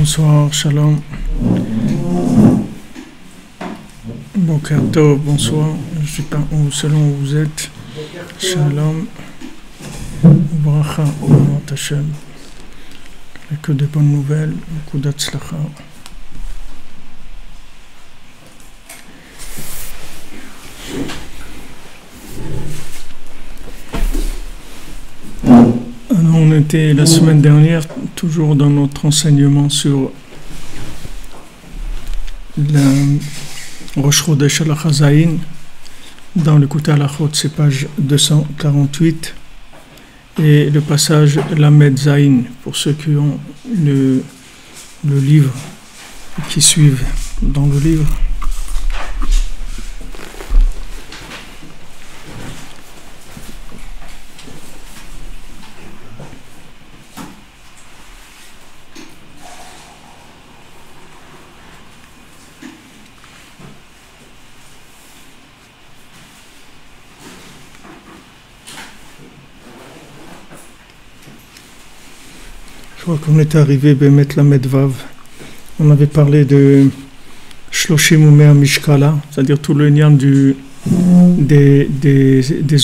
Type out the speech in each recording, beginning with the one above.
Bonsoir, shalom. Boker Tov, bonsoir. Je ne sais pas où, selon où vous êtes. Shalom. Bracha, Baruch Hashem. Que de bonnes nouvelles, beaucoup d'Atzlacha. Alors, on était la semaine dernière toujours dans notre enseignement sur la Rosh Chodesh al-Chazaïn. Dans le Kouta Halachot, c'est page 248. Et le passage Lamed Zaïn, pour ceux qui ont le livre, qui suivent dans le livre. Je crois qu'on est arrivé Bemet Lamed Vav. On avait parlé de Shloshim Umer Mishkala, c'est-à-dire tout le lien des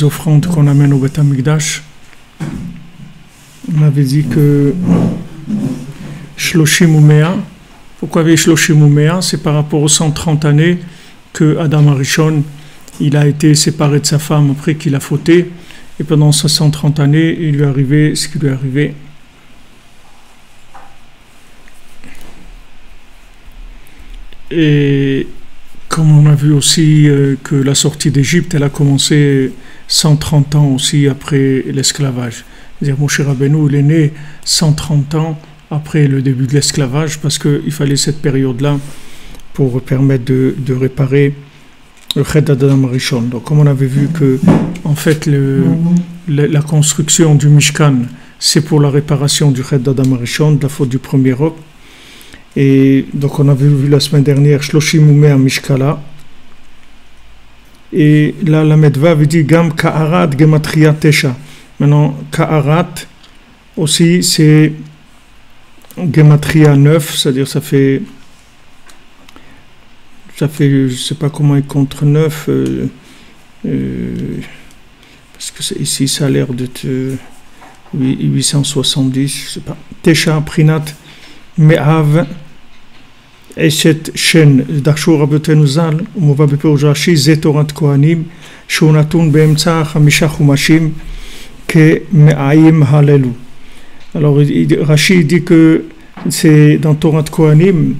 offrandes qu'on amène au Beth Amikdash. On avait dit que Shloshim Umea, pourquoi avait Shloshim Umea? C'est par rapport aux 130 années que Adam Arishon, il a été séparé de sa femme après qu'il a fauté, et pendant ces 130 années, il lui est arrivé ce qui lui est arrivé. Et comme on a vu aussi que la sortie d'Égypte, elle a commencé 130 ans aussi après l'esclavage. C'est-à-dire Moshe Rabbeinu, il est né 130 ans après le début de l'esclavage parce qu'il fallait cette période-là pour permettre de réparer le Chet d'Adam Rishon. Donc comme on avait vu que en fait la construction du Mishkan, c'est pour la réparation du Chet d'Adam Rishon, de la faute du premier homme. Et donc on avait vu la semaine dernière Shloshim Umea Mishkala. Et là la Medva veut dire Gam Ka'arat Gematria Tesha. Maintenant Ka'arat aussi c'est Gematria 9, c'est-à-dire ça fait je sais pas comment il compte 9 parce que ici ça a l'air d'être 870, je sais pas. Tesha Prinat Me'av Eshet Shen Dachshur Rabbeinu Zal Umova Bepirush Rashi Ze Torat Kohanim Shu Natun Be'emtza Chamisha Chumashim Ke Me'ayim Halelu. Alors Rashi dit que c'est dans Torat Kohanim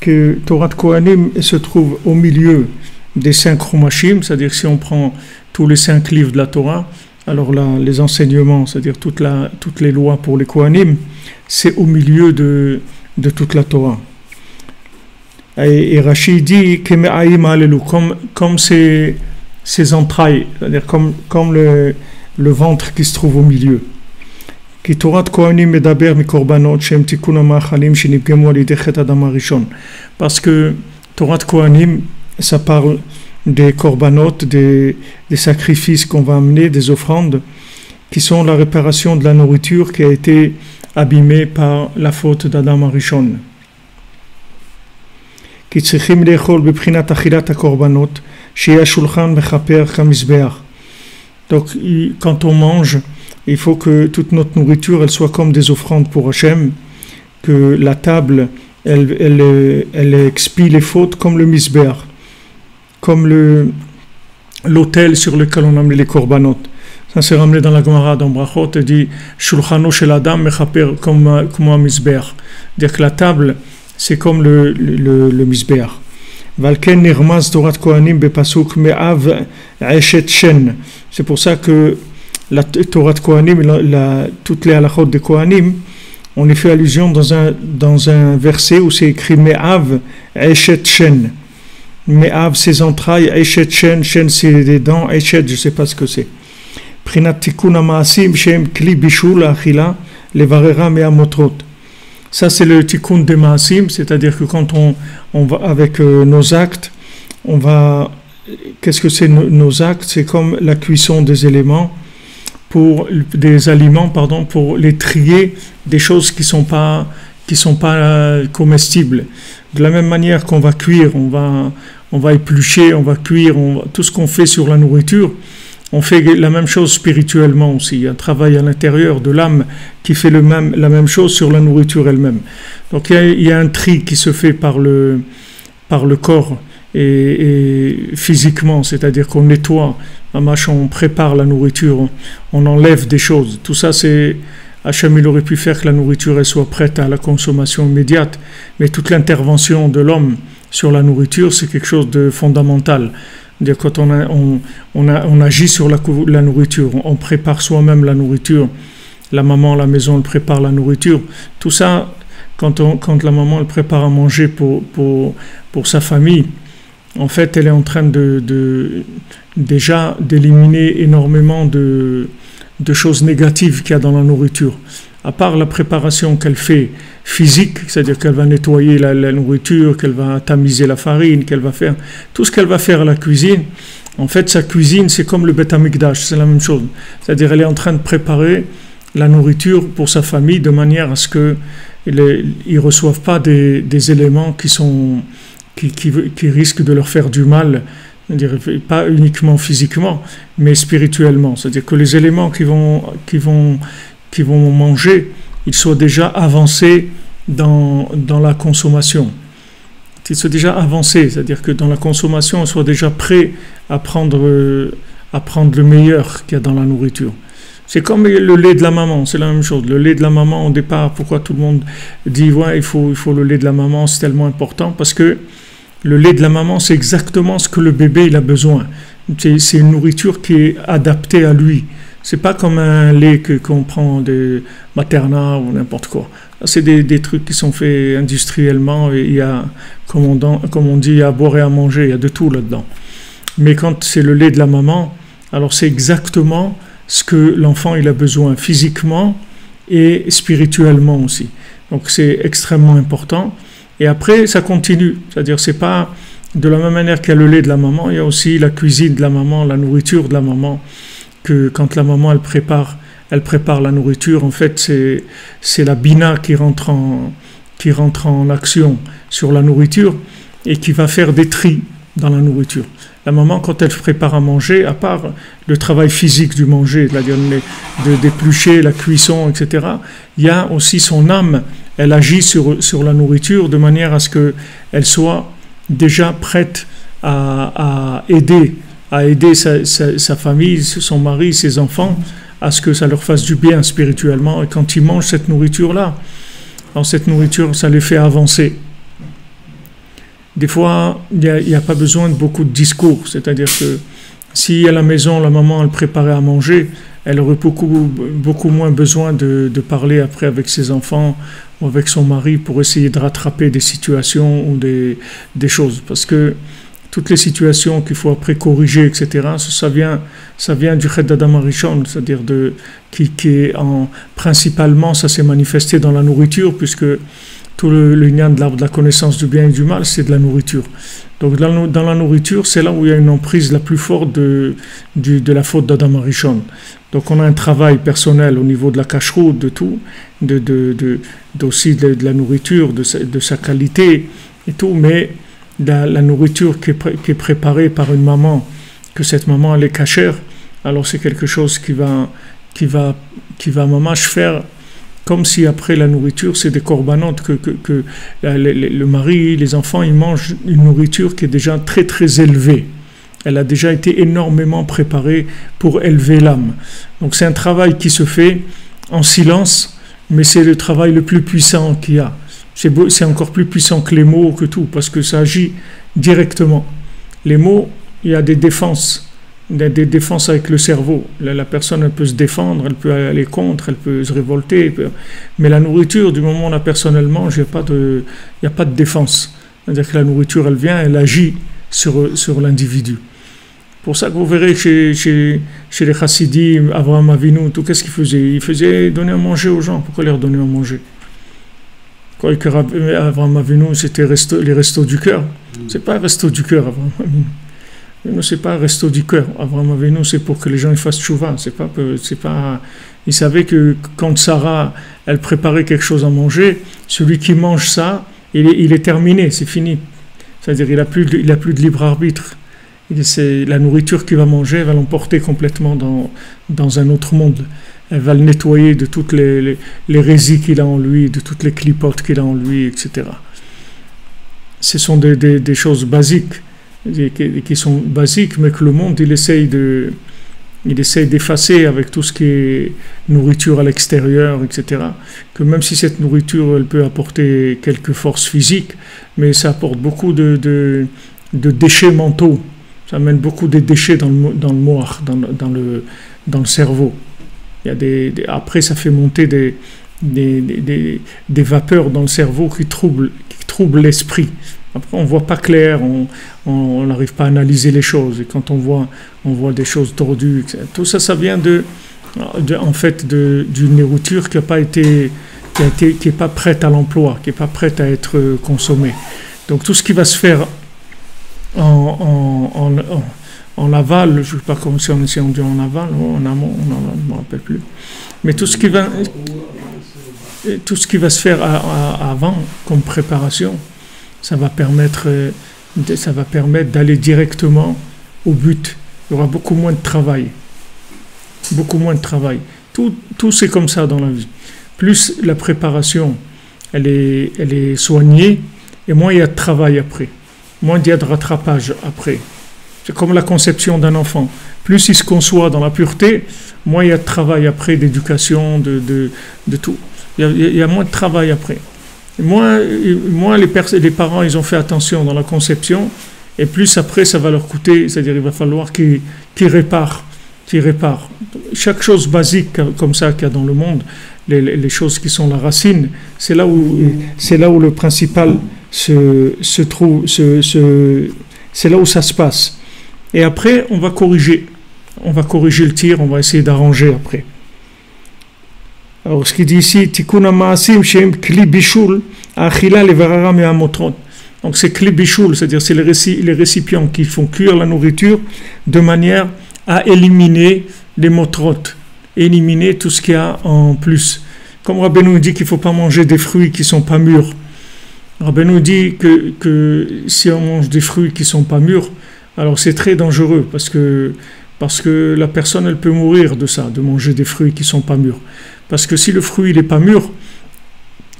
que Torat Kohanim se trouve au milieu des 5 Chumashim, c'est-à-dire si on prend tous les 5 livres de la Torah, alors là les enseignements, c'est-à-dire toutes les lois pour les Kohanim, c'est au milieu de toute la Torah. Et Rashi dit comme ces entrailles, c'est-à-dire comme le ventre qui se trouve au milieu. Parce que Torat Kohanim, ça parle des korbanot, des sacrifices qu'on va amener, des offrandes, qui sont la réparation de la nourriture qui a été abîmée par la faute d'Adam Arishon. Donc, quand on mange, il faut que toute notre nourriture, elle soit comme des offrandes pour Hachem, que la table, elle expie les fautes comme le misbeach, comme l'autel sur lequel on a mis les korbanot. Ça s'est ramené dans la Gemara dans Brachot et dit Shulchano shel Adam mechaper comme un misbeach. C'est-à-dire que la table, c'est comme le misbeach. Valken nirmaz Torat Kohanim bepasuk me'av eshet shen. C'est pour ça que la Torat Kohanim, toutes les halachot de Kohanim, on y fait allusion dans un verset où c'est écrit me'av eshet shen. Me'av, ses entrailles, eshet shen, shen c'est des dents, eshet, je ne sais pas ce que c'est. Prinat tikun ha'maasim shem kli bishul ha'achila levarera me'amotrot. Ça c'est le tikkun des maasim, c'est-à-dire que quand on va avec nos actes, on va. Qu'est-ce que c'est nos actes? C'est comme la cuisson des aliments, pour les trier des choses qui sont pas qui sont pas comestibles. De la même manière qu'on va cuire, on va éplucher, on va cuire, tout ce qu'on fait sur la nourriture, on fait la même chose spirituellement aussi. Il y a un travail à l'intérieur de l'âme qui fait la même chose sur la nourriture elle-même. Donc il y a un tri qui se fait par le corps et physiquement, c'est-à-dire qu'on nettoie, on prépare la nourriture, on enlève des choses. Tout ça, c'est Hachem, il aurait pu faire que la nourriture elle soit prête à la consommation immédiate, mais toute l'intervention de l'homme sur la nourriture, c'est quelque chose de fondamental. C'est-à-dire quand on agit sur la nourriture, on prépare soi-même la nourriture, la maman à la maison elle prépare la nourriture, tout ça, quand la maman elle prépare à manger pour sa famille, en fait elle est en train déjà d'éliminer énormément de choses négatives qu'il y a dans la nourriture. À part la préparation qu'elle fait physique, c'est-à-dire qu'elle va nettoyer la nourriture, qu'elle va tamiser la farine, qu'elle va faire tout ce qu'elle va faire à la cuisine. En fait, sa cuisine, c'est comme le Beth Amikdash, c'est la même chose. C'est-à-dire elle est en train de préparer la nourriture pour sa famille de manière à ce qu'ils ne reçoivent pas des éléments qui risquent de leur faire du mal, c'est-à-dire pas uniquement physiquement, mais spirituellement. C'est-à-dire que les éléments qui vont manger, ils soient déjà avancés dans la consommation. Ils soient déjà avancés, c'est-à-dire que dans la consommation, ils soient déjà prêts à prendre le meilleur qu'il y a dans la nourriture. C'est comme le lait de la maman, c'est la même chose. Le lait de la maman, au départ, pourquoi tout le monde dit ouais, il faut le lait de la maman, c'est tellement important, parce que le lait de la maman, c'est exactement ce que le bébé il a besoin. C'est une nourriture qui est adaptée à lui. C'est pas comme un lait qu'on prend de Materna ou n'importe quoi. C'est des trucs qui sont faits industriellement et il y a, comme on dit, à boire et à manger, il y a de tout là-dedans. Mais quand c'est le lait de la maman, alors c'est exactement ce que l'enfant il a besoin physiquement et spirituellement aussi. Donc c'est extrêmement important. Et après, ça continue. C'est-à-dire, c'est pas de la même manière qu'il y a le lait de la maman, il y a aussi la cuisine de la maman, la nourriture de la maman, que quand la maman, elle prépare la nourriture, en fait, c'est la bina qui rentre en action sur la nourriture et qui va faire des tris dans la nourriture. La maman, quand elle prépare à manger, à part le travail physique du manger, c'est-à-dire d'éplucher, la cuisson, etc., il y a aussi son âme, elle agit sur la nourriture de manière à ce qu'elle soit déjà prête à aider sa famille, son mari, ses enfants, à ce que ça leur fasse du bien spirituellement. Et quand ils mangent cette nourriture-là, alors cette nourriture, ça les fait avancer. Des fois, il n'y a pas besoin de beaucoup de discours. C'est-à-dire que si à la maison, la maman, elle préparait à manger, elle aurait beaucoup moins besoin de parler après avec ses enfants ou avec son mari pour essayer de rattraper des situations ou des choses. Parce que toutes les situations qu'il faut après corriger, etc., ça vient du Chet d'Adam Arishon, c'est-à-dire qui est principalement, ça s'est manifesté dans la nourriture, puisque tout le lien de l'arbre de la connaissance du bien et du mal, c'est de la nourriture. Donc dans la nourriture, c'est là où il y a une emprise la plus forte de la faute d'Adam Arishon. Donc on a un travail personnel au niveau de la cacheroute, de tout, aussi de la nourriture, de sa qualité et tout, mais la nourriture qui est préparée par une maman, que cette maman elle est cachère, alors c'est quelque chose qui va mamache faire comme si après la nourriture c'est des corbanotes que le mari, les enfants ils mangent une nourriture qui est déjà très très élevée. Elle a déjà été énormément préparée pour élever l'âme. Donc c'est un travail qui se fait en silence, mais c'est le travail le plus puissant qu'il y a. C'est encore plus puissant que les mots, que tout, parce que ça agit directement. Les mots, il y a des défenses avec le cerveau. La personne, elle peut se défendre, elle peut aller contre, elle peut se révolter. Mais la nourriture, du moment où la personne elle mange, il n'y a pas de défense. C'est-à-dire que la nourriture, elle vient, elle agit sur l'individu. Pour ça que vous verrez chez les chassidim, Avraham Avinu, tout, qu'est-ce qu'il faisait? Il faisait donner à manger aux gens. Pourquoi leur donner à manger? Avraham Avinu, c'était les restos du cœur. C'est pas un resto du cœur, Avraham Avinu. Avinu, c'est pas un resto du cœur. Abraham Avinu, c'est pour que les gens ils fassent tchouva. C'est pas. Il savait que quand Sarah, elle préparait quelque chose à manger, celui qui mange ça, il est terminé, c'est fini. C'est-à-dire, il a plus de libre arbitre. C'est la nourriture qu'il va manger, elle va l'emporter complètement dans un autre monde. Elle va le nettoyer de toutes les résines qu'il a en lui, de toutes les clipotes qu'il a en lui, etc. Ce sont des choses basiques, qui sont basiques, mais que le monde, il essaye d'effacer avec tout ce qui est nourriture à l'extérieur, etc. Que même si cette nourriture, elle peut apporter quelques forces physiques, mais ça apporte beaucoup de déchets mentaux. Ça amène beaucoup de déchets dans le moire, dans le cerveau. Après, ça fait monter des vapeurs dans le cerveau qui troublent l'esprit. Après, on ne voit pas clair, on n'arrive pas à analyser les choses. Et quand on voit des choses tordues, etc. Tout ça, ça vient en fait d'une nourriture qui n'est pas prête à l'emploi, qui n'est pas prête à être consommée. Donc tout ce qui va se faire en aval, je ne sais pas comment si on dit en aval ou en amont, je ne me rappelle plus. Mais tout ce qui va se faire avant comme préparation, ça va permettre d'aller directement au but. Il y aura beaucoup moins de travail. Beaucoup moins de travail. Tout c'est comme ça dans la vie. Plus la préparation, elle est soignée, et moins il y a de travail après. Moins il y a de rattrapage après. C'est comme la conception d'un enfant. Plus il se conçoit dans la pureté, moins il y a de travail après, d'éducation, de tout. Il y a moins de travail après. Et moins les parents ils ont fait attention dans la conception, et plus après ça va leur coûter, c'est-à-dire il va falloir qu'ils réparent. Chaque chose basique comme ça qu'il y a dans le monde, les choses qui sont la racine, c'est là où le principal se trouve, c'est là où ça se passe. Et après, on va corriger le tir, on va essayer d'arranger après. Alors, ce qu'il dit ici, Tikkun ha'ma'asim she'em kli bishul ha'achila levarara me'hamotrot. Donc, c'est kli bishul, c'est-à-dire c'est les récipients qui font cuire la nourriture de manière à éliminer les motrot, éliminer tout ce qu'il y a en plus. Comme Rabbeinu dit qu'il ne faut pas manger des fruits qui ne sont pas mûrs. Rabbeinu dit que si on mange des fruits qui ne sont pas mûrs, alors c'est très dangereux parce que la personne elle peut mourir de ça, de manger des fruits qui ne sont pas mûrs. Parce que si le fruit n'est pas mûr,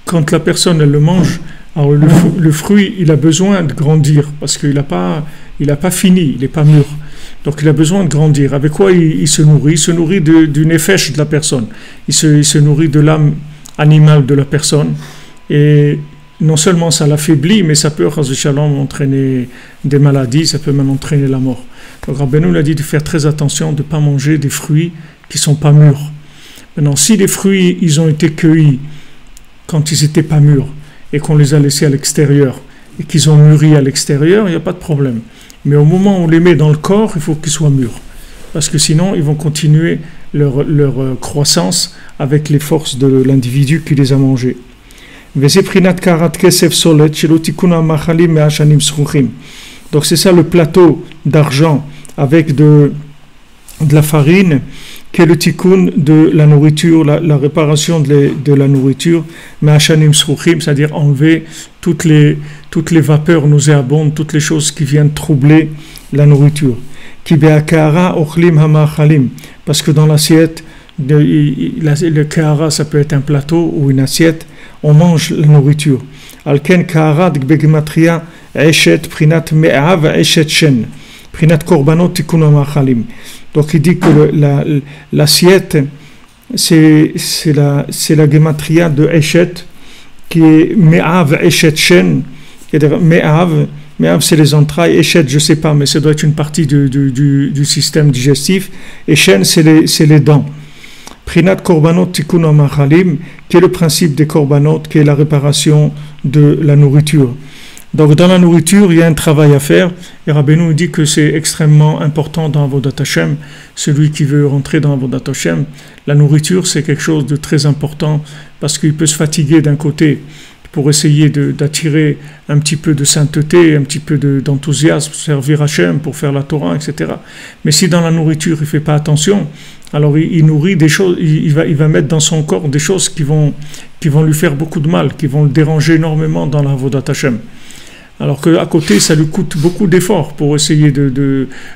quand la personne elle le mange, alors le fruit il a besoin de grandir parce qu'il n'a pas fini, il n'est pas mûr. Donc il a besoin de grandir. Avec quoi il se nourrit? Il se nourrit du nefesh de la personne. Il se nourrit de l'âme animale de la personne. Et non seulement ça l'affaiblit, mais ça peut, entraîner des maladies, ça peut même entraîner la mort. Donc Rabbeinu l'a dit de faire très attention, de ne pas manger des fruits qui ne sont pas mûrs. Maintenant, si les fruits, ils ont été cueillis quand ils n'étaient pas mûrs, et qu'on les a laissés à l'extérieur, et qu'ils ont mûri à l'extérieur, il n'y a pas de problème. Mais au moment où on les met dans le corps, il faut qu'ils soient mûrs. Parce que sinon, ils vont continuer leur croissance avec les forces de l'individu qui les a mangés. Donc c'est ça le plateau d'argent avec de la farine qui est le tikkun de la nourriture, la réparation de la nourriture, c'est-à-dire enlever toutes les vapeurs nauséabondes, toutes les choses qui viennent troubler la nourriture. Parce que dans l'assiette, le kahara ça peut être un plateau ou une assiette, on mange la nourriture. Alken kahara d'gematria eshet prinat me'av eshet shen prinat korbanot tikkun ha'machalim. Donc il dit que l'assiette c'est la gematria de eshet qui est me'av eshet shen, c'est-à-dire me'av c'est les entrailles, eshet je sais pas mais ça doit être une partie du système digestif, et shen c'est les dents. Prinat korbanot tikkun ha'machalim, qui est le principe des korbanot, qui est la réparation de la nourriture. Donc dans la nourriture, il y a un travail à faire, et Rabbeinu dit que c'est extrêmement important dans Avodat Hashem. Celui qui veut rentrer dans Avodat Hashem, la nourriture c'est quelque chose de très important, parce qu'il peut se fatiguer d'un côté, il pour essayer d'attirer un petit peu de sainteté, un petit peu d'enthousiasme, pour servir Hachem, pour faire la Torah, etc. Mais si dans la nourriture il ne fait pas attention, alors il nourrit des choses, il va mettre dans son corps des choses qui vont lui faire beaucoup de mal, qui vont le déranger énormément dans la Avodat Hachem. Alors qu'à côté, ça lui coûte beaucoup d'efforts pour essayer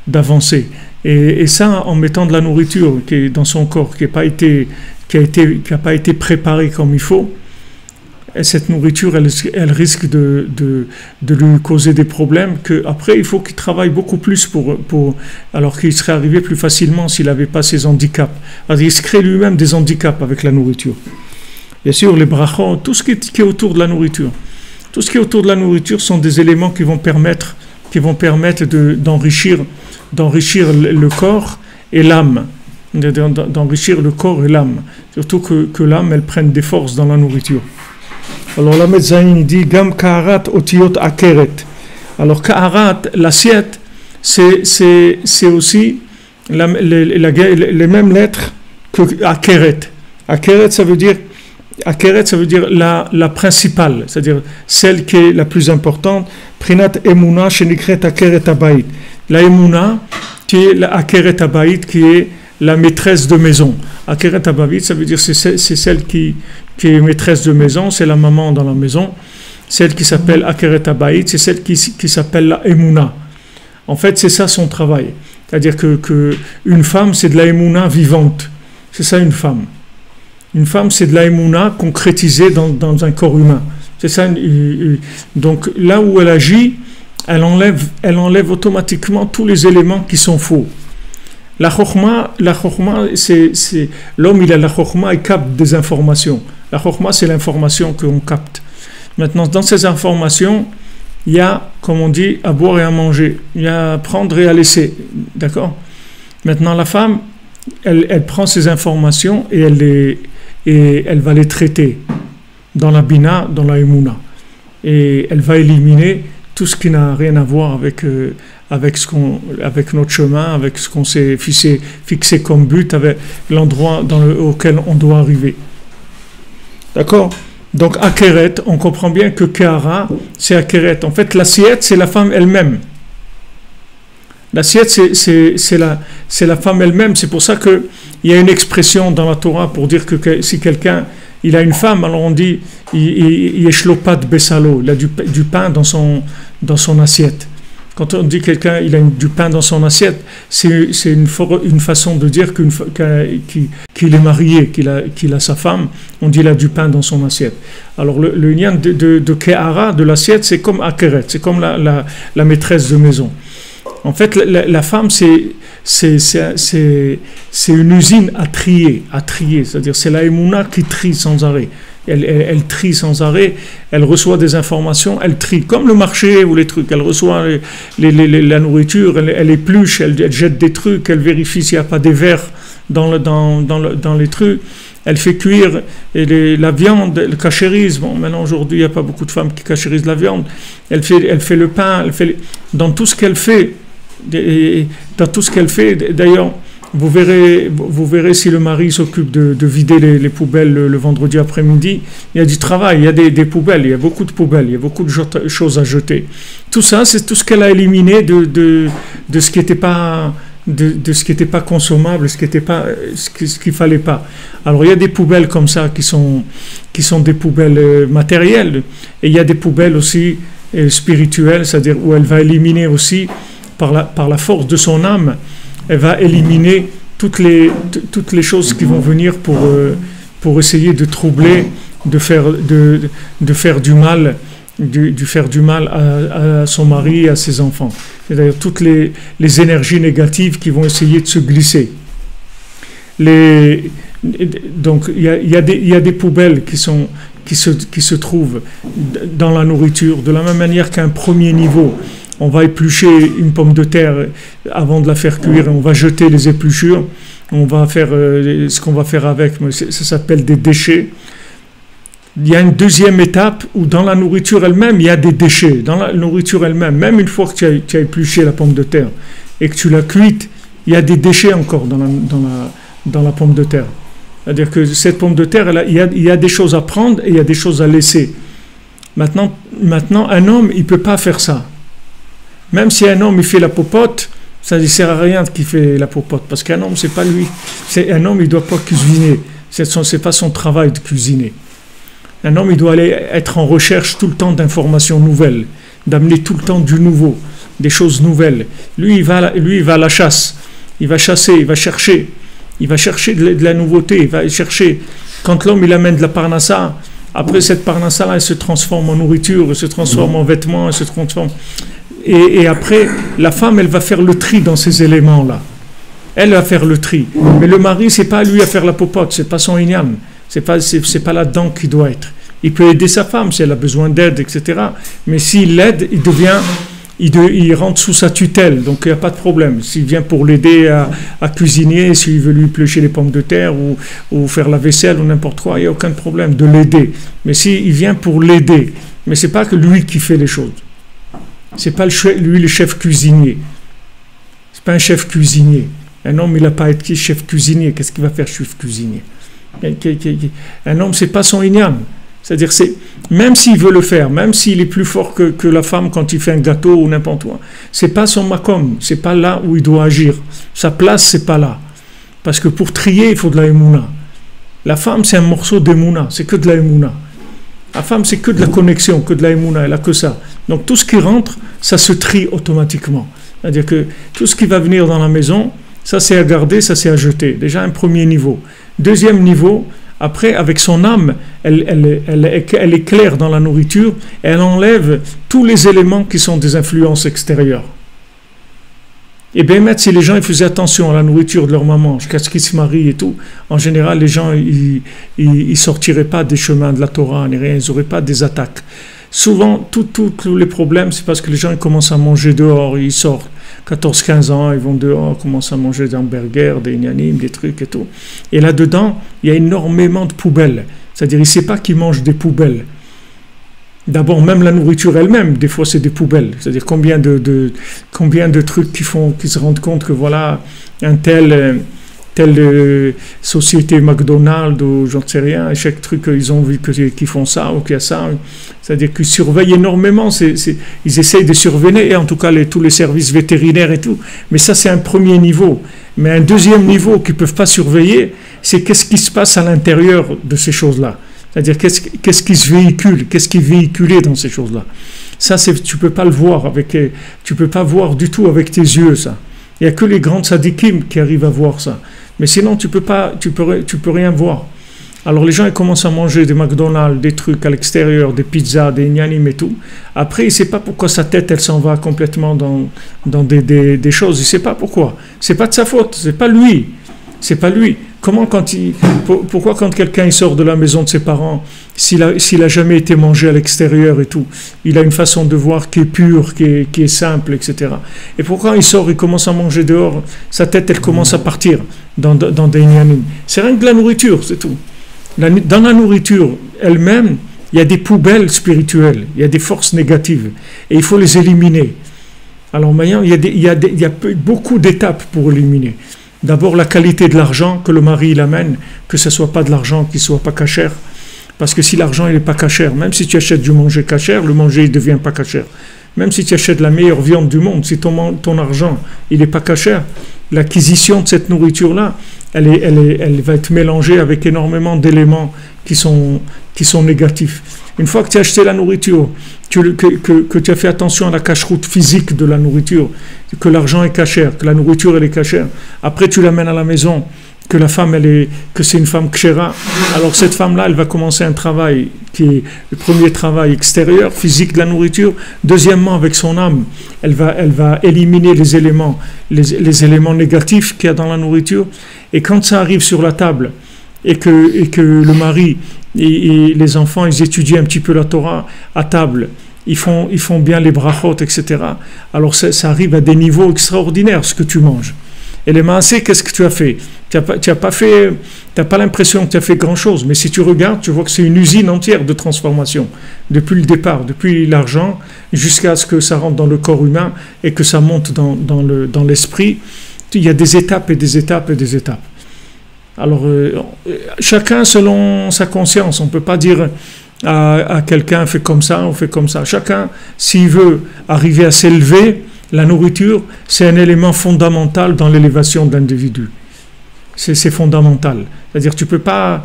d'avancer. Et ça, en mettant de la nourriture qui est dans son corps, qui n'a pas été préparée comme il faut, et cette nourriture, elle risque de lui causer des problèmes qu'après, il faut qu'il travaille beaucoup plus alors qu'il serait arrivé plus facilement s'il n'avait pas ces handicaps. Alors, il se crée lui-même des handicaps avec la nourriture. Bien sûr, les brachot, tout ce qui est autour de la nourriture. Tout ce qui est autour de la nourriture sont des éléments qui vont permettre d'enrichir le corps et l'âme. D'enrichir le corps et l'âme. Surtout que l'âme, elle prenne des forces dans la nourriture. Alors la Metzaïn dit Gam Kaharat Otiyot Akeret. Alors Kaharat, l'assiette, c'est aussi les mêmes lettres que Akeret. Akeret, ça veut dire la principale, c'est-à-dire celle qui est la plus importante. Prinat Emuna Shenikret Akeret Abayit. La Emuna, qui est la Akeret Abayit, qui est la maîtresse de maison. Akeret Abayit, ça veut dire c'est celle qui est maîtresse de maison, c'est la maman dans la maison. Celle qui s'appelle Akeret Abayit, c'est celle qui s'appelle la Emuna. En fait, c'est ça son travail. C'est-à-dire que une femme, c'est de la Emuna vivante. C'est ça une femme. Une femme, c'est de la Emouna concrétisée dans un corps humain. C'est ça. Donc, là où elle agit, elle enlève automatiquement tous les éléments qui sont faux. La chokhma, c'est l'homme, il a la chokhma, il capte des informations. La chokhma, c'est l'information qu'on capte. Maintenant, dans ces informations, il y a, comme on dit, à boire et à manger. Il y a à prendre et à laisser. D'accord ? Maintenant, la femme, elle prend ces informations et elle va les traiter dans la bina, dans la emuna. Et elle va éliminer tout ce qui n'a rien à voir avec notre chemin, avec ce qu'on s'est fixé comme but, avec l'endroit auquel on doit arriver. D'accord ? Donc, Akeret, on comprend bien que Kehara, c'est Akeret. En fait, l'assiette, c'est la femme elle-même. L'assiette, c'est la femme elle-même. C'est pour ça qu'il y a une expression dans la Torah pour dire que si quelqu'un il a une femme, alors on dit il est shlopat besalo, il a du pain dans son assiette. Quand on dit quelqu'un il a du pain dans son assiette, c'est une façon de dire qu'il est marié, qu'il a sa femme. On dit il a du pain dans son assiette. Alors le lien de Kehara, de l'assiette, c'est comme Akeret, c'est comme la maîtresse de maison. En fait, la femme, c'est une usine à trier, c'est-à-dire c'est la Emouna qui trie sans arrêt. Elle trie sans arrêt, elle reçoit des informations, elle trie, comme le marché ou les trucs, elle reçoit la nourriture, elle épluche, elle jette des trucs, elle vérifie s'il n'y a pas des vers dans les trucs, elle fait cuire la viande, elle cachérise. Bon, maintenant aujourd'hui, il n'y a pas beaucoup de femmes qui cachérisent la viande. Elle fait le pain, dans tout ce qu'elle fait. D'ailleurs, vous verrez si le mari s'occupe de vider les poubelles le vendredi après-midi, il y a du travail, il y a des poubelles, il y a beaucoup de poubelles, il y a beaucoup de choses à jeter. Tout ça, c'est tout ce qu'elle a éliminé de ce qui n'était pas consommable, ce qu'il fallait pas. Alors il y a des poubelles comme ça qui sont des poubelles matérielles, et il y a des poubelles aussi spirituelles, c'est-à-dire où elle va éliminer aussi par la force de son âme, elle va éliminer toutes les choses qui vont venir pour essayer de troubler, de faire du mal, faire du mal à son mari et à ses enfants. C'est-à-dire toutes les énergies négatives qui vont essayer de se glisser. Donc il y a des poubelles qui se trouvent dans la nourriture, de la même manière qu'à un premier niveau. On va éplucher une pomme de terre avant de la faire cuire, on va jeter les épluchures, on va faire ce qu'on va faire avec, ça s'appelle des déchets. Il y a une deuxième étape où dans la nourriture elle-même, il y a des déchets. Dans la nourriture elle-même, même une fois que tu as épluché la pomme de terre et que tu l'as cuite, il y a des déchets encore dans la pomme de terre. C'est-à-dire que cette pomme de terre, il y a des choses à prendre et il y a des choses à laisser. Maintenant, un homme, il ne peut pas faire ça. Même si un homme, il fait la popote, ça ne sert à rien qu'il fait la popote, parce qu'un homme, c'est pas lui. Un homme, il ne doit pas cuisiner. C'est pas son travail de cuisiner. Un homme, il doit aller être en recherche tout le temps d'informations nouvelles, d'amener tout le temps du nouveau, des choses nouvelles. Lui, il va à la chasse. Il va chasser, il va chercher de la nouveauté, il va chercher. Quand l'homme, il amène de la parnassa, après cette parnassa-là, elle se transforme en nourriture, elle se transforme en vêtements, elle se transforme... Et après, la femme, elle va faire le tri dans ces éléments-là. Elle va faire le tri. Mais le mari, c'est pas lui à faire la popote, c'est pas son igname. C'est pas là-dedans qu'il doit être. Il peut aider sa femme si elle a besoin d'aide, etc. Mais s'il l'aide, il rentre sous sa tutelle, donc il n'y a pas de problème. S'il vient pour l'aider à cuisiner, s'il veut lui éplucher les pommes de terre ou faire la vaisselle ou n'importe quoi, il n'y a aucun problème de l'aider. Mais s'il vient pour l'aider, mais ce n'est pas que lui qui fait les choses. C'est pas lui le chef cuisinier. C'est pas un chef cuisinier. Un homme, il n'a pas été chef cuisinier. Qu'est-ce qu'il va faire chef cuisinier? Un homme, c'est pas son igname. C'est-à-dire, même s'il veut le faire, même s'il est plus fort que la femme quand il fait un gâteau ou n'importe quoi, c'est pas son makom, c'est pas là où il doit agir. Sa place, c'est pas là. Parce que pour trier, il faut de la émouna. La femme, c'est un morceau d'émouna, c'est que de la émouna. La femme, c'est que de la connexion, que de la émouna, elle a que ça. Donc tout ce qui rentre, ça se trie automatiquement. C'est-à-dire que tout ce qui va venir dans la maison, ça c'est à garder, ça c'est à jeter. Déjà un premier niveau. Deuxième niveau, après avec son âme, elle est claire dans la nourriture, et elle enlève tous les éléments qui sont des influences extérieures. Et bien, si les gens ils faisaient attention à la nourriture de leur maman, jusqu'à ce qu'ils se marient et tout, en général, les gens, ils sortiraient pas des chemins de la Torah, ni rien, ils n'auraient pas des attaques. Souvent, tous les problèmes, c'est parce que les gens ils commencent à manger dehors, ils sortent 14-15 ans, ils vont dehors, commencent à manger des hamburgers, des ignanim, des trucs et tout. Et là-dedans, il y a énormément de poubelles. C'est-à-dire, il ne sait pas qu'ils mangent des poubelles. D'abord, même la nourriture elle-même, des fois, c'est des poubelles. C'est-à-dire combien de trucs qui se rendent compte que voilà, telle société McDonald's ou j'en sais rien, chaque truc ils ont vu qu'ils font ça ou qu'il y a ça. C'est-à-dire qu'ils surveillent énormément. Ils essayent de surveiller, et en tout cas tous les services vétérinaires et tout. Mais ça, c'est un premier niveau. Mais un deuxième niveau qu'ils ne peuvent pas surveiller, c'est qu'est-ce qui se passe à l'intérieur de ces choses-là. C'est-à-dire qu'est-ce qui se véhicule, qu'est-ce qui est véhiculé dans ces choses-là. Ça, tu ne peux pas le voir tu peux pas voir du tout avec tes yeux, ça. Il n'y a que les grands tzadikim qui arrivent à voir ça. Mais sinon, tu peux rien voir. Alors les gens ils commencent à manger des McDonald's, des trucs à l'extérieur, des pizzas, des ignanim et tout. Après, il ne sait pas pourquoi sa tête, elle s'en va complètement dans des choses. Il ne sait pas pourquoi. Ce n'est pas de sa faute, ce n'est pas lui. C'est pas lui. Pourquoi quand quelqu'un il sort de la maison de ses parents, s'il a jamais été mangé à l'extérieur et tout, il a une façon de voir qui est pure, qui est simple, etc. Et pourquoi il sort, il commence à manger dehors, sa tête elle commence à partir dans des ignanim. C'est rien que de la nourriture, c'est tout. Dans la nourriture elle-même, il y a des poubelles spirituelles, il y a des forces négatives, et il faut les éliminer. Alors maintenant, il y a beaucoup d'étapes pour éliminer. D'abord, la qualité de l'argent que le mari il amène, que ce ne soit pas de l'argent qui ne soit pas cachère. Parce que si l'argent n'est pas cachère, même si tu achètes du manger cachère, le manger ne devient pas cachère. Même si tu achètes la meilleure viande du monde, si ton argent il n'est pas cachère, l'acquisition de cette nourriture-là, elle va être mélangée avec énormément d'éléments qui sont négatifs. Une fois que tu as acheté la nourriture, que tu as fait attention à la cache-route physique de la nourriture, que l'argent est cachère, que la nourriture elle est cachère, après tu l'amènes à la maison, que c'est une femme kshera, alors cette femme-là, elle va commencer un travail qui est le premier travail extérieur, physique de la nourriture. Deuxièmement, avec son âme, elle va éliminer les éléments négatifs qu'il y a dans la nourriture. Et quand ça arrive sur la table, et que le mari et les enfants, ils étudient un petit peu la Torah à table, ils font bien les brachot, etc. Alors ça arrive à des niveaux extraordinaires, ce que tu manges. Et les maasé, qu'est-ce que tu as fait? Tu n'as pas l'impression que tu as fait grand-chose, mais si tu regardes, tu vois que c'est une usine entière de transformation, depuis le départ, depuis l'argent, jusqu'à ce que ça rentre dans le corps humain et que ça monte dans l'esprit. Il y a des étapes et des étapes et des étapes. Alors, chacun selon sa conscience. On ne peut pas dire à quelqu'un, fait comme ça, on fait comme ça. Chacun, s'il veut arriver à s'élever, la nourriture, c'est un élément fondamental dans l'élévation de l'individu. C'est fondamental. C'est-à-dire tu peux pas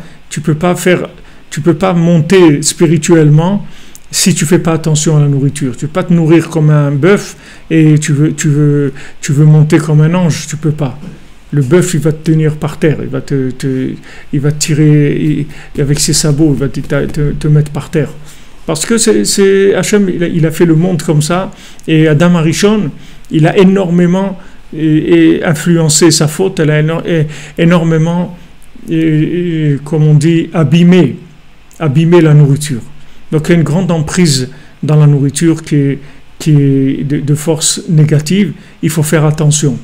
monter spirituellement si tu fais pas attention à la nourriture. Tu peux pas te nourrir comme un bœuf et tu veux monter comme un ange. Tu peux pas. Le bœuf, il va te tenir par terre, il va te tirer avec ses sabots, il va te mettre par terre. Parce que Hachem, il a fait le monde comme ça, et Adam Arishon, il a énormément influencé sa faute, elle a énormément, comme on dit, abîmé la nourriture. Donc il y a une grande emprise dans la nourriture qui est de force négative, il faut faire attention.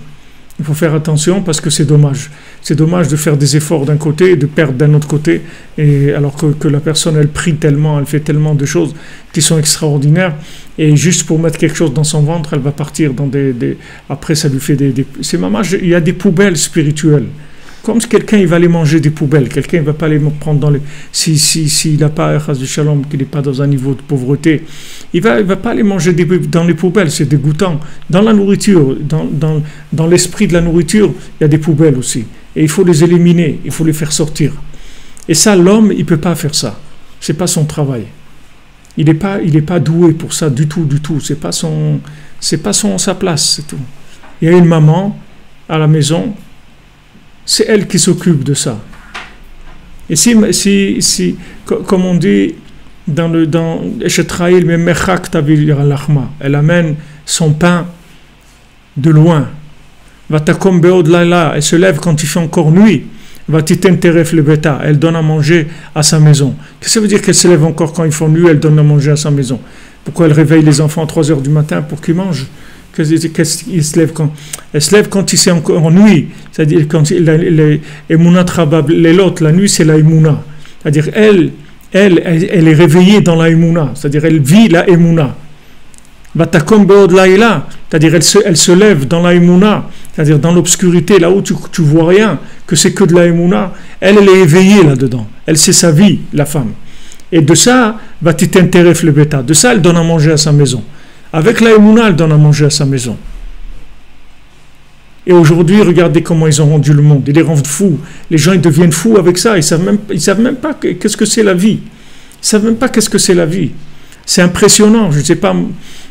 Il faut faire attention parce que c'est dommage. C'est dommage de faire des efforts d'un côté et de perdre d'un autre côté, et alors que la personne, elle prie tellement, elle fait tellement de choses qui sont extraordinaires, et juste pour mettre quelque chose dans son ventre, elle va partir dans après ça lui fait c'est mamage, il y a des poubelles spirituelles. Comme si quelqu'un il va aller manger des poubelles, quelqu'un il va pas les prendre dans les... S'il n'a pas, shalom, qu'il n'est pas dans un niveau de pauvreté, il va pas aller manger dans les poubelles, c'est dégoûtant. Dans la nourriture, dans l'esprit de la nourriture, il y a des poubelles aussi. Et il faut les éliminer, il faut les faire sortir. Et ça, l'homme, il peut pas faire ça. C'est pas son travail. Il est pas doué pour ça du tout. C'est pas sa place, c'est tout. Il y a une maman à la maison, c'est elle qui s'occupe de ça. Et si comme on dit dans Eshetraïl, elle amène son pain de loin. Vatakom beod laila, elle se lève quand il fait encore nuit. Vatitenteref le beta, elle donne à manger à sa maison. Qu'est-ce que ça veut dire qu'elle se lève encore quand il fait nuit, elle donne à manger à sa maison? Pourquoi elle réveille les enfants à 3 heures du matin pour qu'ils mangent? Elle se lève quand il s'est en nuit, c'est-à-dire quand les l'autre, la nuit c'est la Emouna, c'est-à-dire elle est réveillée dans la Emouna, c'est-à-dire elle vit la Emouna. Batakom beod laïla, c'est-à-dire elle se lève dans la Emouna, c'est-à-dire dans l'obscurité, là où tu vois rien, que c'est que de la Emouna, elle est éveillée là-dedans, elle sait sa vie, la femme. Et de ça, vatitenteref le beta, de ça elle donne à manger à sa maison. Avec la Emouna, elle donne à manger à sa maison. Et aujourd'hui, regardez comment ils ont rendu le monde. Ils les rendent fous. Les gens, ils deviennent fous avec ça. Ils savent même pas qu'est-ce que c'est la vie. Ils savent même pas qu'est-ce que c'est la vie. C'est impressionnant. Je ne sais pas,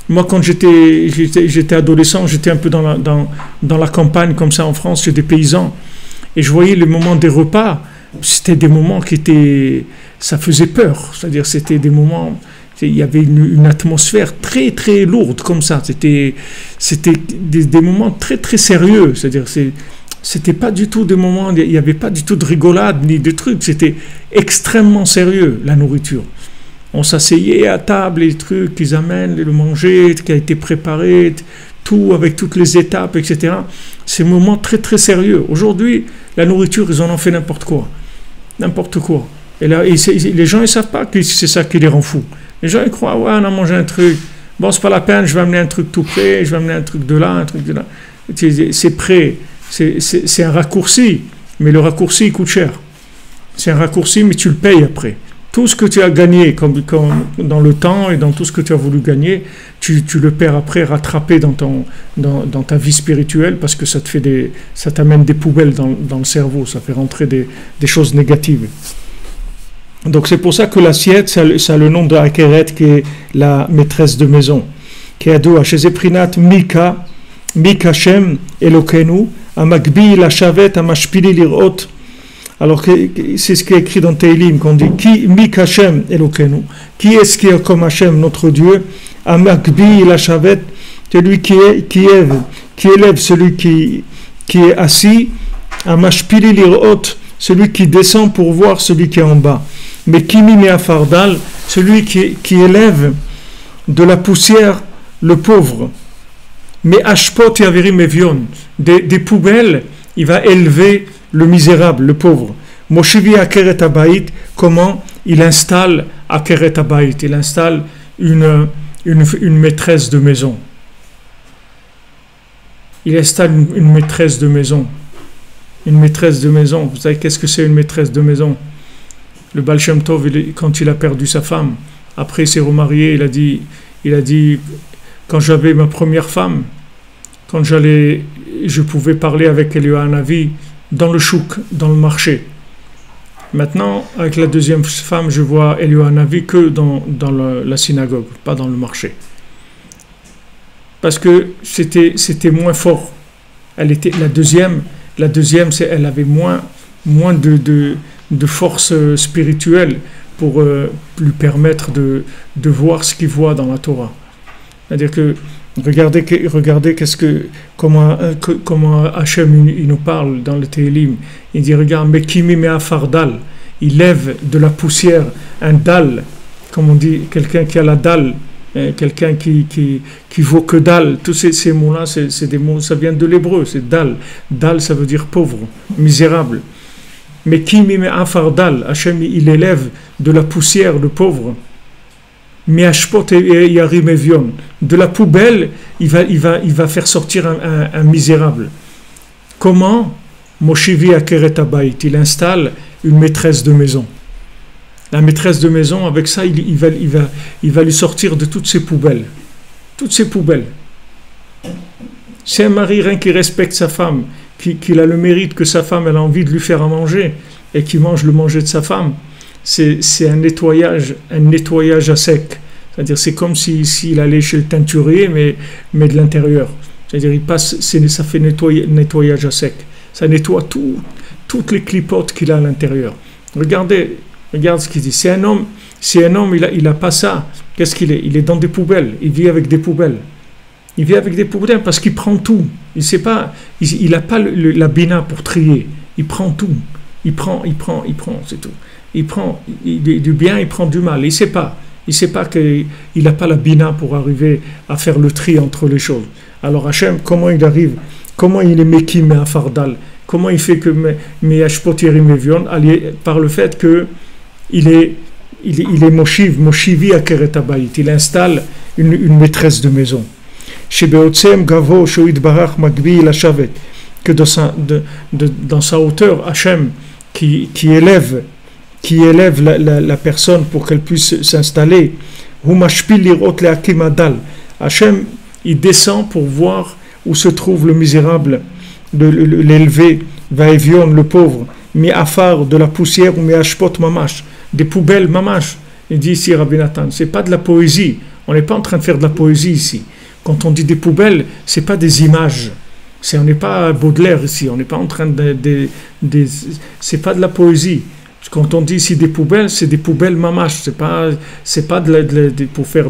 moi, quand j'étais adolescent, j'étais un peu dans la campagne, comme ça, en France, chez des paysans. Et je voyais les moments des repas. C'était des moments ça faisait peur. C'est-à-dire, c'était des moments... Il y avait une atmosphère très très lourde comme ça. C'était des moments très très sérieux. C'est-à-dire c'était pas du tout des moments. Il n'y avait pas du tout de rigolade ni de trucs. C'était extrêmement sérieux la nourriture. On s'asseyait à table, les trucs qu'ils amènent, le manger qui a été préparé, tout avec toutes les étapes, etc. C'est un moment très très sérieux. Aujourd'hui, la nourriture, ils en ont fait n'importe quoi, n'importe quoi. Et là, les gens ils savent pas que c'est ça qui les rend fous. Les gens ils croient, ouais, on a mangé un truc, bon, c'est pas la peine, je vais amener un truc tout prêt, je vais amener un truc de là, un truc de là. C'est prêt, c'est un raccourci, mais le raccourci il coûte cher. C'est un raccourci, mais tu le payes après. Tout ce que tu as gagné comme dans le temps et dans tout ce que tu as voulu gagner, tu le perds après, rattrapé dans ta vie spirituelle, parce que ça t'amène des poubelles dans le cerveau, ça fait rentrer des choses négatives. Donc c'est pour ça que l'assiette, ça a le nom de Akeret, qui est la maîtresse de maison. Qui a deux, chez Eprinat, Mika Shem, Elokenu, Amagbi, la Shavet, Amashpili, Lirot. Alors c'est ce qui est écrit dans Teilim, qu'on dit qui Mika Shem, Elokenu. Qui est-ce qui est comme Hashem, notre Dieu? Amagbi, la Shavet, celui qui élève celui qui est assis, Amashpili, Lirot, celui qui descend pour voir celui qui est en bas. Mais Kimi Meafardal, celui qui élève de la poussière le pauvre. Mais Ashpot Yaverim Evion, des poubelles, il va élever le misérable, le pauvre. Moshivi Akeret Abayit, comment il installe Akeret Abayit, il installe une maîtresse de maison. Il installe une maîtresse de maison. Une maîtresse de maison. Vous savez qu'est-ce que c'est une maîtresse de maison? Le Baal Shem Tov, quand il a perdu sa femme, après il s'est remarié, il a dit, quand j'avais ma première femme, quand je pouvais parler avec Eliyahu Hanavi dans le chouk, dans le marché. Maintenant, avec la deuxième femme, je vois Eliyahu Hanavi que dans la synagogue, pas dans le marché. Parce que c'était moins fort. Elle était la deuxième, elle avait moins de force spirituelle pour lui permettre de voir ce qu'il voit dans la Torah. C'est-à-dire que regardez comment Hachem il nous parle dans le Tehillim. Il dit, regarde, Mekimi Me'afar Dal, il lève de la poussière un dal, comme on dit, quelqu'un qui a la dalle, quelqu'un qui vaut que dalle. Tous ces mots-là, c'est des mots, ça vient de l'hébreu, c'est dal. Dal, ça veut dire pauvre, misérable. Mais Kimi Me'afar Dal, Hachem il élève de la poussière le pauvre. Miashpot et Yarim Evion. De la poubelle, il va faire sortir un misérable. Comment? Moshivi Akeret Abayit, il installe une maîtresse de maison. La maîtresse de maison, avec ça, il va lui sortir de toutes ces poubelles. Toutes ces poubelles. C'est un mari rien qui respecte sa femme, qu'il a le mérite que sa femme elle a envie de lui faire à manger et qui mange le manger de sa femme. C'est un nettoyage à sec. C'est-à-dire c'est comme s'il allait chez le teinturier, mais de l'intérieur. C'est-à-dire ça fait nettoyage à sec. Ça nettoie toutes les clipotes qu'il a à l'intérieur. Regarde ce qu'il dit. Si un homme il a pas ça, qu'est-ce qu'il est? Il est dans des poubelles. Il vit avec des poubelles. Il vit avec des poubelles parce qu'il prend tout. Il n'a pas la bina pour trier. Il prend tout. Il prend, c'est tout. Il prend du bien, il prend du mal. Il ne sait pas qu'il n'a pas la bina pour arriver à faire le tri entre les choses. Alors Hachem, comment il arrive? Comment il est Meki Me'afardal? Comment il fait que Me'ashpot Yerim Evion? Par le fait que il est Moshivi Akeret Abayit. Il installe une maîtresse de maison. Shebeotsem Gavo Shoit Barach Magbi Lashavet. Que dans sa hauteur, Hachem qui élève la personne pour qu'elle puisse s'installer. Hachem, il descend pour voir où se trouve le misérable, l'élevé, Vaevion, le pauvre, mi-afar, de la poussière, ou mi-ashpot mamash, des poubelles mamash. Il dit ici Rabbi Nathan, c'est pas de la poésie. On n'est pas en train de faire de la poésie ici. Quand on dit des poubelles, c'est pas des images. On n'est pas Baudelaire ici. On n'est pas en train c'est pas de la poésie. Quand on dit ici des poubelles, c'est des poubelles mamash. C'est pas pour faire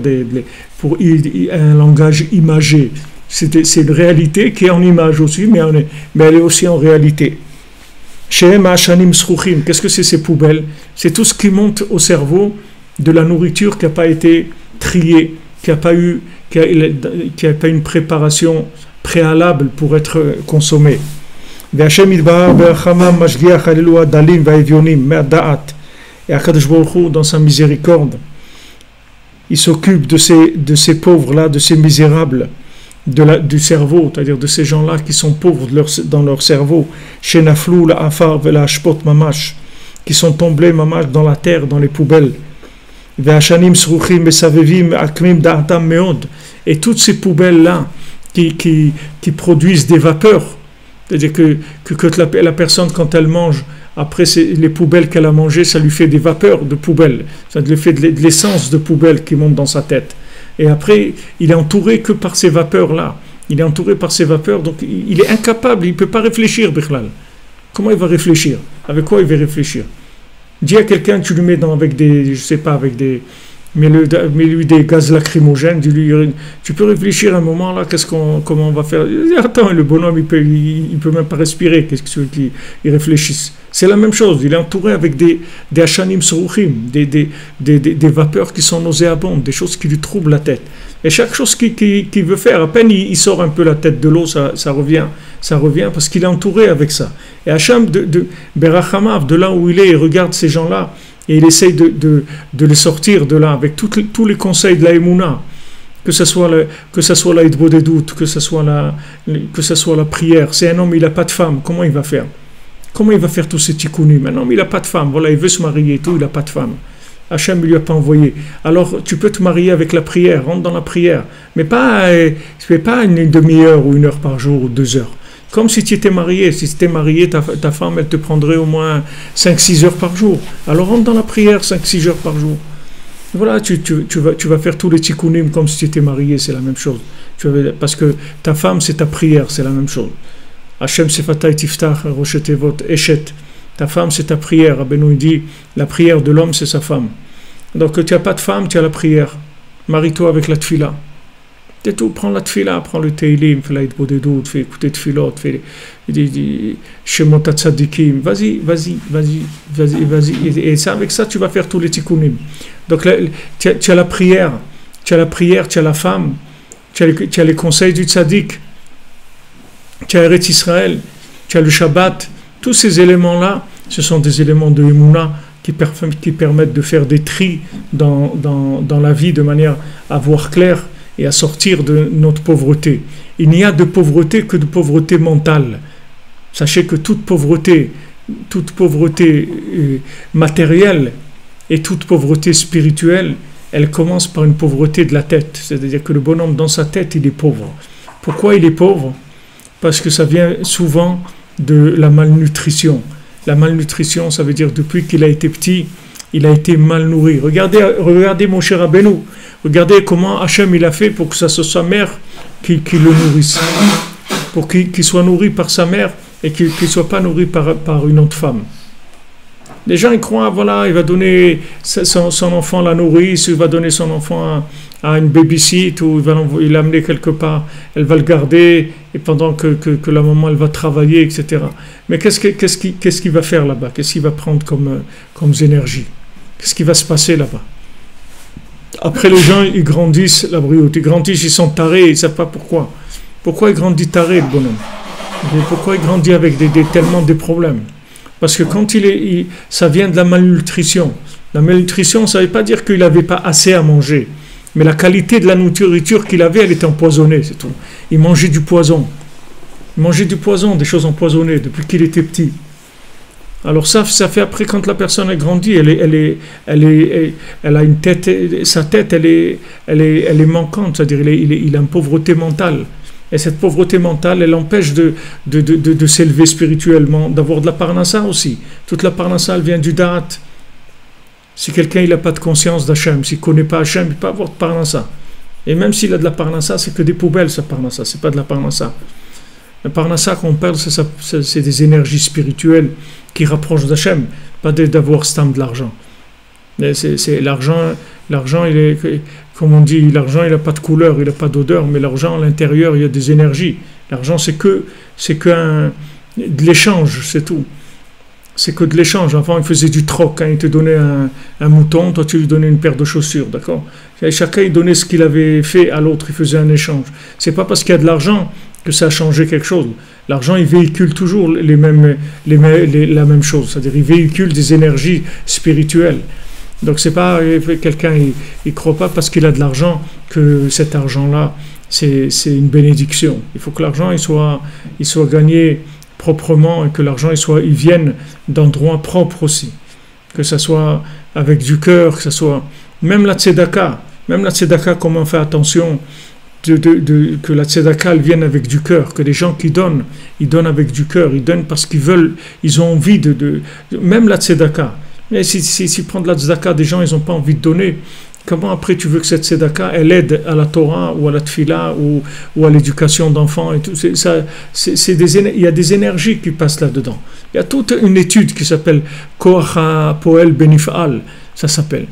pour un langage imagé. C'est une réalité qui est en image aussi, mais elle est aussi en réalité. Qu'est-ce que c'est ces poubelles? C'est tout ce qui monte au cerveau de la nourriture qui n'a pas été triée, qui n'a pas eu une préparation préalable pour être consommée. Et Akadosh Baruch Hu, dans sa miséricorde, il s'occupe de ces pauvres-là, de ces misérables, du cerveau, c'est-à-dire de ces gens-là qui sont pauvres dans leur cerveau, qui sont tombés mamash dans la terre, dans les poubelles. Et toutes ces poubelles-là qui produisent des vapeurs, c'est-à-dire que la personne, quand elle mange, après les poubelles qu'elle a mangées, ça lui fait des vapeurs de poubelles, ça lui fait de l'essence de poubelle qui monte dans sa tête. Et après, il est entouré que par ces vapeurs-là. Il est entouré par ces vapeurs, donc il est incapable, il ne peut pas réfléchir, Bichlal. Comment il va réfléchir? Avec quoi il va réfléchir? Dis à quelqu'un, tu lui mets avec des, je sais pas, mets-lui des gaz lacrymogènes, dis-lui, tu peux réfléchir un moment là, comment on va faire? Il dit, attends, le bonhomme, il peut même pas respirer, qu'est-ce que tu veux qu'il réfléchisse? C'est la même chose, il est entouré avec des hashanim soruchim, des vapeurs qui sont nauséabondes, des choses qui lui troublent la tête. Et chaque chose qu'il veut faire, à peine il sort un peu la tête de l'eau, ça revient parce qu'il est entouré avec ça. Et Hacham, de Berachamav, de là où il est, il regarde ces gens-là, et il essaye de les sortir de là, avec tous les conseils de la Emouna, que ce soit la Hidbodedut, que ce soit la prière. C'est un homme, il n'a pas de femme, comment il va faire? Comment il va faire tous ces tikkunim? Maintenant, il n'a pas de femme. Voilà, il veut se marier et tout, il n'a pas de femme. Hachem ne lui a pas envoyé. Alors, tu peux te marier avec la prière, rentre dans la prière. Mais pas une demi-heure ou 1 heure par jour ou 2 heures. Comme si tu étais marié. Si tu étais marié, ta femme, elle te prendrait au moins 5-6 heures par jour. Alors, rentre dans la prière 5-6 heures par jour. Voilà, tu vas faire tous les tikkunim comme si tu étais marié, c'est la même chose. Parce que ta femme, c'est ta prière, c'est la même chose. Hachem sefatay tiftach roshetevot eshet. Ta femme, c'est ta prière. Rabbeinu dit, la prière de l'homme, c'est sa femme. Donc, tu n'as pas de femme, tu as la prière. Marie-toi avec la tfila. C'est tout. Prends la tfila, prends le teilim, fais la hitbodedut, fais écouter tfilot, fais shemot tzadikim. Vas-y. Et ça, avec ça, tu vas faire tous les tikkunim. Donc, tu as la prière, tu as la femme, tu as les conseils du tzadik, tu as Eretz Israël, tu as le Shabbat. Tous ces éléments-là, ce sont des éléments de Emouna qui permettent de faire des tris dans la vie de manière à voir clair et à sortir de notre pauvreté. Il n'y a de pauvreté que de pauvreté mentale. Sachez que toute pauvreté matérielle et toute pauvreté spirituelle, elle commence par une pauvreté de la tête. C'est-à-dire que le bonhomme, dans sa tête, il est pauvre. Pourquoi il est pauvre? Parce que ça vient souvent de la malnutrition. La malnutrition, ça veut dire depuis qu'il a été petit, il a été mal nourri. Regardez mon cher Rabbeinu. Regardez comment Hachem il a fait pour que ça soit sa mère qui le nourrisse. Pour qu'il soit nourri par sa mère et qu'il ne soit pas nourri par une autre femme. Les gens ils croient, voilà, il va donner son enfant la nourrice, il va donner son enfant à une babysit ou il va l'amener quelque part, elle va le garder et pendant que la maman elle va travailler, etc. Mais qu'est-ce qu'il va faire là-bas? Qu'est-ce qu'il va prendre comme énergie? Qu'est-ce qui va se passer là-bas? Après les gens ils grandissent, la brioute, ils grandissent, ils sont tarés, ils ne savent pas pourquoi. Pourquoi il grandit taré le bonhomme? Pourquoi il grandit avec tellement de problèmes? Parce que quand ça vient de la malnutrition. La malnutrition, ça ne veut pas dire qu'il n'avait pas assez à manger. Mais la qualité de la nourriture qu'il avait, elle était empoisonnée, c'est tout. Il mangeait du poison. Il mangeait du poison, des choses empoisonnées, depuis qu'il était petit. Alors ça fait après, quand la personne a grandi, elle a une tête, sa tête, elle est manquante, c'est-à-dire il a une pauvreté mentale. Et cette pauvreté mentale, elle empêche de s'élever spirituellement, d'avoir de la parnassa aussi. Toute la parnassa, elle vient du da'at. Si quelqu'un n'a pas de conscience d'Hachem, s'il ne connaît pas Hachem, il ne peut pas avoir de parnassa. Et même s'il a de la parnassa, c'est que des poubelles, sa parnassa, c'est pas de la parnassa. La parnassa qu'on parle, c'est des énergies spirituelles qui rapprochent d'Hachem, pas d'avoir stam de l'argent. C'est l'argent, il est, comme on dit, l'argent il n'a pas de couleur, il n'a pas d'odeur, mais l'argent à l'intérieur il y a des énergies. L'argent c'est que de l'échange, c'est tout. C'est que de l'échange. Avant il faisait du troc, hein, il te donnait un mouton, toi tu lui donnais une paire de chaussures, d'accord? Et chacun il donnait ce qu'il avait fait à l'autre, il faisait un échange. C'est pas parce qu'il y a de l'argent que ça a changé quelque chose. L'argent il véhicule toujours la même chose, c'est-à-dire il véhicule des énergies spirituelles. Donc c'est pas quelqu'un il croit pas parce qu'il a de l'argent que cet argent-là c'est une bénédiction. Il faut que l'argent il soit gagné proprement et que l'argent il vienne d'endroits propres aussi. Que ça soit avec du cœur, que ça soit même la tzedaka, comment on fait attention que la tzedaka elle vienne avec du cœur, que les gens qui donnent, ils donnent avec du cœur, ils donnent parce qu'ils veulent, ils ont envie même la tzedaka. Mais si prendre la tzedaka, des gens, ils n'ont pas envie de donner. Comment après tu veux que cette tzedaka, elle aide à la Torah ou à la tfila ou à l'éducation d'enfants et tout. Il y a des énergies qui passent là-dedans. Il y a toute une étude qui s'appelle Koach Poel Benifal, ça s'appelle.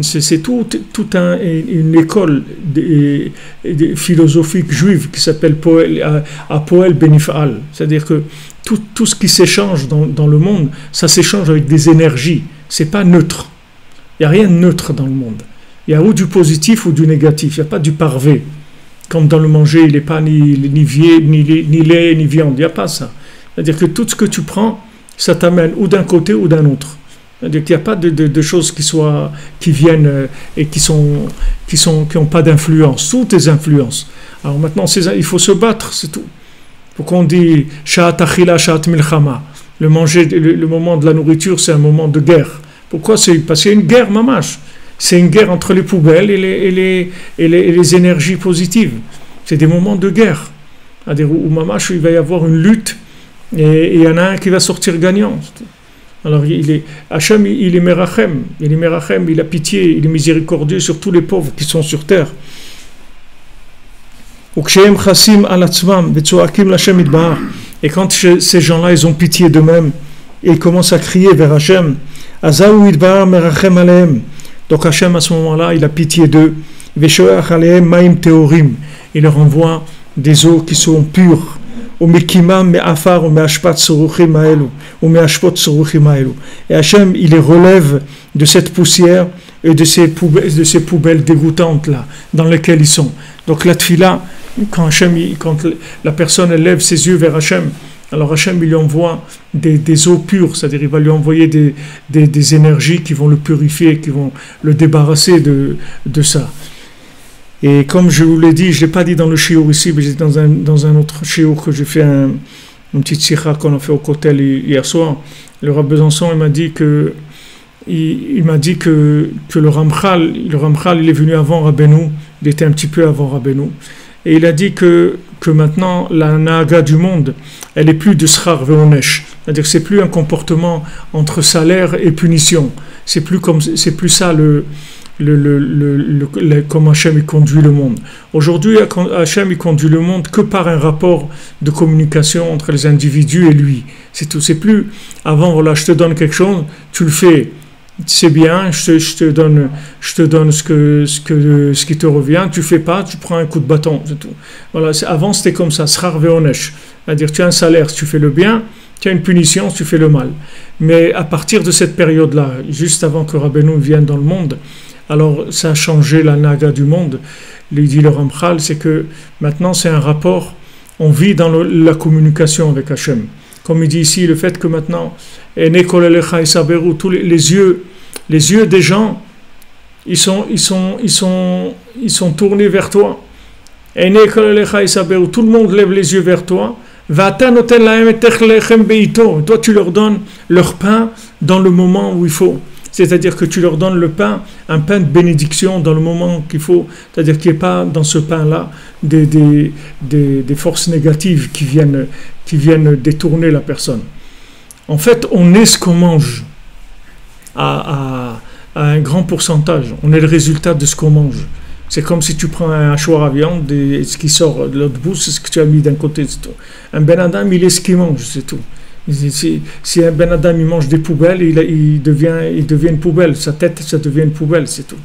C'est toute une école philosophique juive qui s'appelle Poel Benifal. C'est-à-dire que tout ce qui s'échange dans le monde, ça s'échange avec des énergies. C'est pas neutre. Il n'y a rien de neutre dans le monde. Il y a ou du positif ou du négatif. Il n'y a pas du parvé. Comme dans le manger, il n'est pas ni lait, ni viande. Il n'y a pas ça. C'est-à-dire que tout ce que tu prends, ça t'amène ou d'un côté ou d'un autre. C'est-à-dire qu'il n'y a pas de choses qui viennent et qui n'ont pas d'influence. Toutes les influences. Alors maintenant, il faut se battre, c'est tout. Pourquoi on dit « Sha'at achila, sha'at milchama » Le moment de la nourriture, c'est un moment de guerre. Pourquoi? Parce qu'il y a une guerre mamache. C'est une guerre entre les poubelles et les énergies positives. C'est des moments de guerre. C'est-à-dire où mamache, il va y avoir une lutte et il y en a un qui va sortir gagnant. Alors Hachem, il est merachem, il a pitié, il est miséricordieux sur tous les pauvres qui sont sur terre. Et quand ces gens-là, ils ont pitié d'eux-mêmes et ils commencent à crier vers Hachem, donc Hachem à ce moment-là, il a pitié d'eux. Il leur envoie des eaux qui sont pures. Et Hachem, il les relève de cette poussière et de ces poubelles dégoûtantes là, dans lesquelles ils sont. Donc la tfila, quand la personne elle lève ses yeux vers Hachem, alors Hachem il lui envoie des eaux pures, c'est-à-dire il va lui envoyer des énergies qui vont le purifier, qui vont le débarrasser de ça. Et comme je vous l'ai dit, je ne l'ai pas dit dans le shiur ici, mais j'étais dans un autre shiur que j'ai fait une petite sikha qu'on a fait au Kotel hier soir. Le Rav Besançon il m'a dit que le Ramchal il est venu avant Rabbeinu, il était un petit peu avant Rabbeinu, et il a dit que maintenant la naga du monde, elle est plus de schar ve'onesh, c'est-à-dire que c'est plus un comportement entre salaire et punition, c'est plus ça comme Hachem il conduit le monde. Aujourd'hui, Hachem il conduit le monde que par un rapport de communication entre les individus et lui. C'est tout. C'est plus avant, voilà, je te donne quelque chose, tu le fais, c'est bien, je te donne ce qui te revient, tu fais pas, tu prends un coup de bâton, c'est tout. Voilà, avant c'était comme ça, schar ve'onesh, c'est-à-dire tu as un salaire si tu fais le bien, tu as une punition si tu fais le mal. Mais à partir de cette période-là, juste avant que Rabbeinu vienne dans le monde, alors ça a changé la naga du monde. Il dit le Ramchal, c'est que maintenant c'est un rapport, on vit dans la communication avec Hachem. Comme il dit ici, le fait que maintenant, tous les yeux des gens, ils sont tournés vers toi. Tout le monde lève les yeux vers toi. Toi, tu leur donnes leur pain dans le moment où il faut. C'est-à-dire que tu leur donnes le pain, un pain de bénédiction dans le moment qu'il faut. C'est-à-dire qu'il n'y ait pas dans ce pain-là des forces négatives qui viennent détourner la personne. En fait, on est ce qu'on mange à un grand pourcentage. On est le résultat de ce qu'on mange. C'est comme si tu prends un hachoir à viande et ce qui sort de l'autre bout, c'est ce que tu as mis d'un côté. C'est tout. Un Ben Adam, il est ce qu'il mange, c'est tout. Si un Ben Adam il mange des poubelles, il devient une poubelle. Sa tête, ça devient une poubelle, c'est tout.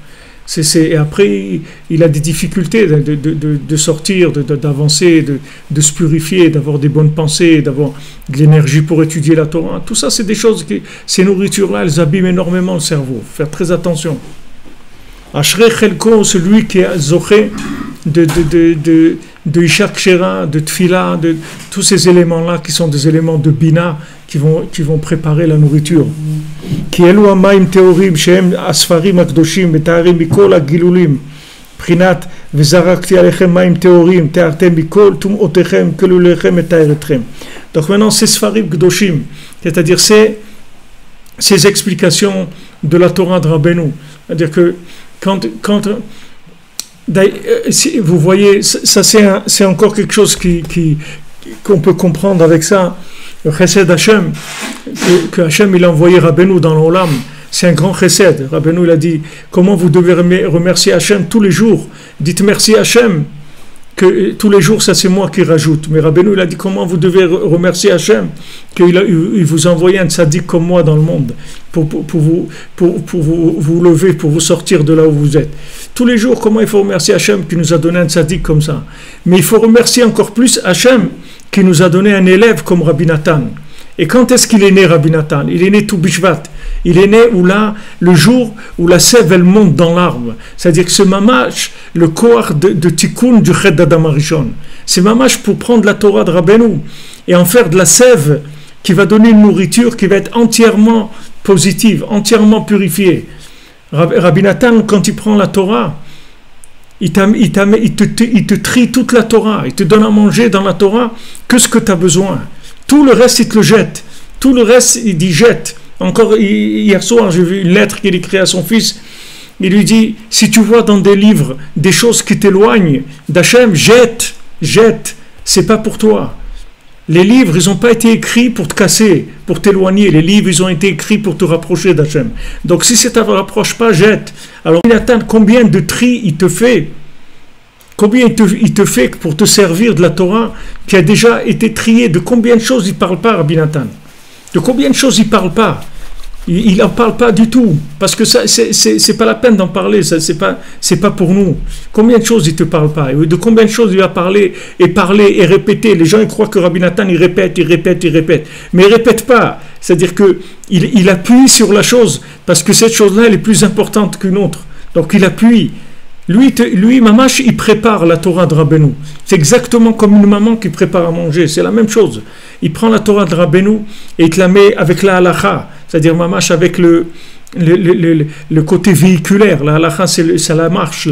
Et après, il a des difficultés de sortir, d'avancer, de se purifier, d'avoir des bonnes pensées, d'avoir de l'énergie pour étudier la Torah. Tout ça, c'est des choses ces nourritures-là, elles abîment énormément le cerveau. Faut faire très attention. Ashrei Chelko, celui qui est zoché de Ishak Shera, de Tfila, de tous ces éléments-là qui sont des éléments de Bina qui vont préparer la nourriture. Qui elu hamayim teorim shehem asfarim akdoshim vetaharim mikol hagilulim prinat vezarakti alechem mayim teorim tehartem mikol tumotechem kelulechem etaheretchem. Donc maintenant ces sfarim kdoshim, c'est-à-dire ces explications de la Torah de Rabbeinu, c'est-à-dire que quand vous voyez, ça c'est encore quelque chose qu'on peut comprendre avec ça. Le chesed Hachem, que Hachem il a envoyé Rabbeinu dans l'Olam, c'est un grand chesed. Rabbeinu il a dit, comment vous devez remercier Hachem tous les jours. Dites merci Hachem, que tous les jours ça c'est moi qui rajoute. Mais Rabbeinu il a dit, comment vous devez remercier Hachem, qu'il vous a envoyé un tzaddik comme moi dans le monde, pour vous lever, pour vous sortir de là où vous êtes. Tous les jours, comment il faut remercier Hachem qui nous a donné un tzaddik comme ça. Mais il faut remercier encore plus Hachem qui nous a donné un élève comme Rabbi Nathan. Et quand est-ce qu'il est né, Rabbi Nathan? Il est né tout Bishvat. Il est né le jour où la sève elle monte dans l'arbre. C'est-à-dire que ce mamash, le koach de tikkun du Ched d'Adam Arishon, c'est mamash pour prendre la Torah de Rabbeinu et en faire de la sève qui va donner une nourriture qui va être entièrement positive, entièrement purifiée. Rabbi Nathan, quand il prend la Torah, il te trie toute la Torah, il te donne à manger dans la Torah que ce que tu as besoin. Tout le reste, il te le jette. Tout le reste, il dit jette. Encore hier soir, j'ai vu une lettre qu'il écrit à son fils. Il lui dit, si tu vois dans des livres des choses qui t'éloignent d'Hachem, jette, jette. C'est pas pour toi. Les livres, ils n'ont pas été écrits pour te casser, pour t'éloigner. Les livres, ils ont été écrits pour te rapprocher d'Hachem. Donc si ça ne te rapproche pas, jette. Alors, combien de tri il te fait? Combien il te fait pour te servir de la Torah qui a déjà été triée? De combien de choses il ne parle pas, Rabbi Nathan? De combien de choses il ne parle pas? Il n'en parle pas du tout, parce que ça, c'est pas la peine d'en parler, c'est pas pour nous. Combien de choses il ne te parle pas? De combien de choses il va parler et répéter? Les gens ils croient que Rabbi Nathan il répète, mais il ne répète pas. C'est-à-dire qu'il appuie sur la chose, parce que cette chose-là elle est plus importante qu'une autre. Donc il appuie. Lui, Mamash, il prépare la Torah de Rabbeinu. C'est exactement comme une maman qui prépare à manger. C'est la même chose. Il prend la Torah de Rabbeinu et il te la met avec la halacha. C'est-à-dire Mamash avec le côté véhiculaire. La halacha, c'est la marche,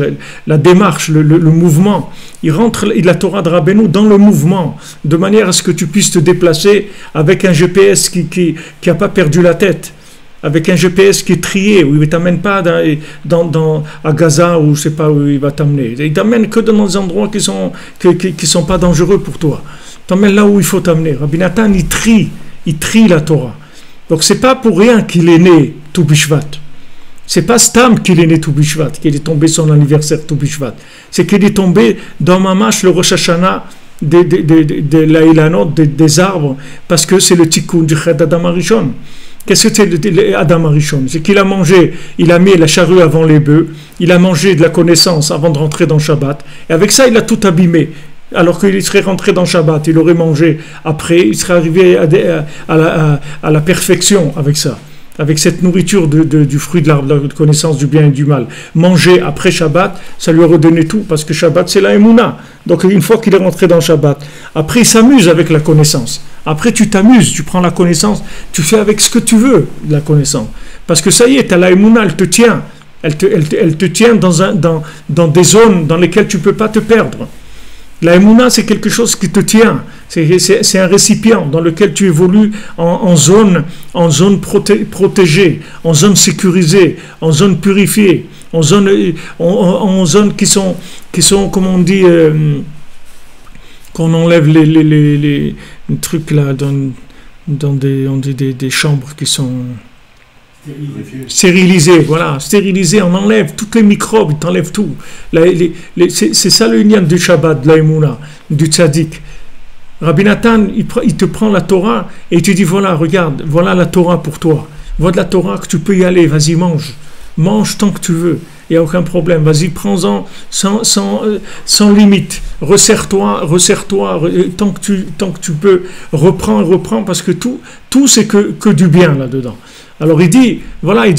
la démarche, le mouvement. Il rentre la Torah de Rabbeinu dans le mouvement, de manière à ce que tu puisses te déplacer avec un GPS qui n'a pas perdu la tête. Avec un GPS qui est trié, où il ne t'amène pas à Gaza ou je ne sais pas où il va t'amener. Il t'amène que dans des endroits qui sont pas dangereux pour toi. Il t'amène là où il faut t'amener. Rabbi Nathan, il trie la Torah. Donc c'est pas pour rien qu'il est né Tou Bishvat. C'est pas Stam qu'il est né Tou Bishvat, qu'il est tombé son anniversaire Tou Bishvat. C'est qu'il est tombé dans Mamash, le Rosh Hashanah, la Ilanot, des arbres, parce que c'est le Tikkun du Ched Adam Arishon. Qu'est-ce que c'est Adam Arishon? C'est qu'il a mangé, il a mis la charrue avant les bœufs, il a mangé de la connaissance avant de rentrer dans Shabbat, et avec ça il a tout abîmé. Alors qu'il serait rentré dans Shabbat, il aurait mangé après, il serait arrivé à la perfection avec ça, avec cette nourriture du fruit de l'arbre de la connaissance du bien et du mal. Manger après Shabbat, ça lui aurait donné tout, parce que Shabbat c'est la Emouna. Donc une fois qu'il est rentré dans Shabbat, après il s'amuse avec la connaissance. Après tu t'amuses, tu prends la connaissance, tu fais avec ce que tu veux de la connaissance. Parce que ça y est, tu as la Emouna, elle te tient. Elle te tient dans des zones dans lesquelles tu ne peux pas te perdre. La Emouna, c'est quelque chose qui te tient. C'est un récipient dans lequel tu évolues en zone protégée, en zone sécurisée, en zone purifiée, en zone qui sont comme on dit, qu'on enlève les trucs là dans des chambres qui sont stérilisées, voilà, stérilisées, on enlève tous les microbes, il t'enlève tout. C'est ça le lien du Shabbat, de la Emouna, du Tzadik. Rabbi Nathan, il te prend la Torah et il te dit, voilà, regarde, voilà la Torah pour toi. Voilà la Torah que tu peux y aller, vas-y, mange. Mange tant que tu veux, il n'y a aucun problème. Vas-y, prends-en sans limite. Resserre-toi, tant que tu peux. Reprends, parce que tout c'est que du bien là-dedans. Alors il dit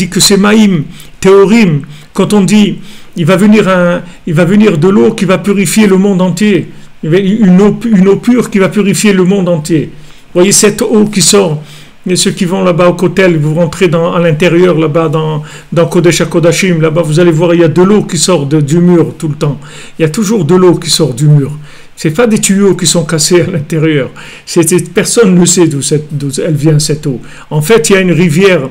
que c'est Maïm, Théorim, quand on dit, il va venir de l'eau qui va purifier le monde entier. Une eau pure qui va purifier le monde entier. Vous voyez cette eau qui sort, et ceux qui vont là-bas au Kotel, vous rentrez à l'intérieur, là-bas dans Kodesh HaKodashim, là-bas vous allez voir, il y a de l'eau qui sort du mur tout le temps. Il y a toujours de l'eau qui sort du mur. C'est pas des tuyaux qui sont cassés à l'intérieur. Personne ne sait d'où elle vient, cette eau. En fait, il y a une rivière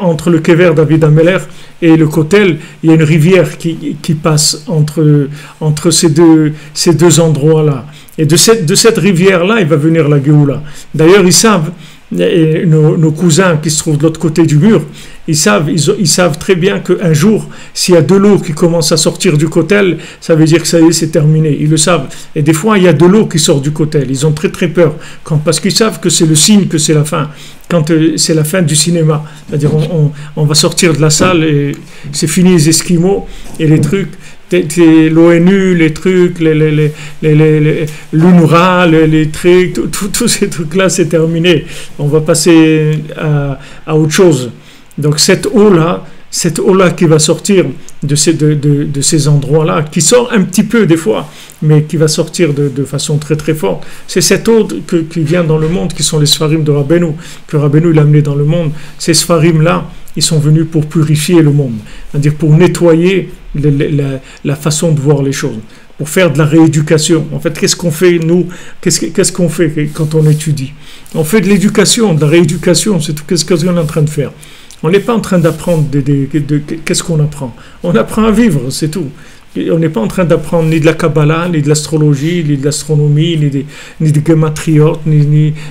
entre le Kever David Ameler et le Kotel. Il y a une rivière qui passe entre ces deux endroits-là. Et de cette rivière-là, il va venir la Géoula. D'ailleurs, ils savent, et nos cousins qui se trouvent de l'autre côté du mur, ils savent très bien qu'un jour, s'il y a de l'eau qui commence à sortir du Kotel, ça veut dire que ça y est, c'est terminé. Ils le savent. Et des fois, il y a de l'eau qui sort du Kotel. Ils ont très très peur, parce qu'ils savent que c'est le signe que c'est la fin. Quand c'est la fin du cinéma. C'est-à-dire, on va sortir de la salle et c'est fini les Esquimaux et les trucs. L'ONU, les trucs, l'UNRWA, les trucs, tous ces trucs-là, c'est terminé. On va passer à autre chose. Donc cette eau-là qui va sortir de ces endroits-là, qui sort un petit peu des fois, mais qui va sortir de façon très très forte, c'est cette eau qui vient dans le monde, qui sont les Sfarim de Rabbeinu, que Rabbeinu l'a amené dans le monde. Ces Sfarim-là, ils sont venus pour purifier le monde, c'est-à-dire pour nettoyer la façon de voir les choses. pour faire de la rééducation. En fait, qu'est-ce qu'on fait, nous? Qu'est-ce qu'on fait quand on étudie? On fait de l'éducation, de la rééducation, c'est tout ce qu'on est en train de faire. On n'est pas en train d'apprendre qu'est-ce qu'on apprend. On apprend à vivre, c'est tout. Et on n'est pas en train d'apprendre ni de la Kabbalah, ni de l'astrologie, ni de l'astronomie, ni de gématriotes,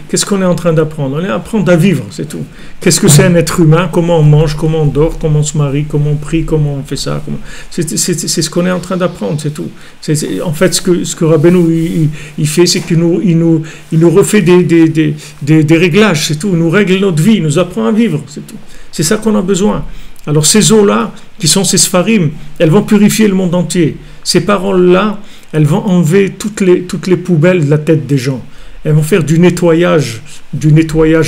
Qu'est-ce qu'on est en train d'apprendre? On est en train d'apprendre à vivre, c'est tout. Qu'est-ce que c'est un être humain? Comment on mange? Comment on dort? Comment on se marie? Comment on prie? Comment on fait ça? C'est ce qu'on est en train d'apprendre, c'est tout. En fait, ce que Rabbeinu il fait, c'est qu'il nous refait des réglages, c'est tout. Il nous règle notre vie, il nous apprend à vivre, c'est tout. C'est ça qu'on a besoin. Alors ces eaux-là, qui sont ces sfarim, elles vont purifier le monde entier. Ces paroles-là, elles vont enlever toutes les poubelles de la tête des gens. Elles vont faire du nettoyage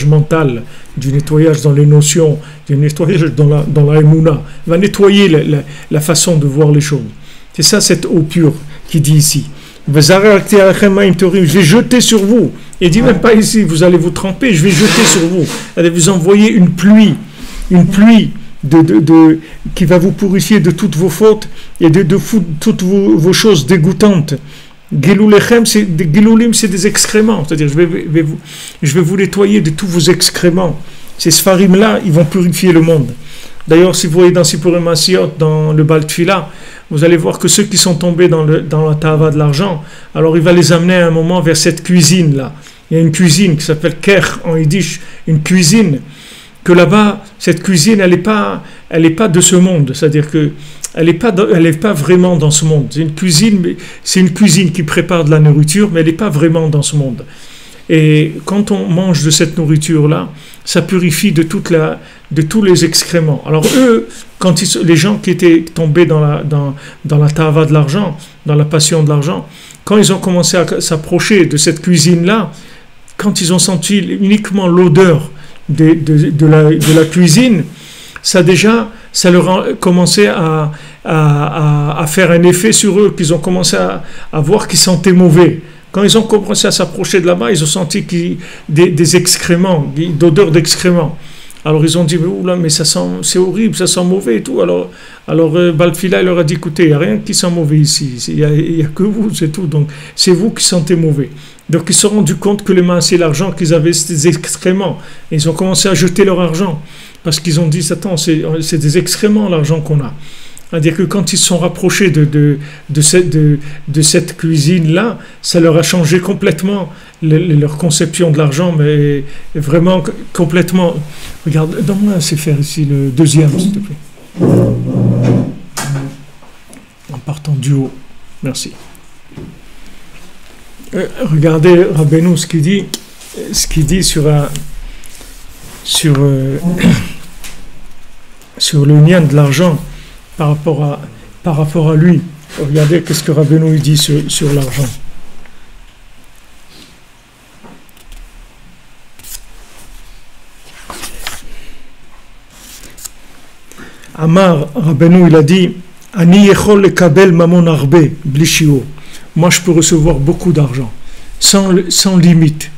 mental, du nettoyage dans les notions, du nettoyage dans la émouna. Elle va nettoyer la façon de voir les choses. C'est ça cette eau pure qui dit ici. Je vais jeter sur vous. Il dit même pas ici, vous allez vous tremper, je vais jeter sur vous. Elle va vous envoyer une pluie qui va vous purifier de toutes vos fautes et de toutes vos choses dégoûtantes. Gilulechem, Gilulim, c'est des excréments, c'est-à-dire je vais vous nettoyer de tous vos excréments. Ces sfarim-là, ils vont purifier le monde. D'ailleurs, si vous voyez dans Sipurim Asiot, dans le Baal Tfila, vous allez voir que ceux qui sont tombés dans la tava de l'argent, alors il va les amener à un moment vers cette cuisine-là. Il y a une cuisine qui s'appelle Ker en yiddish, une cuisine que là-bas, cette cuisine, elle n'est pas de ce monde, c'est-à-dire que elle n'est pas vraiment dans ce monde. C'est une cuisine qui prépare de la nourriture, mais elle n'est pas vraiment dans ce monde. Et quand on mange de cette nourriture-là, ça purifie de tous les excréments. Alors eux, les gens qui étaient tombés dans la tava de l'argent, dans la passion de l'argent, quand ils ont commencé à s'approcher de cette cuisine-là, quand ils ont senti uniquement l'odeur de la cuisine, ça leur a commencé à faire un effet sur eux, qu'ils ont commencé à voir qu'ils sentaient mauvais. Quand ils ont commencé à s'approcher de là-bas, ils ont senti des excréments, d'odeurs d'excréments. Alors ils ont dit, oula, mais ça sent, c'est horrible, ça sent mauvais et tout. Alors Baal Tfila, il leur a dit, écoutez, il n'y a rien qui sent mauvais ici, il n'y a que vous, c'est tout. Donc c'est vous qui sentez mauvais. Donc ils se sont rendus compte que les mains, c'est l'argent qu'ils avaient, c'était des excréments. Et ils ont commencé à jeter leur argent. Parce qu'ils ont dit, attends, c'est des excréments l'argent qu'on a. C'est-à-dire que quand ils se sont rapprochés de cette cuisine-là, ça leur a changé complètement leur conception de l'argent, mais vraiment complètement. Regarde, donne-moi un sefer ici, le deuxième, s'il te plaît. En partant du haut. Merci. Regardez Rabbeinu ce qu'il dit sur le lien de l'argent par rapport à lui. Regardez qu'est-ce que Rabbeinu dit sur l'argent. Amar, Rabbeinu, il a dit Ani yechol lekabel mamon arbe bli shiur. Moi, je peux recevoir beaucoup d'argent, sans limite.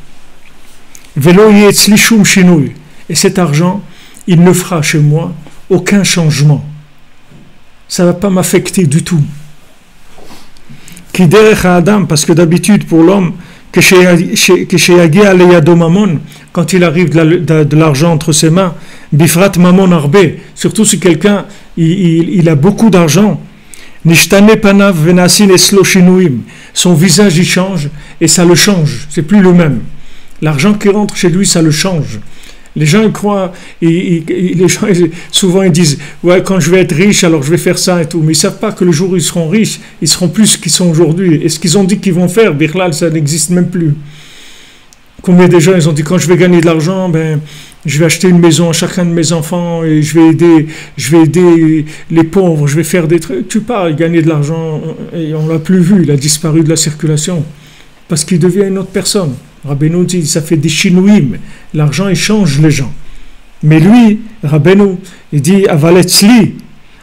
Velo yetzli shum shinui. Et cet argent, il ne fera chez moi aucun changement. Ça ne va pas m'affecter du tout. Kiderech Adam, parce que d'habitude, pour l'homme, quand il arrive de l'argent entre ses mains, bifrat mamon arbe, surtout si quelqu'un il a beaucoup d'argent, nishtane panav venasin eslo shinuim, son visage il change et ça le change, c'est plus le même. L'argent qui rentre chez lui, ça le change. Les gens ils croient, les gens souvent ils disent ouais, quand je vais être riche alors je vais faire ça et tout, mais ils savent pas que le jour où ils seront riches, ils seront plus qu'ils sont aujourd'hui. Et ce qu'ils ont dit qu'ils vont faire, Birlal, ça n'existe même plus. Combien de gens ils ont dit quand je vais gagner de l'argent, ben je vais acheter une maison à chacun de mes enfants et je vais aider les pauvres, je vais faire des trucs. Tu parles, gagner de l'argent et on l'a plus vu, il a disparu de la circulation parce qu'il devient une autre personne. Rabbeinu dit, ça fait des chinouim. L'argent, il change les gens. Mais lui, Rabbeinu, il dit, avaletzli,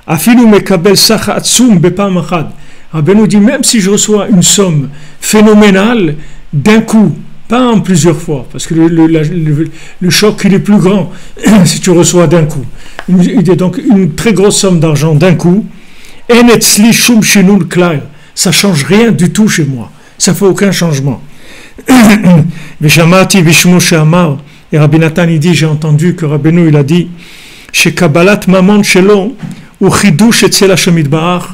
afilu mekabel sacha atsum bepam achad. Rabbeinu dit, même si je reçois une somme phénoménale, d'un coup, pas en plusieurs fois, parce que le choc, il est plus grand si tu reçois d'un coup. Il dit donc une très grosse somme d'argent d'un coup, en etzli shum shinul klair. ça change rien du tout chez moi. Ça fait aucun changement. Et Rabbi Nathan il dit, j'ai entendu que Rabbeinu il a dit, chez Kabbalat Mamon Shelo ou Chidush etzel Hashem Yitbarach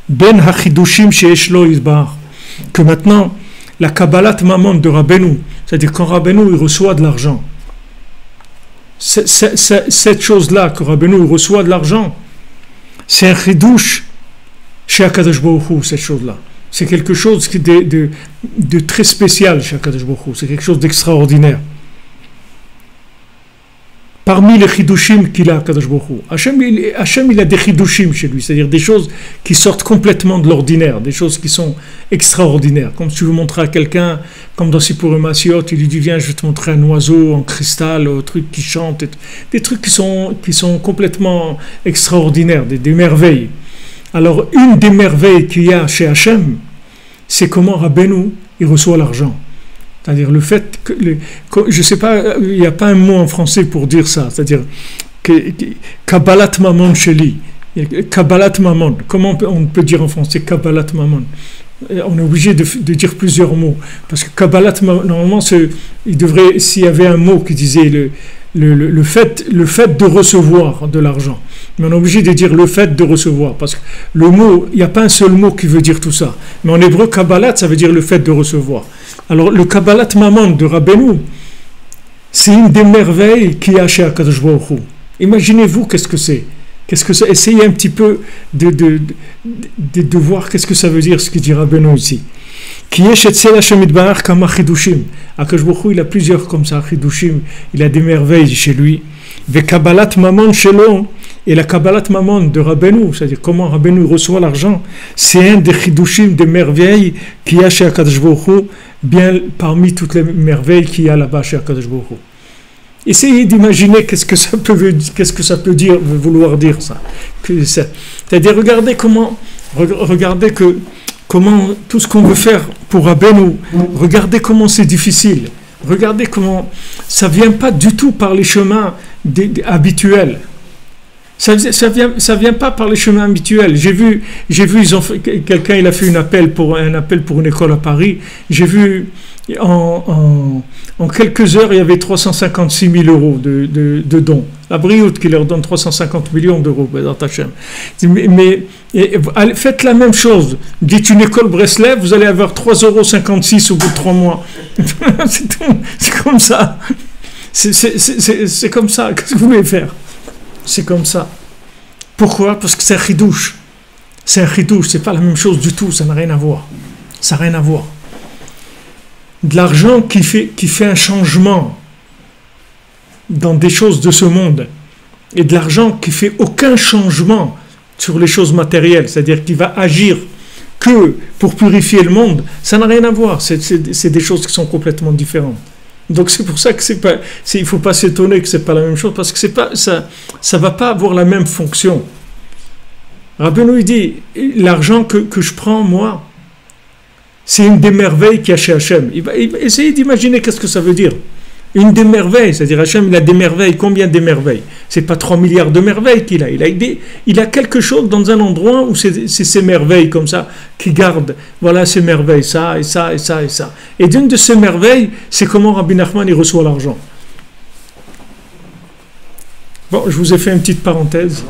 ben hachidushim sheyesh lo Yitbarach, que maintenant la Kabbalat Mamon de Rabbeinu, c'est-à-dire quand Rabbeinu il reçoit de l'argent, cette chose-là que Rabbeinu il reçoit de l'argent, c'est un chidush chez Akadosh Baruch Hu, cette chose-là. C'est quelque chose de très spécial chez Akadosh Baruch Hu, c'est quelque chose d'extraordinaire. Parmi les chidushim qu'il a, Akadosh Baruch Hu, Hachem il a des chidushim chez lui, c'est-à-dire des choses qui sortent complètement de l'ordinaire, des choses qui sont extraordinaires. Comme si tu veux montrer à quelqu'un, comme dans Sipurim Asiot, il lui dit viens, je vais te montrer un oiseau en cristal, un truc qui chante, des trucs qui sont complètement extraordinaires, des merveilles. Alors une des merveilles qu'il y a chez Hachem, c'est comment Rabbeinu il reçoit l'argent. C'est-à-dire le fait que, je ne sais pas, il n'y a pas un mot en français pour dire ça, c'est-à-dire Kabbalat Mamon Sheli, Kabbalat Mamon, comment on peut dire en français Kabbalat Mamon? On est obligé de dire plusieurs mots, parce que Kabbalat Mamon, normalement, il devrait, s'il y avait un mot qui disait le fait de recevoir de l'argent, mais on est obligé de dire le fait de recevoir, parce que le mot, il n'y a pas un seul mot qui veut dire tout ça, mais en hébreu, Kabbalat, ça veut dire le fait de recevoir. Alors, le Kabbalat Mamon de Rabbeinu, c'est une des merveilles qu'il y a chez Akadosh Baruch Hu. Imaginez-vous qu'est-ce que c'est. Essayez un petit peu de voir qu'est-ce que ça veut dire, ce qu'il dit Rabbeinu ici. Qui est chez Tzel Hashem Yitbarach kama chidushim. Akadosh Baruch Hu, il a plusieurs comme ça, chidushim. Il a des merveilles chez lui. Ve Kabbalat Mamon shelo. Et la Kabbalat Mamon de Rabbeinu, c'est-à-dire comment Rabbeinu reçoit l'argent, c'est un des chidushim, des merveilles qu'il y a chez Akadosh Baruch Hu, bien parmi toutes les merveilles qu'il y a là-bas chez Akadosh Baruch Hu. Essayez d'imaginer qu'est-ce que ça peut dire, vouloir dire ça. C'est-à-dire regardez comment tout ce qu'on veut faire pour Rabbeinu, regardez comment c'est difficile. Regardez comment ça ne vient pas du tout par les chemins habituels. Ça vient pas par les chemins habituels. J'ai vu quelqu'un, il a fait un appel pour une école à Paris. J'ai vu en quelques heures, il y avait 356 000 euros de dons. La Brioute qui leur donne 350 millions d'euros dans Hachem. Mais faites la même chose. Dites une école Breslev, vous allez avoir 3,56 € au bout de 3 mois. C'est comme ça. C'est comme ça. Qu'est-ce que vous voulez faire? C'est comme ça. Pourquoi? Parce que c'est un chidouche. C'est un chidouche, c'est pas la même chose du tout, ça n'a rien à voir. Ça n'a rien à voir. De l'argent qui fait un changement dans des choses de ce monde, et de l'argent qui fait aucun changement sur les choses matérielles, c'est-à-dire qui va agir que pour purifier le monde, ça n'a rien à voir. C'est des choses qui sont complètement différentes. Donc c'est pour ça que il ne faut pas s'étonner que ce n'est pas la même chose, parce que ça ne va pas avoir la même fonction. Rabbeinu il dit, l'argent que je prends, moi, c'est une des merveilles qu'il y a chez Hachem. Il va essayer d'imaginer qu'est-ce que ça veut dire. Une des merveilles, c'est-à-dire Hachem, il a des merveilles. Combien de merveilles? C'est pas 3 milliards de merveilles qu'il a. Il a quelque chose dans un endroit où c'est ces merveilles comme ça qui gardent. Voilà ces merveilles, ça et ça et ça et ça. Et d'une de ces merveilles, c'est comment Rabbi Nachman il reçoit l'argent. Bon, je vous ai fait une petite parenthèse.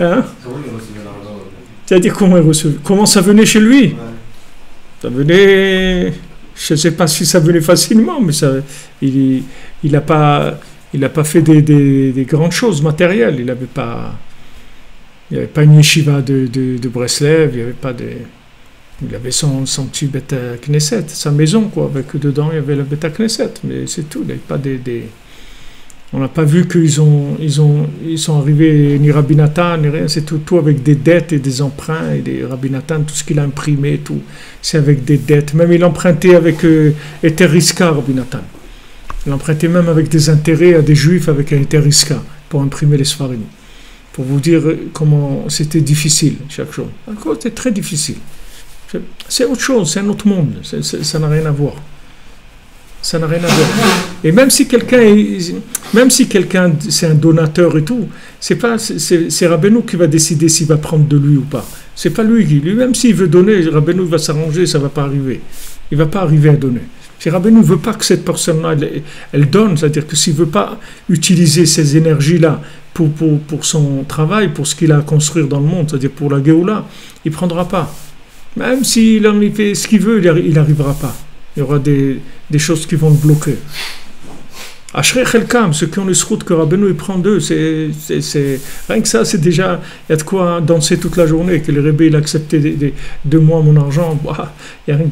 Hein? C'est-à-dire comment ça venait chez lui? Ça venait... Je ne sais pas si ça venait facilement, mais il n'a pas fait des grandes choses matérielles. Il n'y avait pas une yeshiva de Breslev, il avait son petit Beth Knesset, sa maison, quoi, avec dedans il y avait le Beth Knesset, mais c'est tout. Il n'y avait pas on n'a pas vu qu'ils sont arrivés ni Rabbi Nathan, ni rien, c'est tout avec des dettes et des emprunts, et des Rabbi Nathan, tout ce qu'il a imprimé, tout, c'est avec des dettes. Même il empruntait avec Eteriska, Rabbi Nathan. Il empruntait même avec des intérêts à des juifs avec un Eteriska pour imprimer les Sfarim. Pour vous dire comment c'était difficile, chaque chose. Encore, c'était très difficile. C'est autre chose, c'est un autre monde, ça n'a rien à voir. Ça n'a rien à voir. Et même si quelqu'un c'est un donateur et tout, c'est Rabbeinu qui va décider s'il va prendre de lui ou pas. C'est pas lui qui, lui-même s'il veut donner, Rabbeinu va s'arranger, ça va pas arriver. Il va pas arriver à donner. Si Rabbeinu ne veut pas que cette personne-là, elle donne, c'est-à-dire que s'il ne veut pas utiliser ces énergies-là pour son travail, pour ce qu'il a à construire dans le monde, c'est-à-dire pour la Géoula, il ne prendra pas. Même s'il en fait ce qu'il veut, il n'arrivera pas. Il y aura des choses qui vont le bloquer. Ashrei Chelkam, ceux qui ont le srout que Rabbeinu il prend d'eux, rien que ça, c'est déjà, il y a de quoi danser toute la journée, que le Rebbe il a accepté de moi mon argent, il y a rien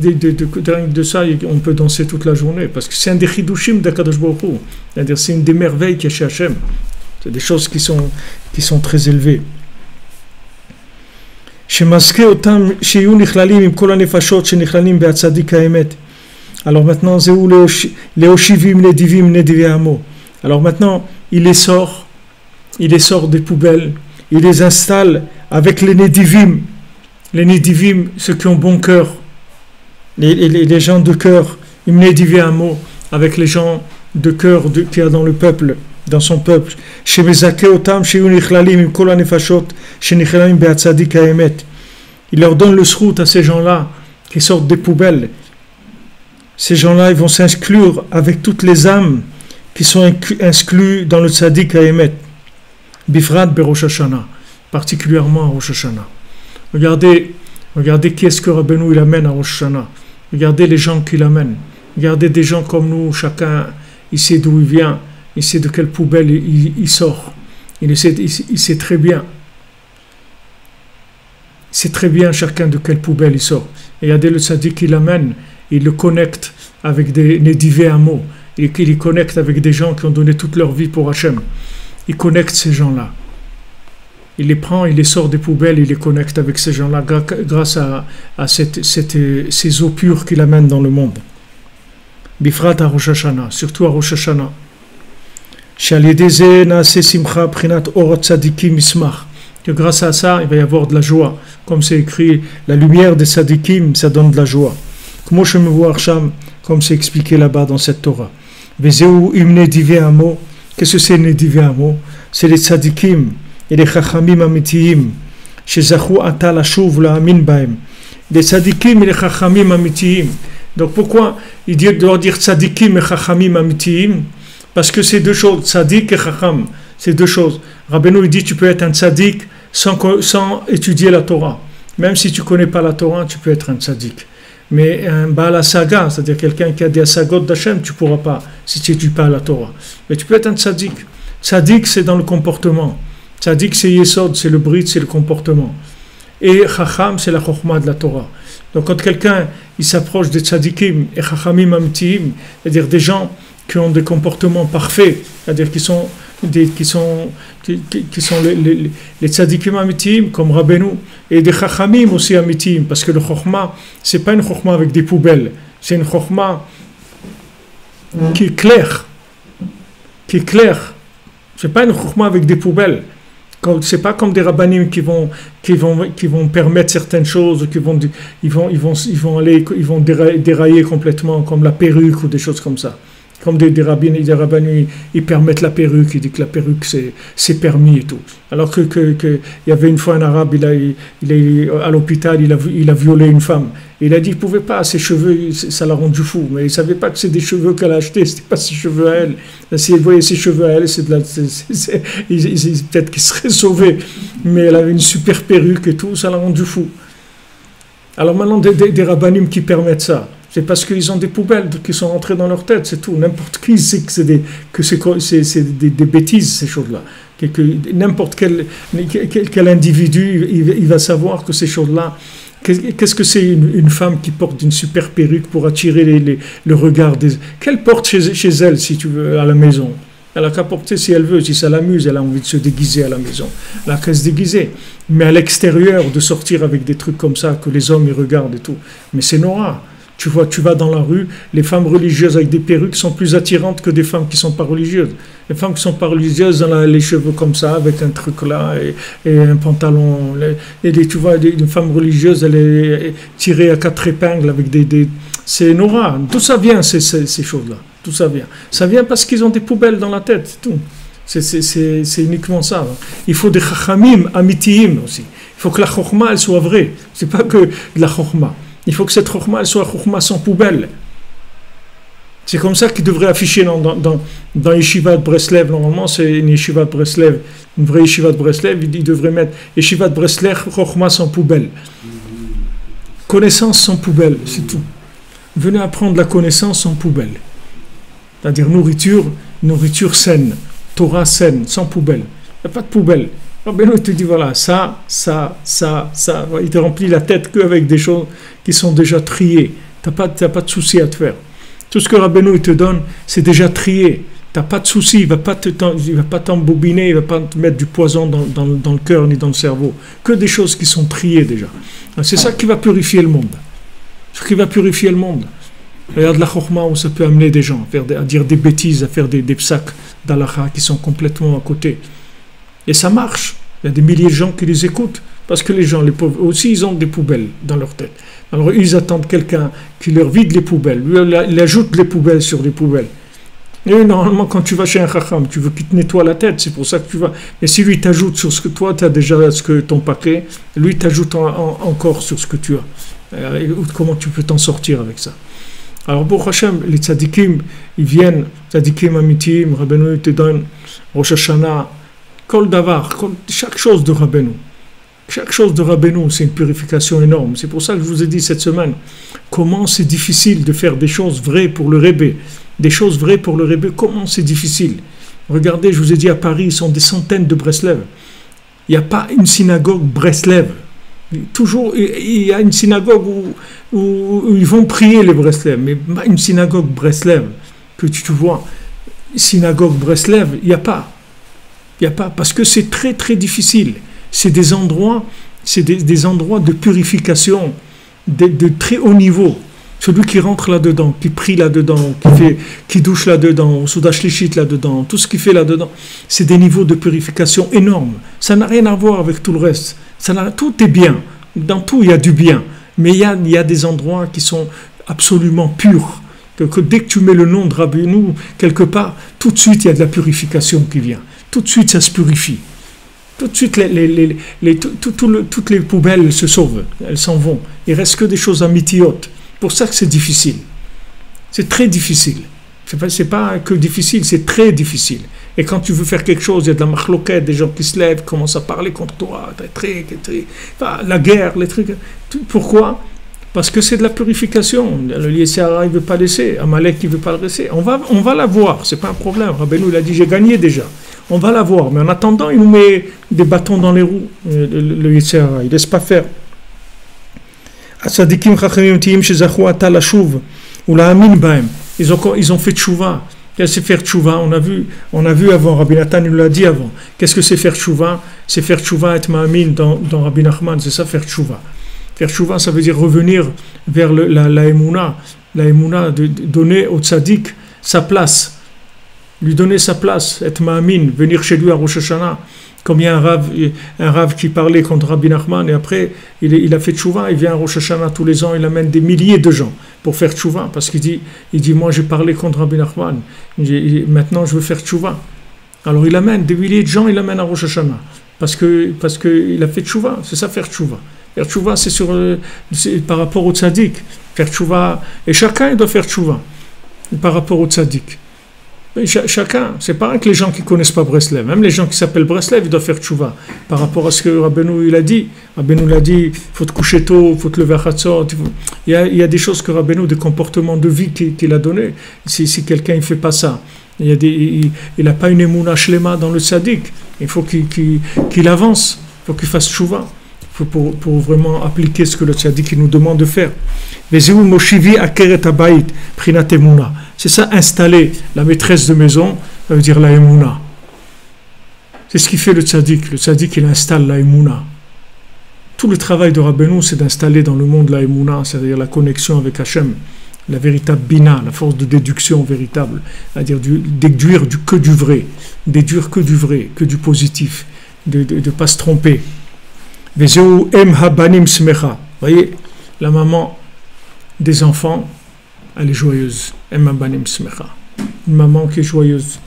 de ça, on peut danser toute la journée, parce que c'est un des chidushim d'Akadosh Baruch Hu, c'est-à-dire c'est une des merveilles qu'il y a chez Hachem, c'est des choses qui sont très élevées. Shemaske otam sheyu nichlalim im kol hanefashot shenichlalim be'atzadik ha'emet. Alors maintenant, c'est où les Oshivim, les Divim, les Diviamo. Alors maintenant, il les sort des poubelles, il les installe avec les Nedivim. Les Nedivim, ceux qui ont bon cœur, les gens de cœur, les Diviamo, avec les gens de cœur qu'il y a dans le peuple, dans son peuple. Il leur donne le srout à ces gens-là qui sortent des poubelles. Ces gens-là, ils vont s'inclure avec toutes les âmes qui sont exclues dans le tzaddik haemet. Bifrat beRosh Hashanah, particulièrement à Rosh Hashanah. Regardez qui est-ce que Rabbeinu il amène à Rosh Hashanah. Regardez les gens qu'il amène. Regardez des gens comme nous, chacun, il sait d'où il vient, il sait de quelle poubelle il sort. Il sait très bien. C'est très bien chacun de quelle poubelle il sort. Et regardez le tzaddik qu'il amène. Il le connecte avec des Divéamos, et qu'il connecte avec des gens qui ont donné toute leur vie pour Hachem. Il connecte ces gens-là. Il les prend, il les sort des poubelles, il les connecte avec ces gens-là grâce à ces eaux pures qu'il amène dans le monde. Bifrat à Rosh Hashanah, surtout à Rosh Hashanah. Que grâce à ça, il va y avoir de la joie. Comme c'est écrit, la lumière des tzadikim, ça donne de la joie. Comme c'est expliqué là-bas dans cette Torah. Qu'est-ce que c'est Nedivéamo? C'est les tzadikim et les chachamim amitiyim. Shezachu ata lashuv la'amin bahem. Les tzadikim et les chachamim amitiyim. Donc pourquoi il doit dire tzadikim et chachamim amitiyim? Parce que c'est deux choses, tzadik et chacham. C'est deux choses. Rabbeinu il dit tu peux être un tzadik sans étudier la Torah. Même si tu ne connais pas la Torah, tu peux être un tzadik. Mais un Baal Hasaga, c'est-à-dire quelqu'un qui a des Hasagot d'Hachem, tu ne pourras pas si tu n'étudies pas la Torah. Mais tu peux être un tzaddik. Tzaddik, c'est dans le comportement. Tzaddik, c'est Yesod, c'est le Brit, c'est le comportement. Et Chacham, c'est la Chokhmah de la Torah. Donc quand quelqu'un il s'approche des tzaddikim et Chachamim Amtiyim, c'est-à-dire des gens qui ont des comportements parfaits, c'est-à-dire qui sont les tzadikim amitim comme Rabbeinu et des chachamim aussi amitim, parce que le chokhmah c'est pas une chokhmah avec des poubelles, c'est une chokhmah qui est claire, c'est pas une chokhmah avec des poubelles. C'est pas comme des rabbanim qui vont permettre certaines choses, ils vont dérailler complètement, comme la perruque ou des choses comme ça. Comme des rabbins, ils permettent la perruque, ils disent que la perruque c'est permis et tout. Alors que il y avait une fois un arabe, il est à l'hôpital, il a violé une femme. Et il a dit qu'il ne pouvait pas, ses cheveux, ça l'a rendu fou. Mais il ne savait pas que c'est des cheveux qu'elle a achetés, ce n'était pas ses cheveux à elle. Si elle voyait ses cheveux à elle, peut-être qu'il serait sauvé. Mais elle avait une super perruque et tout, ça l'a rendu fou. Alors maintenant, des rabbanim qui permettent ça. C'est parce qu'ils ont des poubelles qui sont rentrées dans leur tête, c'est tout. N'importe qui sait que c'est des bêtises, ces choses-là. N'importe quel individu, il va savoir que ces choses-là, qu'est-ce que c'est une femme qui porte une super perruque pour attirer le regard qu'elle porte chez elle, si tu veux, à la maison. Elle n'a qu'à porter si elle veut, si ça l'amuse, elle a envie de se déguiser à la maison. Elle n'a qu'à se déguiser. Mais à l'extérieur, de sortir avec des trucs comme ça, que les hommes ils regardent et tout. Mais c'est Nora. Tu vas dans la rue, les femmes religieuses avec des perruques sont plus attirantes que des femmes qui ne sont pas religieuses. Les femmes qui ne sont pas religieuses ont les cheveux comme ça, avec un truc là, et un pantalon. Tu vois, une femme religieuse, elle est tirée à 4 épingles avec c'est Nora. D'où ça vient, ces choses-là? D'où ça vient? Ça vient parce qu'ils ont des poubelles dans la tête, tout. C'est uniquement ça. Il faut des chachamim amitiyim aussi. Il Il faut que la chokhma, elle soit vraie. C'est pas que de la chokhma. Il faut que cette chokhma, elle soit chokhma sans poubelle. C'est comme ça qu'il devrait afficher dans Yeshiva de Breslev. Normalement, c'est une Yeshiva de Breslev, une vraie Yeshiva de Breslev. Il devrait mettre Yeshiva de Breslev, chokhma sans poubelle. Connaissance sans poubelle, c'est tout. Venez apprendre la connaissance sans poubelle. C'est-à-dire nourriture saine, Torah saine, sans poubelle. Il n'y a pas de poubelle. Rabbeinu te dit voilà, ça. Il te remplit la tête qu'avec des choses qui sont déjà triées. Tu n'as pas de souci à te faire. Tout ce que Rabbeinu te donne, c'est déjà trié. Tu n'as pas de souci, il ne va pas t'embobiner, il ne va pas te mettre du poison dans le cœur ni dans le cerveau. Que des choses qui sont triées déjà. C'est ça qui va purifier le monde. Ce qui va purifier le monde. Regarde la chokhma où ça peut amener des gens à dire des bêtises, à faire des psaques d'Alakha qui sont complètement à côté. Et ça marche. Il y a des milliers de gens qui les écoutent. Parce que les gens, les pauvres, aussi, ils ont des poubelles dans leur tête. Alors, ils attendent quelqu'un qui leur vide les poubelles. Lui, il ajoute les poubelles sur les poubelles. Et normalement, quand tu vas chez un chacham, tu veux qu'il te nettoie la tête. C'est pour ça que tu vas. Et si lui t'ajoute sur ce que toi, tu as déjà ton paquet, lui t'ajoute encore sur ce que tu as. Comment tu peux t'en sortir avec ça? Alors, pour Hachem, les tzadikim, ils viennent, tzadikim amitim, Rabbeinu te donne, Rosh Hashanah, Kol Davar, chaque chose de Rabbeinu. Chaque chose de Rabbeinu, c'est une purification énorme. C'est pour ça que je vous ai dit cette semaine, comment c'est difficile de faire des choses vraies pour le Rebbe. Des choses vraies pour le Rebbe, comment c'est difficile. Regardez, je vous ai dit, à Paris, ils sont des centaines de Breslev. Il n'y a pas une synagogue Breslev. Toujours, il y a une synagogue où ils vont prier les Breslev, mais une synagogue Breslev, que tu vois, synagogue Breslev, il n'y a pas. Il n'y a pas, parce que c'est très très difficile. C'est des endroits de purification de très haut niveau. Celui qui rentre là-dedans, qui prie là-dedans, qui douche là-dedans, Souda Shlichit là-dedans, tout ce qu'il fait là-dedans, c'est des niveaux de purification énormes. Ça n'a rien à voir avec tout le reste. Tout est bien. Dans tout, il y a du bien. Mais il y a des endroits qui sont absolument purs. Que dès que tu mets le nom de Rabbeinu quelque part, tout de suite, il y a de la purification qui vient. Tout de suite, ça se purifie. Tout de suite, toutes les poubelles se sauvent. Elles s'en vont. Il ne reste que des choses amitiotes. C'est pour ça que c'est difficile. C'est très difficile. C'est pas que difficile, c'est très difficile. Et quand tu veux faire quelque chose, il y a de la machloquette, des gens qui se lèvent, commencent à parler contre toi, la guerre, les trucs. Pourquoi? Parce que c'est de la purification. Le Yézéara, il ne veut pas laisser. Amalek, il ne veut pas le laisser. On va la voir, c'est pas un problème. Rabbeinu, il a dit, j'ai gagné déjà. On va la voir. Mais en attendant, il nous met des bâtons dans les roues, le Yézéara. Il ne laisse pas faire. Asadikim chachamim tiyim shezachu ata lashuv ou la'amin bahem. Ils ont fait tchouva. Qu'est-ce que c'est faire tchouva? On a vu avant, Rabbi Nathan nous l'a dit avant. Qu'est-ce que c'est faire tchouva? C'est faire tchouva et ma'amin dans Rabbi Nachman, c'est ça faire tchouva. Faire tchouva, ça veut dire revenir vers la émouna. La émouna, de donner au tzaddik sa place. Lui donner sa place, et ma'amin, venir chez lui à Rosh Hashanah. Comme il y a un rave qui parlait contre Rabbi Nachman, et après, il a fait tchouva, il vient à Rosh Hashanah tous les ans, il amène des milliers de gens pour faire tchouva, parce qu'il dit, moi j'ai parlé contre Rabbi Nachman, maintenant je veux faire tchouva. Alors il amène des milliers de gens, il amène à Rosh Hashanah, parce qu'il a fait tchouva, c'est ça faire tchouva. Faire tchouva, c'est par rapport au tzaddik. Faire tchouva, et chacun il doit faire tchouva par rapport au tzaddik. Chacun, c'est pas que les gens qui connaissent pas Breslev, même les gens qui s'appellent Breslev, ils doivent faire tchouva par rapport à ce que Rabbeinu il a dit. Rabbeinu l'a dit, faut te coucher tôt, faut te lever à Chatzot. Il y a des choses que Rabbeinu, des comportements de vie qu'il a donné. Si quelqu'un il fait pas ça, il n'a pas une émouna shlema dans le tzaddik. Il faut qu'il avance, il faut qu'il fasse tchouva. Pour vraiment appliquer ce que le tzaddik nous demande de faire. C'est ça, installer la maîtresse de maison, ça veut dire la émouna. C'est ce qui fait le tzaddik. Le tzaddik, il installe la émouna. Tout le travail de Rabbeinu, c'est d'installer dans le monde la émouna, c'est-à-dire la connexion avec Hachem, la véritable bina, la force de déduction véritable, c'est-à-dire déduire que du vrai, déduire que du vrai, que du positif, de ne pas se tromper. Voyez, la maman des enfants, elle est joyeuse. Une maman qui est joyeuse.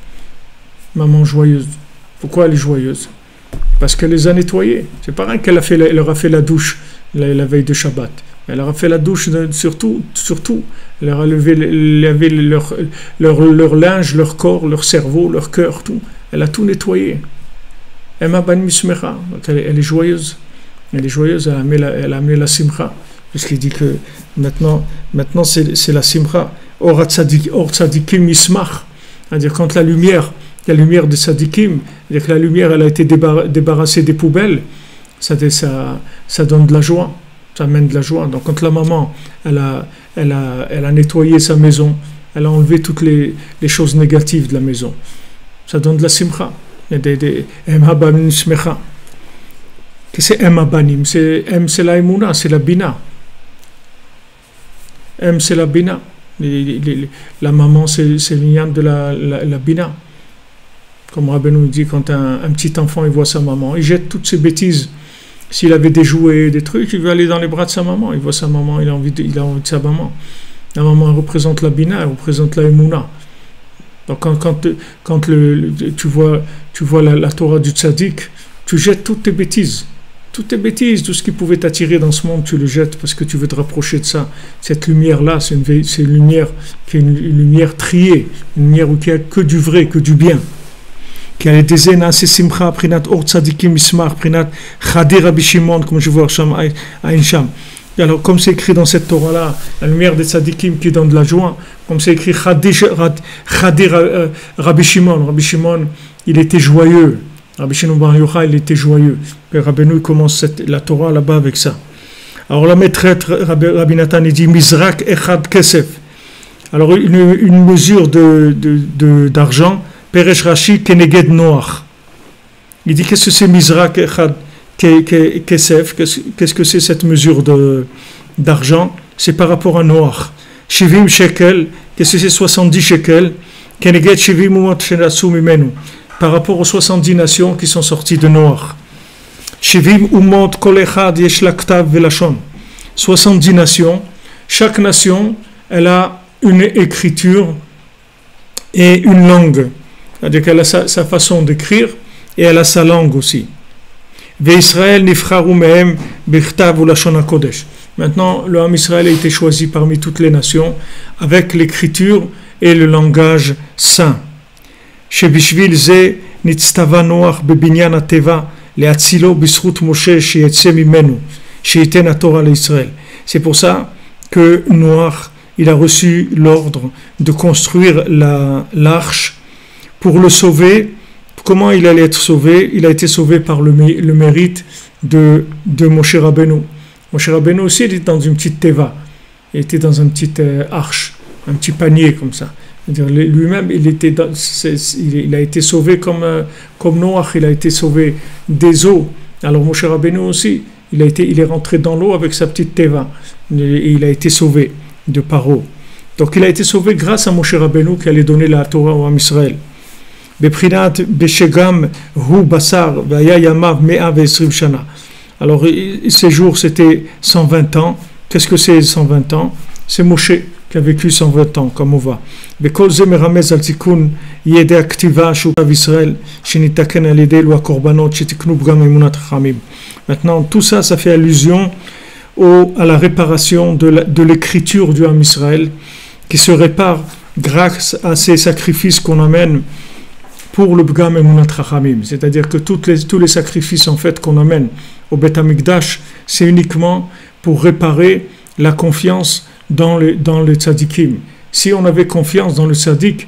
Maman joyeuse. Pourquoi elle est joyeuse? Parce qu'elle les a nettoyés. C'est pas rien qu'elle elle leur a fait la douche la veille de Shabbat. Elle leur a fait la douche surtout. Elle leur a lavé leur linge, leur corps, leur cerveau, leur cœur, tout. Elle a tout nettoyé. Emma ban mismecha. Elle est joyeuse. Elle est joyeuse, elle a amené la simcha. Puisqu'il dit que maintenant c'est la simcha. Or tzadikim mismach. C'est-à-dire quand la lumière des tzadikim, c'est-à-dire que la lumière elle a été débarrassée des poubelles, ça donne de la joie, ça amène de la joie. Donc quand la maman elle a nettoyé sa maison, elle a enlevé toutes les choses négatives de la maison, ça donne de la simcha. Il y a des emha banim smecha. Qu'est-ce que c'est emha banim? C'est la emuna, c'est la bina. C'est la bina. La maman c'est l'ignan de la bina. Comme Rabbeinu dit, quand un petit enfant il voit sa maman, il jette toutes ses bêtises. S'il avait des jouets, des trucs, il veut aller dans les bras de sa maman. Il voit sa maman, il a envie de sa maman. La maman elle représente la bina, elle représente la emuna. Donc quand tu vois la Torah du tzaddik, tu jettes toutes tes bêtises. Toutes tes bêtises, tout ce qui pouvait t'attirer dans ce monde, tu le jettes parce que tu veux te rapprocher de ça. Cette lumière-là, c'est une lumière qui est une lumière triée, une lumière où il n'y a que du vrai, que du bien. Qui a des zénas, c'est simcha, prinat or tzadikim mismar, prinat chadir Rabbi Shimon, comme je vois à Incham. Alors, comme c'est écrit dans cette Torah-là, la lumière des tzadikim qui donne de la joie, comme c'est écrit chadir Rabbi Shimon. Rabbi Shimon, il était joyeux. Rabbi Shimon bar Yochai, il était joyeux. Et Rabbeinu commence la Torah là-bas avec ça. Alors la maîtresse, Rabbi Nathan, il dit Mizrak Echad Kesef. Alors une mesure d'argent, Peresh Rashi Keneged Noach. Il dit qu'est-ce que c'est Mizrak Echad Kesef? Qu'est-ce que c'est cette mesure d'argent? C'est par rapport à Noach. Shivim Shekel, qu'est-ce que c'est 70 shekels? Keneged Shivim Umot Shenasu Mimenu. Par rapport aux 70 nations qui sont sorties de Noach. Shivim umot kol echad yesh la ktav velashon. 70 nations. Chaque nation, elle a une écriture et une langue. C'est-à-dire qu'elle a sa façon d'écrire et elle a sa langue aussi. Ve'Israël nifcharu mehem bechtav ulashon hakodesh. Maintenant, le Ham Israël a été choisi parmi toutes les nations avec l'écriture et le langage saint. שבשביל זה נצטווה נוח בבניין הטבע להצילו בזכות משה שיצא ממנו, שייתן התורה לישראל. C'est pour ça que Noach, il a reçu l'ordre de construire l'arche pour le sauver. Comment il allait être sauvé? Il a été sauvé par le mérite de Moshe Rabbeinu. Moshe Rabbeinu aussi, il était dans une petite teva. Il était dans une petite arche, un petit panier comme ça. Lui-même, il a été sauvé comme Noach, il a été sauvé des eaux. Alors Moshe Rabbeinu aussi, il est rentré dans l'eau avec sa petite teva. Et il a été sauvé de Paro. Donc il a été sauvé grâce à Moshe Rabbeinu qui allait donner la Torah au Ham Israël. Beprinat beshegam hu basar vaya yamav mea ve'esrim shana. Alors ces jours c'était 120 ans. Qu'est-ce que c'est 120 ans? C'est Moshe qui a vécu 120 ans, comme on va. Maintenant, tout ça, ça fait allusion à la réparation de l'écriture du Ham Israël, qui se répare grâce à ces sacrifices qu'on amène pour le Bgam Emunat Chachamim. C'est-à-dire que tous les sacrifices en fait qu'on amène au Beth Amikdash, c'est uniquement pour réparer la confiance dans le tzadikim. Si on avait confiance dans le tzadik,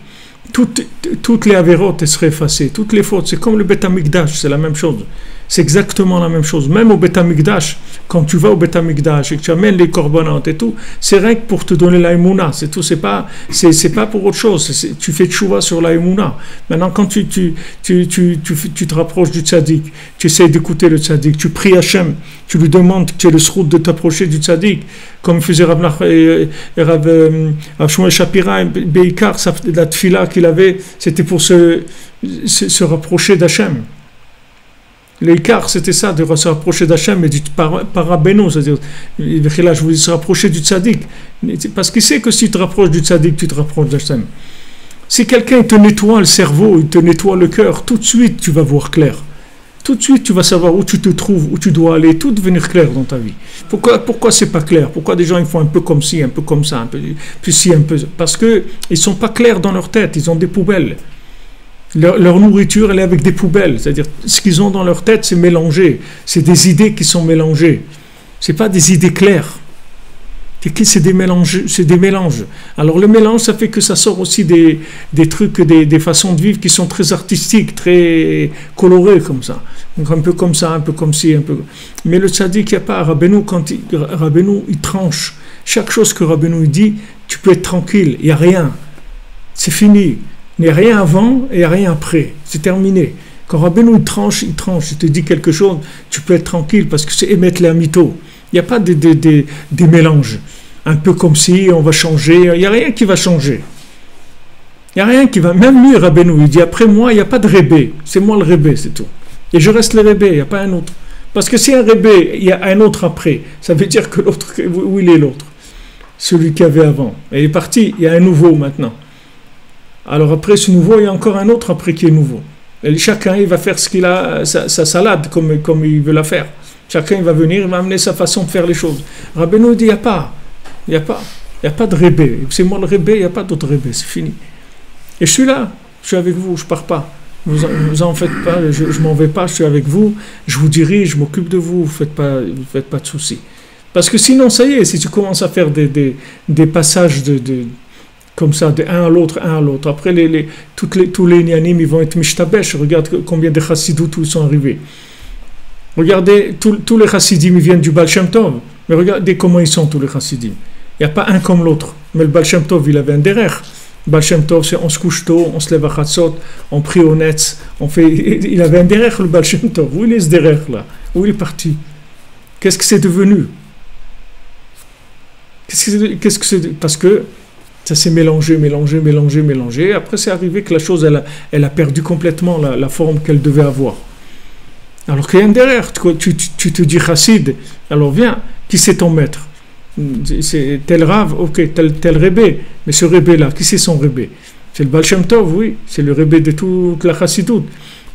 toutes les avérotes seraient effacées, toutes les fautes. C'est comme le Beth Amikdash, c'est la même chose. C'est exactement la même chose. Même au Beth Amikdash, quand tu vas au Beth Amikdash et que tu amènes les korbanot et tout, c'est rien que pour te donner la émouna, c'est tout. C'est pas pour autre chose. Tu fais tchouva sur la émouna. Maintenant, quand tu te rapproches du tzaddik, tu essaies d'écouter le tzaddik, tu pries Hachem, tu lui demandes, tu as le srout de t'approcher du tzaddik, comme faisait Rav Shmuel Shapira, Beikar, la tfila qu'il avait, c'était pour se rapprocher d'Hachem. L'écart, c'était ça, de se rapprocher d'Hachem et du parabéno, c'est-à-dire, je voulais se rapprocher du tzaddik. Parce qu'il sait que si tu te rapproches du tzaddik, tu te rapproches d'Hachem. Si quelqu'un te nettoie le cerveau, il te nettoie le cœur, tout de suite, tu vas voir clair. tout de suite tu vas savoir où tu te trouves, où tu dois aller, tout devenir clair dans ta vie. Pourquoi c'est pas clair? Pourquoi des gens ils font un peu comme ci, un peu comme ça, un peu puis ci, un peu... Parce qu'ils sont pas clairs dans leur tête, ils ont des poubelles. Leur nourriture, elle est avec des poubelles. C'est-à-dire, ce qu'ils ont dans leur tête, c'est mélangé. C'est des idées qui sont mélangées. C'est pas des idées claires. C'est des mélanges. Alors le mélange, ça fait que ça sort aussi des trucs, des façons de vivre qui sont très artistiques, très colorées comme ça. Donc un peu comme ça, un peu comme ci, un peu. Mais le tzaddik, il n'y a pas. Rabbeinu, Rabbeinu, il tranche. Chaque chose que Rabbeinu dit, tu peux être tranquille. Il n'y a rien. C'est fini. Il n'y a rien avant et il n'y a rien après. C'est terminé. Quand Rabbeinu il tranche. Il te dit quelque chose, tu peux être tranquille parce que c'est émettre les amitos. Il n'y a pas des mélanges. Un peu comme si on va changer. Il n'y a rien qui va changer. Il n'y a rien qui va... Même lui, Rabbeinu, il dit après moi, il n'y a pas de rébé. C'est moi le rébé, c'est tout. Et je reste le rébé, il n'y a pas un autre. Parce que si un rébé, il y a un autre après, ça veut dire que l'autre, où il est l'autre? Celui qu'il y avait avant. Et il est parti, il y a un nouveau maintenant. Alors après ce nouveau, il y a encore un autre après qui est nouveau. Et chacun, il va faire ce qu'il a, sa salade comme il veut la faire. Chacun, il va venir, il va amener sa façon de faire les choses. Rabbeinu dit, il n'y a pas de rébé. C'est moi le rébé, il n'y a pas d'autre rébé, c'est fini. Et je suis là, je suis avec vous, je ne pars pas. Vous en faites pas, je ne m'en vais pas, je suis avec vous, je vous dirige, je m'occupe de vous, vous ne faites pas de soucis. Parce que sinon, ça y est, si tu commences à faire des passages comme ça, d'un à l'autre, après tous les Nyanim, ils vont être mishtabesh. Regarde combien de chassidoutes ils sont arrivés. Regardez, tous les chassidim, ils viennent du Baal Shem Tov. Mais regardez comment ils sont, tous les chassidim. Il n'y a pas un comme l'autre. Mais le Baal Shem Tov, il avait un derrière. Le Baal Shem Tov, c'est on se couche tôt, on se lève à Chatzot, on prie au Netz, il avait un derrière, le Baal Shem Tov. Où il est ce derrière là? Où il est parti? Qu'est-ce que c'est devenu? Qu'est-ce que c'est? Parce que ça s'est mélangé. Après, c'est arrivé que la chose, elle a perdu complètement la forme qu'elle devait avoir. Alors qu'il y a un derrière. Tu te dis chassid, alors viens, qui c'est ton maître? C'est tel Rav, ok, tel Rebbe. Mais ce Rebbe-là, qui c'est son Rebbe? C'est le Baal Shem Tov, oui. C'est le Rebbe de toute la chassidoute.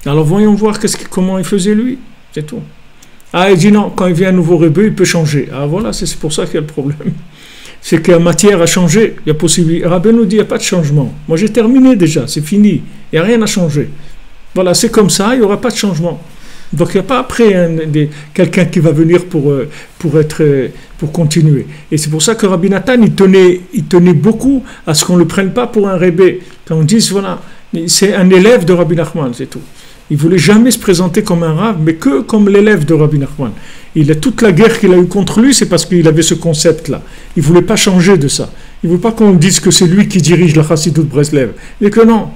Alors voyons voir comment il faisait lui. C'est tout. Ah, il dit non, quand il vient un nouveau Rebbe, il peut changer. Ah voilà, c'est pour ça qu'il y a le problème. C'est que la matière a changé, il y a possibilité. Rabbeinu nous dit, il n'y a pas de changement. Moi, j'ai terminé déjà, c'est fini. Il n'y a rien à changer. Voilà, c'est comme ça, il n'y aura pas de changement. Donc, il n'y a pas après quelqu'un qui va venir pour continuer. Et c'est pour ça que Rabbi Nathan, il tenait beaucoup à ce qu'on ne le prenne pas pour un rébé. Quand on dise, voilà, c'est un élève de Rabbi Nachman, c'est tout. Il ne voulait jamais se présenter comme un rave, mais que comme l'élève de Rabbi Nachman. Toute la guerre qu'il a eue contre lui, c'est parce qu'il avait ce concept-là. Il ne voulait pas changer de ça. Il ne veut pas qu'on dise que c'est lui qui dirige la Chassidut de Breslev. Et que non.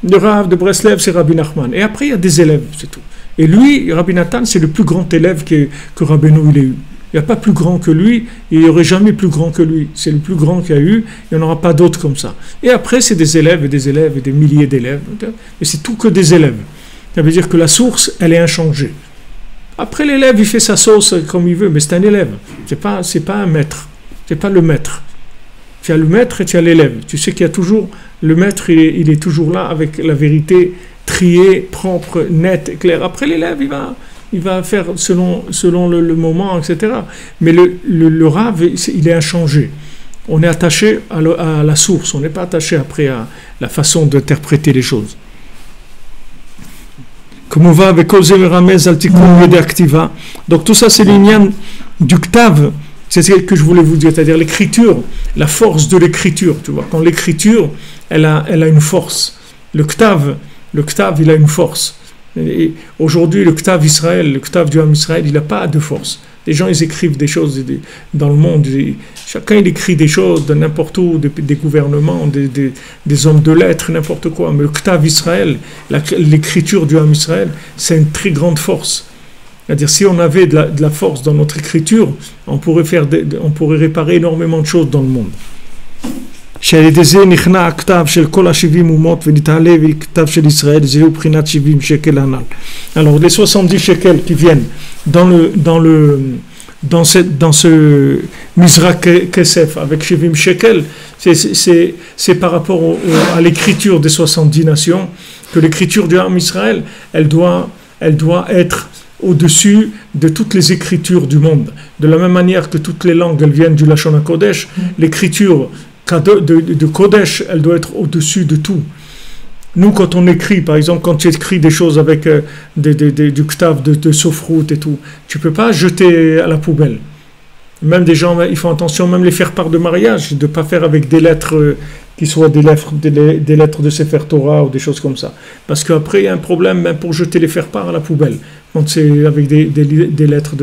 Le rave de Breslev, c'est Rabbi Nachman. Et après, il y a des élèves, c'est tout. Et lui, Rabbi Nathan, c'est le plus grand élève que Rabbeinu il ait eu. Il n'y a pas plus grand que lui, et il n'y aurait jamais plus grand que lui. C'est le plus grand qu'il y a eu, il n'y en aura pas d'autres comme ça. Et après, c'est des élèves et des milliers d'élèves. Mais c'est tout que des élèves. Ça veut dire que la source, elle est inchangée. Après, l'élève, il fait sa sauce comme il veut, mais c'est un élève. C'est pas un maître. C'est pas le maître. Tu as le maître et tu as l'élève. Tu sais qu'il y a toujours... Le maître, il est toujours là avec la vérité triée, propre, nette, claire. Après, l'élève, il va faire selon le moment, etc. Mais le rave, il est inchangé. On est attaché à la source. On n'est pas attaché après à la façon d'interpréter les choses. Comme on va avec Ozer Ramez Altikon Yede Aktiva. Donc tout ça, c'est l'ignan du Ktav. C'est ce que je voulais vous dire, c'est-à-dire l'écriture, la force de l'écriture. Tu vois, quand l'écriture, elle a une force. Le Ktav, il a une force. Et aujourd'hui, le Ktav Israël, le Ktav du Ham Israël, il n'a pas de force. Les gens, ils écrivent des choses dans le monde. Chacun, il écrit des choses de n'importe où, des gouvernements, des hommes de lettres, n'importe quoi. Mais le Ktav Israël, l'écriture du Ham Israël, c'est une très grande force. C'est-à-dire, si on avait de la force dans notre écriture, on pourrait réparer énormément de choses dans le monde. Alors, les 70 shekels qui viennent dans ce Mizra Kesef avec Shivim shekels, c'est par rapport à l'écriture des 70 nations, que l'écriture du Ham Israël, elle doit elle doit être au-dessus de toutes les écritures du monde. De la même manière que toutes les langues, elles viennent du Lashon HaKodesh, l'écriture de Kodesh, elle doit être au-dessus de tout. Nous, quand on écrit, par exemple, quand tu écris des choses avec du ktav, de sofrout et tout, tu ne peux pas jeter à la poubelle. Même des gens, ils font attention, même les faire-part de mariage, de ne pas faire avec des lettres qui soient des lettres de Sefer Torah ou des choses comme ça. Parce qu'après, il y a un problème même pour jeter les faire-part à la poubelle. Quand c'est avec des lettres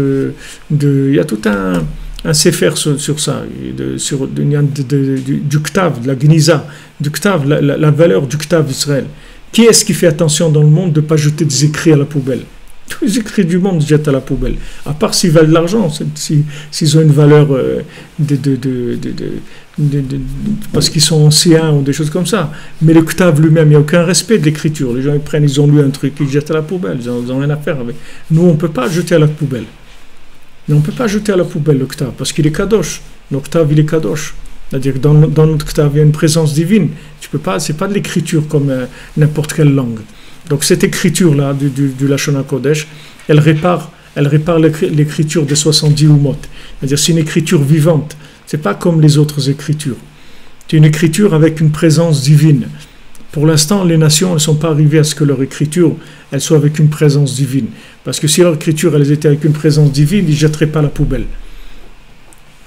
il y a tout un Sefer sur ça, du Ktav, de la Gniza, du Ktav, la valeur du Ktav Israël. Qui est-ce qui fait attention dans le monde de ne pas jeter des écrits à la poubelle? Tous les écrits du monde jettent à la poubelle. À part s'ils valent de l'argent, s'ils ont une valeur parce qu'ils sont anciens ou des choses comme ça. Mais le Ktav lui-même, il n'y a aucun respect de l'écriture. Les gens ils ont lu un truc, ils jettent à la poubelle. Ils n'ont rien à faire avec. Nous, on ne peut pas jeter à la poubelle. Mais on ne peut pas jeter à la poubelle le Ktav parce qu'il est Kadosh. Le Ktav, il est Kadosh. C'est-à-dire que dans notre Ktav, il y a une présence divine. Ce n'est pas de l'écriture comme n'importe quelle langue. Donc cette écriture-là du Lashon HaKodesh, elle répare l'écriture des 70 Umot. C'est-à-dire c'est une écriture vivante. Ce n'est pas comme les autres écritures. C'est une écriture avec une présence divine. Pour l'instant, les nations ne sont pas arrivées à ce que leur écriture elle soit avec une présence divine. Parce que si leur écriture elle était avec une présence divine, ils ne jetteraient pas à la poubelle.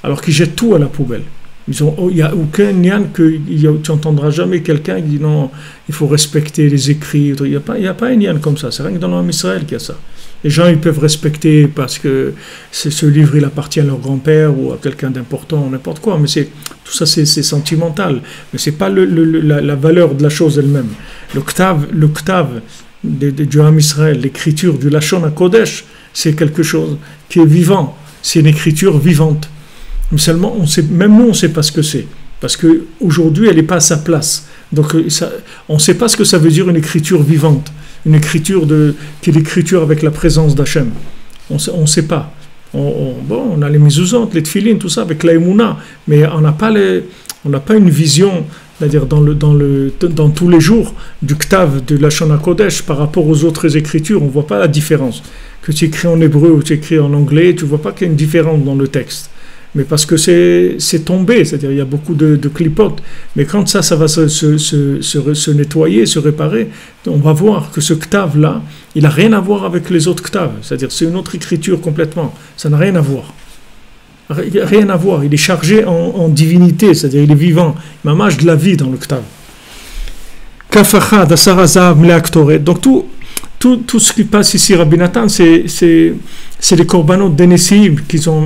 Alors qu'ils jettent tout à la poubelle. Il n'y a aucun nian que tu n'entendras jamais quelqu'un qui dit non, il faut respecter les écrits. Il n'y a pas un nian comme ça. C'est rien que dans l'homme Israël qu'il y a ça. Les gens ils peuvent respecter parce que ce livre il appartient à leur grand-père ou à quelqu'un d'important, n'importe quoi. Mais tout ça c'est sentimental. Mais c'est pas la valeur de la chose elle-même. Le ktav du Ham Israël, l'écriture du Lashon HaKodesh, c'est quelque chose qui est vivant. C'est une écriture vivante. Mais seulement, même nous, on ne sait pas ce que c'est. Parce qu'aujourd'hui, elle n'est pas à sa place. Donc, on ne sait pas ce que ça veut dire une écriture vivante. Une écriture qui est l'écriture avec la présence d'Hachem. On ne sait pas. On a les mezuzot, les tfilin, tout ça, avec la émouna. Mais on n'a pas une vision, c'est-à-dire dans tous les jours, du ktav, de la Lashon HaKodesh, par rapport aux autres écritures. On ne voit pas la différence. Que tu écris en hébreu ou tu écris en anglais, tu ne vois pas qu'il y a une différence dans le texte. Mais parce que c'est tombé, c'est-à-dire il y a beaucoup de clipotes. Mais quand ça va se nettoyer, se réparer, on va voir que ce ktav-là, il n'a rien à voir avec les autres ktavs. C'est-à-dire c'est une autre écriture complètement. Ça n'a rien à voir. Rien à voir. Il est chargé en divinité, c'est-à-dire il est vivant. Il mâche de la vie dans le ktav. Kafachad, Asarazav, Mleaktoret. Donc tout ce qui passe ici, Rabbi Nathan, c'est les korbanot des Nessiim,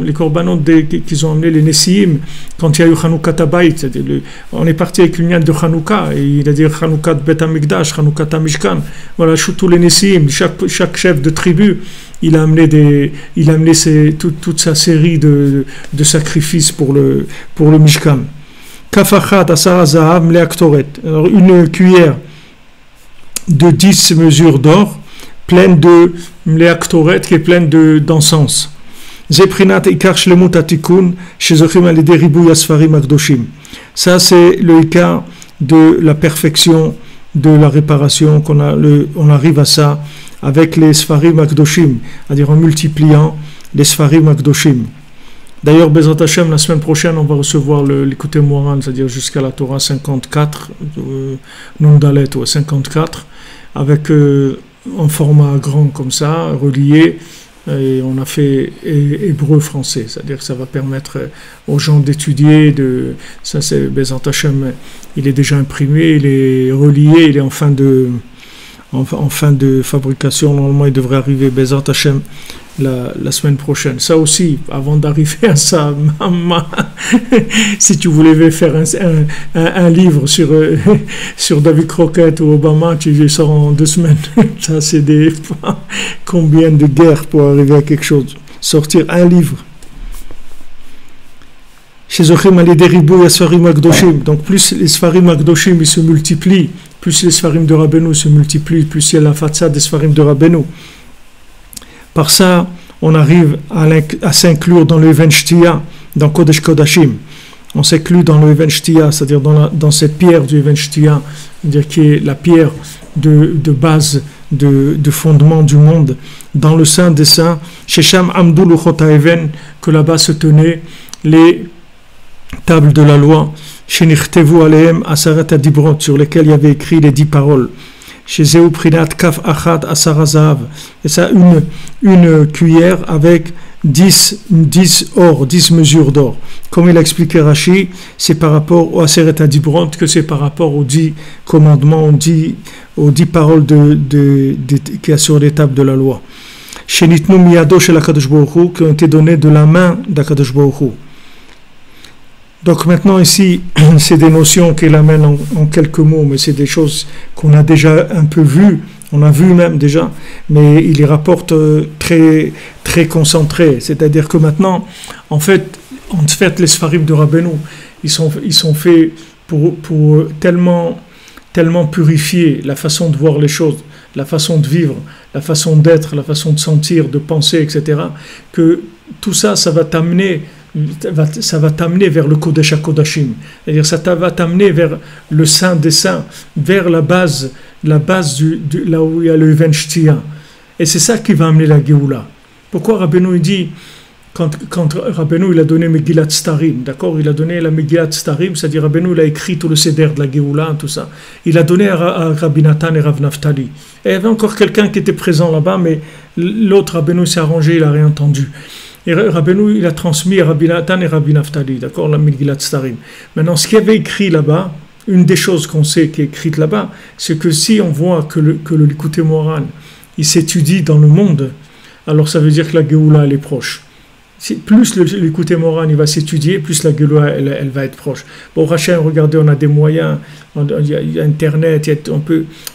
les korbanot qu'ils ont amené les Nessiim quand il y a eu Chanukah Tabayit. On est parti avec une ligne de Chanukah, et il a dit Chanukah Bet HaMikdash, Chanukah Mishkan. Voilà, tous les Nessiim, chaque chef de tribu, il a amené toute sa série de sacrifices pour le Mishkan. Kafachat, Asara Zahav, Mleaktoret. Alors, une cuillère de 10 mesures d'or, pleine de mleaktoret, qui est pleine d'encens. Zeprinat ikar shlemut atikun, shezochim alidei ribouy asfarim akdoshim. Ça, c'est le ikar de la perfection, de la réparation, on arrive à ça avec les sfarim akdoshim, c'est-à-dire en multipliant les sfarim akdoshim. D'ailleurs, Bezrat Hashem, la semaine prochaine, on va recevoir l'écouté moral, c'est-à-dire jusqu'à la Torah 54, Nundalet, 54, avec en format grand comme ça, relié, et on a fait hébreu-français, c'est-à-dire que ça va permettre aux gens d'étudier, ça c'est Bezrat Hashem, il est déjà imprimé, il est relié, il est en fin de fabrication, normalement il devrait arriver Bezrat Hashem la semaine prochaine. Ça aussi, avant d'arriver à ça, si tu voulais faire un livre sur David Crockett ou Obama, tu le sors en 2 semaines. Ça, c'est combien de guerres pour arriver à quelque chose. Sortir un livre. Chez Zochim alidei ribouy asfarim akdoshim. Donc plus les sfarim akdoshim ils se multiplient, plus les sfarim de Rabbeinu se multiplient, plus il y a la façade des sfarim de Rabbeinu. Par ça, on arrive à s'inclure dans le Even Shtiya, dans Kodesh Kodashim. On s'inclut dans le Even Shtiya, c'est-à-dire dans cette pierre du Even Shtiya, c'est-à-dire qui est la pierre de base de fondement du monde, dans le Saint des Saints, Shesham Amdou Luchot HaEven, que là-bas se tenaient les tables de la loi, Shenichtavu Alehem Asarat Adibrot, sur lesquelles il y avait écrit les 10 paroles. Chez Zeu Prinat Kaf Achad Asara Zahav, et ça une cuillère avec 10 or, 10 mesures d'or. Comme il a expliqué Rashi, c'est par rapport au Aseret Adibrot que c'est par rapport aux 10 commandements, aux 10 paroles qu'il y a sur les tables de la loi. Shenitnu Miyado Shel HaKadosh Baruch Hu, qui ont été données de la main d'Akadosh Baruch Hu. Donc maintenant ici, c'est des notions qu'il amène en quelques mots, mais c'est des choses qu'on a déjà un peu vues, on a vu même déjà, mais il les rapporte très, très concentrés. C'est-à-dire que maintenant, en fait les Sfarim de Rabbeinu, ils sont faits pour tellement purifier la façon de voir les choses, la façon de vivre, la façon d'être, la façon de sentir, de penser, etc., que tout ça, ça va t'amener vers le Kodesh HaKodashim, c'est-à-dire ça va t'amener vers le Saint des Saints, vers la base là où il y a le Even Shtia. Et c'est ça qui va amener la Géoula. Pourquoi Rabbeinu dit, quand Rabbeinu il a donné Megillat Starim, d'accord, il a donné la Megillat Starim, c'est-à-dire Rabbeinu il a écrit tout le Seder de la Géoula, tout ça, il a donné à Rabbi Nathan et Rav Naftali. Et il y avait encore quelqu'un qui était présent là-bas, mais l'autre Rabbeinu s'est arrangé, il n'a rien entendu. Et Rabbeinu, il a transmis à Rabbi Nathan et Rabbi Naftali, d'accord, la Megillat Starim. Maintenant, ce qu'il y avait écrit là-bas, une des choses qu'on sait qui est écrite là-bas, c'est que si on voit que le Likutei Moharan, il s'étudie dans le monde, alors ça veut dire que la Géoula, elle est proche. Plus le Likutei Moharan il va s'étudier, plus la Géoula elle va être proche. Bon, Rachel, regardez, on a des moyens, il y a Internet,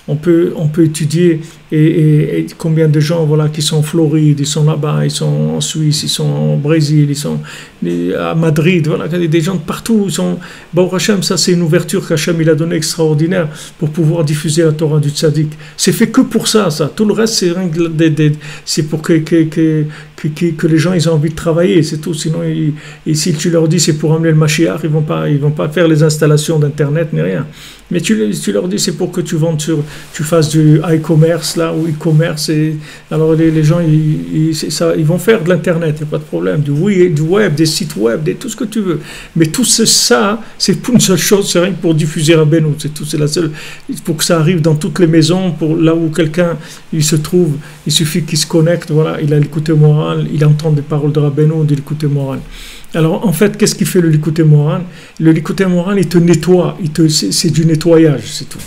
on peut étudier et combien de gens voilà, qui sont en Floride, ils sont là-bas, ils sont en Suisse, ils sont au Brésil, ils sont à Madrid, voilà, des gens de partout. Bon, Rachel, ça c'est une ouverture qu'Hachem il a donnée extraordinaire pour pouvoir diffuser la Torah du Tzaddik. C'est fait que pour ça. Tout le reste c'est pour que les gens ils ont envie de travailler, c'est tout. Sinon, si tu leur dis c'est pour amener le Mashiach, ils vont pas faire les installations d'internet ni rien. Mais tu leur dis c'est pour que tu fasses du e-commerce là ou e-commerce, et alors les gens ils vont faire de l'internet, il n'y a pas de problème, du web, des sites web, tout ce que tu veux. Mais tout ça, c'est pour une seule chose, c'est rien que pour diffuser Rabbeinu, c'est tout, c'est la seule, pour que ça arrive dans toutes les maisons, pour là où quelqu'un il se trouve, il suffit qu'il se connecte, voilà, il a l'écouté moral, il entend des paroles de Rabbeinu, de l'écouté moral. Alors en fait, qu'est-ce qui fait le Likutei Moharan? Le Likutei Moharan, il te nettoie, c'est du nettoyage, c'est tout.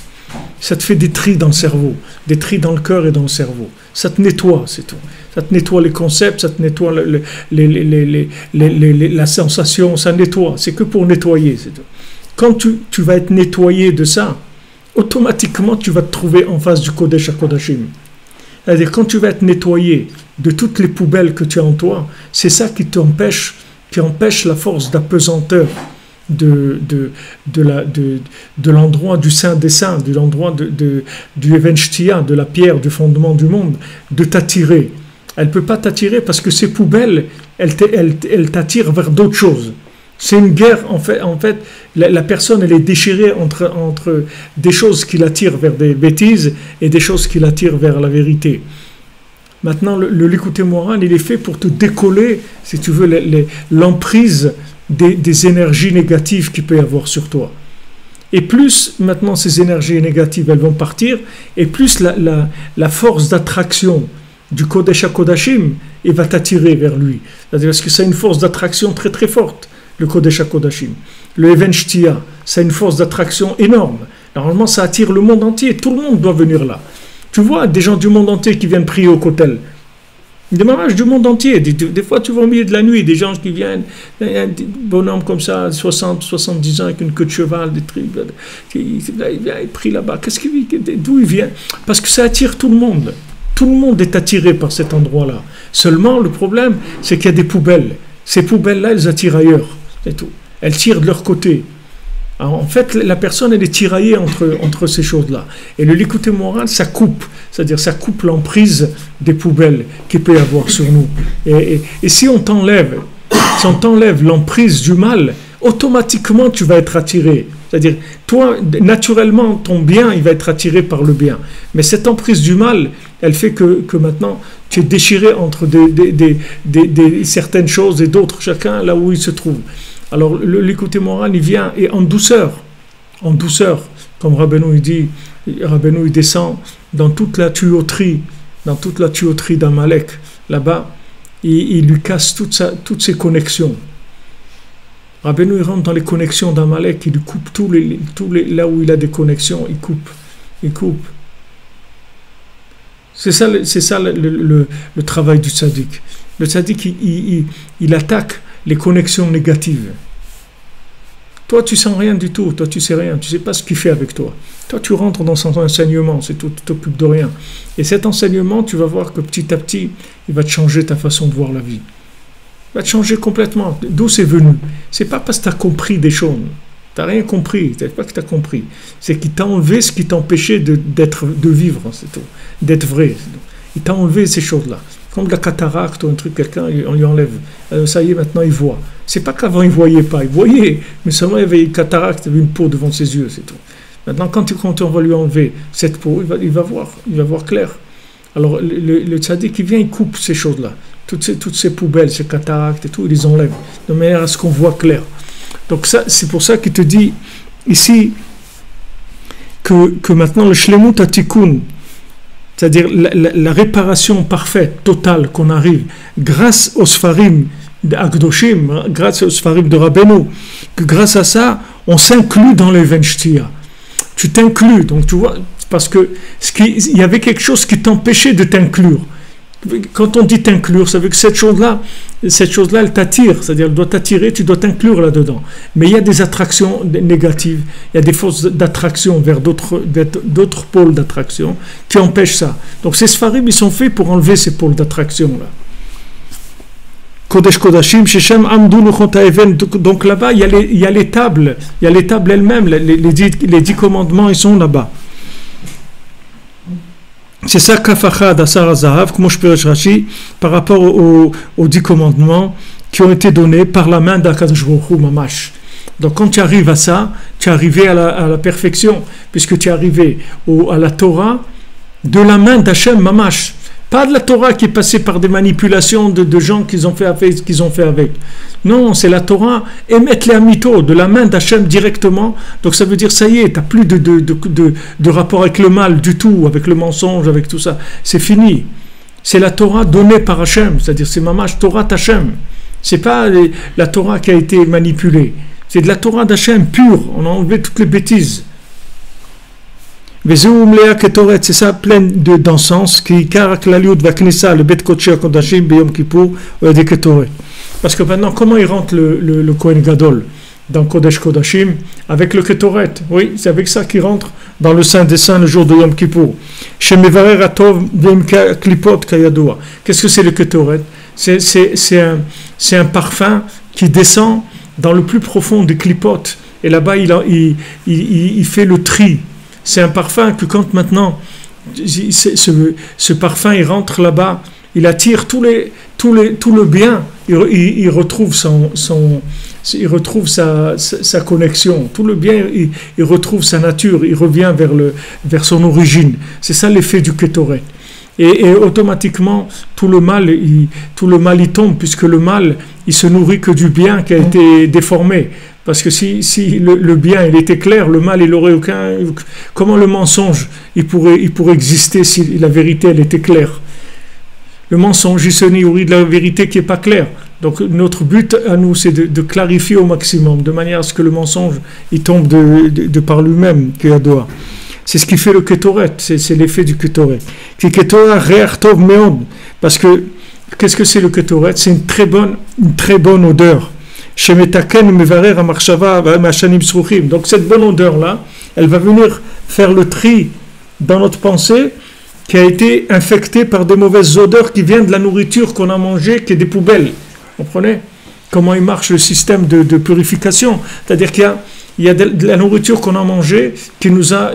Ça te fait des tris dans le cerveau, des tris dans le cœur et dans le cerveau. Ça te nettoie, c'est tout. Ça te nettoie les concepts, ça te nettoie la sensation, ça nettoie. C'est que pour nettoyer, c'est tout. Quand tu vas être nettoyé de ça, automatiquement tu vas te trouver en face du Kodesh HaKodashim. C'est-à-dire quand tu vas être nettoyé de toutes les poubelles que tu as en toi, c'est ça qui empêche la force d'apesanteur de l'endroit du Saint des Saints, de l'endroit du Even Shtia, de la pierre, du fondement du monde, de t'attirer. Elle ne peut pas t'attirer parce que ces poubelles, elles t'attirent vers d'autres choses. C'est une guerre, en fait la personne, elle est déchirée entre des choses qui l'attirent vers des bêtises et des choses qui l'attirent vers la vérité. Maintenant, le Likutei Moharan, il est fait pour te décoller, si tu veux, l'emprise des énergies négatives qu'il peut y avoir sur toi. Et plus, maintenant, ces énergies négatives, elles vont partir, et plus la force d'attraction du Kodesh HaKodashim, il va t'attirer vers lui. C'est-à-dire parce que c'est une force d'attraction très très forte, le Kodesh HaKodashim. Le Even Shtia, c'est une force d'attraction énorme. Normalement, ça attire le monde entier, tout le monde doit venir là. Tu vois des gens du monde entier qui viennent prier au Kotel. Des mamages du monde entier. Des fois, tu vois au milieu de la nuit, des gens qui viennent, un bonhomme comme ça, 60, 70 ans, avec une queue de cheval, des trucs. Il vient, il prie là-bas. D'où il vient? Parce que ça attire tout le monde. Tout le monde est attiré par cet endroit-là. Seulement, le problème, c'est qu'il y a des poubelles. Ces poubelles-là, elles attirent ailleurs. C'est tout. Elles tirent de leur côté. Alors, en fait, la personne, elle est tiraillée entre ces choses-là. Et le Likutei Moharan, ça coupe. C'est-à-dire, ça coupe l'emprise des poubelles qu'il peut y avoir sur nous. Et si on t'enlève l'emprise du mal, automatiquement, tu vas être attiré C'est-à-dire, toi, naturellement, ton bien, il va être attiré par le bien. Mais cette emprise du mal, elle fait que maintenant, tu es déchiré entre certaines choses et d'autres, chacun là où il se trouve. Alors, le côté moral, il vient et en douceur, comme Rabbeinu il dit, Rabbeinu il descend dans toute la tuyauterie d'Amalek, là-bas, il lui casse toutes ses connexions. Rabbeinu il rentre dans les connexions d'Amalek, il lui coupe tous les là où il a des connexions, il coupe. C'est ça le travail du tzaddik. Le tzaddik, il attaque les connexions négatives. Toi, tu sens rien du tout. Toi, tu sais rien. Tu sais pas ce qu'il fait avec toi. Toi, tu rentres dans son enseignement. C'est tout. Tu t'occupes de rien. Et cet enseignement, tu vas voir que petit à petit, il va te changer ta façon de voir la vie. Il va te changer complètement. D'où c'est venu? C'est pas parce que tu as compris des choses. Tu n'as rien compris. C'est pas que tu as compris. C'est qu'il t'a enlevé ce qui t'empêchait de vivre. C'est tout. D'être vrai. Il t'a enlevé ces choses-là. Comme de la cataracte ou un truc, quelqu'un, on lui enlève. Ça y est, maintenant il voit. C'est pas qu'avant il voyait pas, il voyait, mais seulement il y avait une cataracte, il y avait une peau devant ses yeux, c'est tout. Maintenant, quand on va lui enlever cette peau, il va voir clair. Alors, le tzaddik qui vient, il coupe ces choses-là. Toutes ces poubelles, ces cataractes et tout, il les enlève, de manière à ce qu'on voit clair. Donc ça, c'est pour ça qu'il te dit, ici, que maintenant, le shlemut hatikun, c'est-à-dire la réparation parfaite, totale, qu'on arrive, grâce aux sfarim d'Akdoshim, grâce aux sfarim de Rabbeinu, que grâce à ça, on s'inclut dans les Venshtia. Tu t'inclus, donc tu vois, parce que il y avait quelque chose qui t'empêchait de t'inclure. Quand on dit t'inclure, ça veut dire que cette chose-là, elle t'attire, c'est-à-dire elle doit t'attirer, tu dois t'inclure là-dedans. Mais il y a des attractions négatives, il y a des forces d'attraction vers d'autres pôles d'attraction qui empêchent ça. Donc ces spharim, ils sont faits pour enlever ces pôles d'attraction-là. Kodesh Kodashim, Shechem Amdou Luchot Haeven. Donc là-bas, il y a les tables elles-mêmes, les 10 commandements, ils sont là-bas. C'est ça, Kafachad, Asar Zahav, comme je peux Rashi, par rapport aux 10 commandements qui ont été donnés par la main d'Akadosh Baruch Hu Mamash. Donc quand tu arrives à ça, tu es arrivé à la perfection, puisque tu es arrivé à la Torah de la main d'Hachem Mamash. Pas de la Torah qui est passée par des manipulations de gens qu'ils ont fait avec. Non, c'est la Torah émettre les amito de la main d'Hachem directement. Donc ça veut dire, ça y est, tu n'as plus de rapport avec le mal du tout, avec le mensonge, avec tout ça. C'est fini. C'est la Torah donnée par Hachem, c'est-à-dire c'est Mamash Torah Hachem. C'est pas la Torah qui a été manipulée. C'est de la Torah d'Hachem pure. On a enlevé toutes les bêtises. C'est ça, plein d'encens qui caractère va knissa le bet kodesh kodashim b'yom kippour de ketoret. Parce que maintenant, comment il rentre le Kohen Gadol dans Kodesh Kodashim avec le ketoret? Oui, c'est avec ça qu'il rentre dans le Saint des Saints le jour de Yom Kippour. Chez Mevarer Atov v'im klipot kayadoua. Qu'est-ce que c'est le ketoret? C'est un parfum qui descend dans le plus profond des klipotes. Et là-bas, il fait le tri. C'est un parfum que quand maintenant ce parfum il rentre là-bas, il attire tout le bien, il retrouve il retrouve sa connexion, tout le bien, il retrouve sa nature, il revient vers son origine. C'est ça l'effet du Ketoret. Et automatiquement tout le mal il tombe, puisque le mal il se nourrit que du bien qui a été déformé. Parce que si le bien il était clair, le mal il aurait aucun. Comment le mensonge il pourrait exister si la vérité elle était claire? Le mensonge il se nourrit de la vérité qui n'est pas claire. Donc notre but à nous c'est de clarifier au maximum, de manière à ce que le mensonge il tombe de par lui-même, c'est ce qui fait le ketoret, c'est l'effet du ketoret. Parce que qu'est-ce que c'est le ketoret? C'est une très bonne odeur. Donc cette bonne odeur-là, elle va venir faire le tri dans notre pensée qui a été infectée par des mauvaises odeurs qui viennent de la nourriture qu'on a mangée, qui est des poubelles. Vous comprenez comment il marche le système de purification? C'est-à-dire qu'il y a de la nourriture qu'on a mangée qui nous a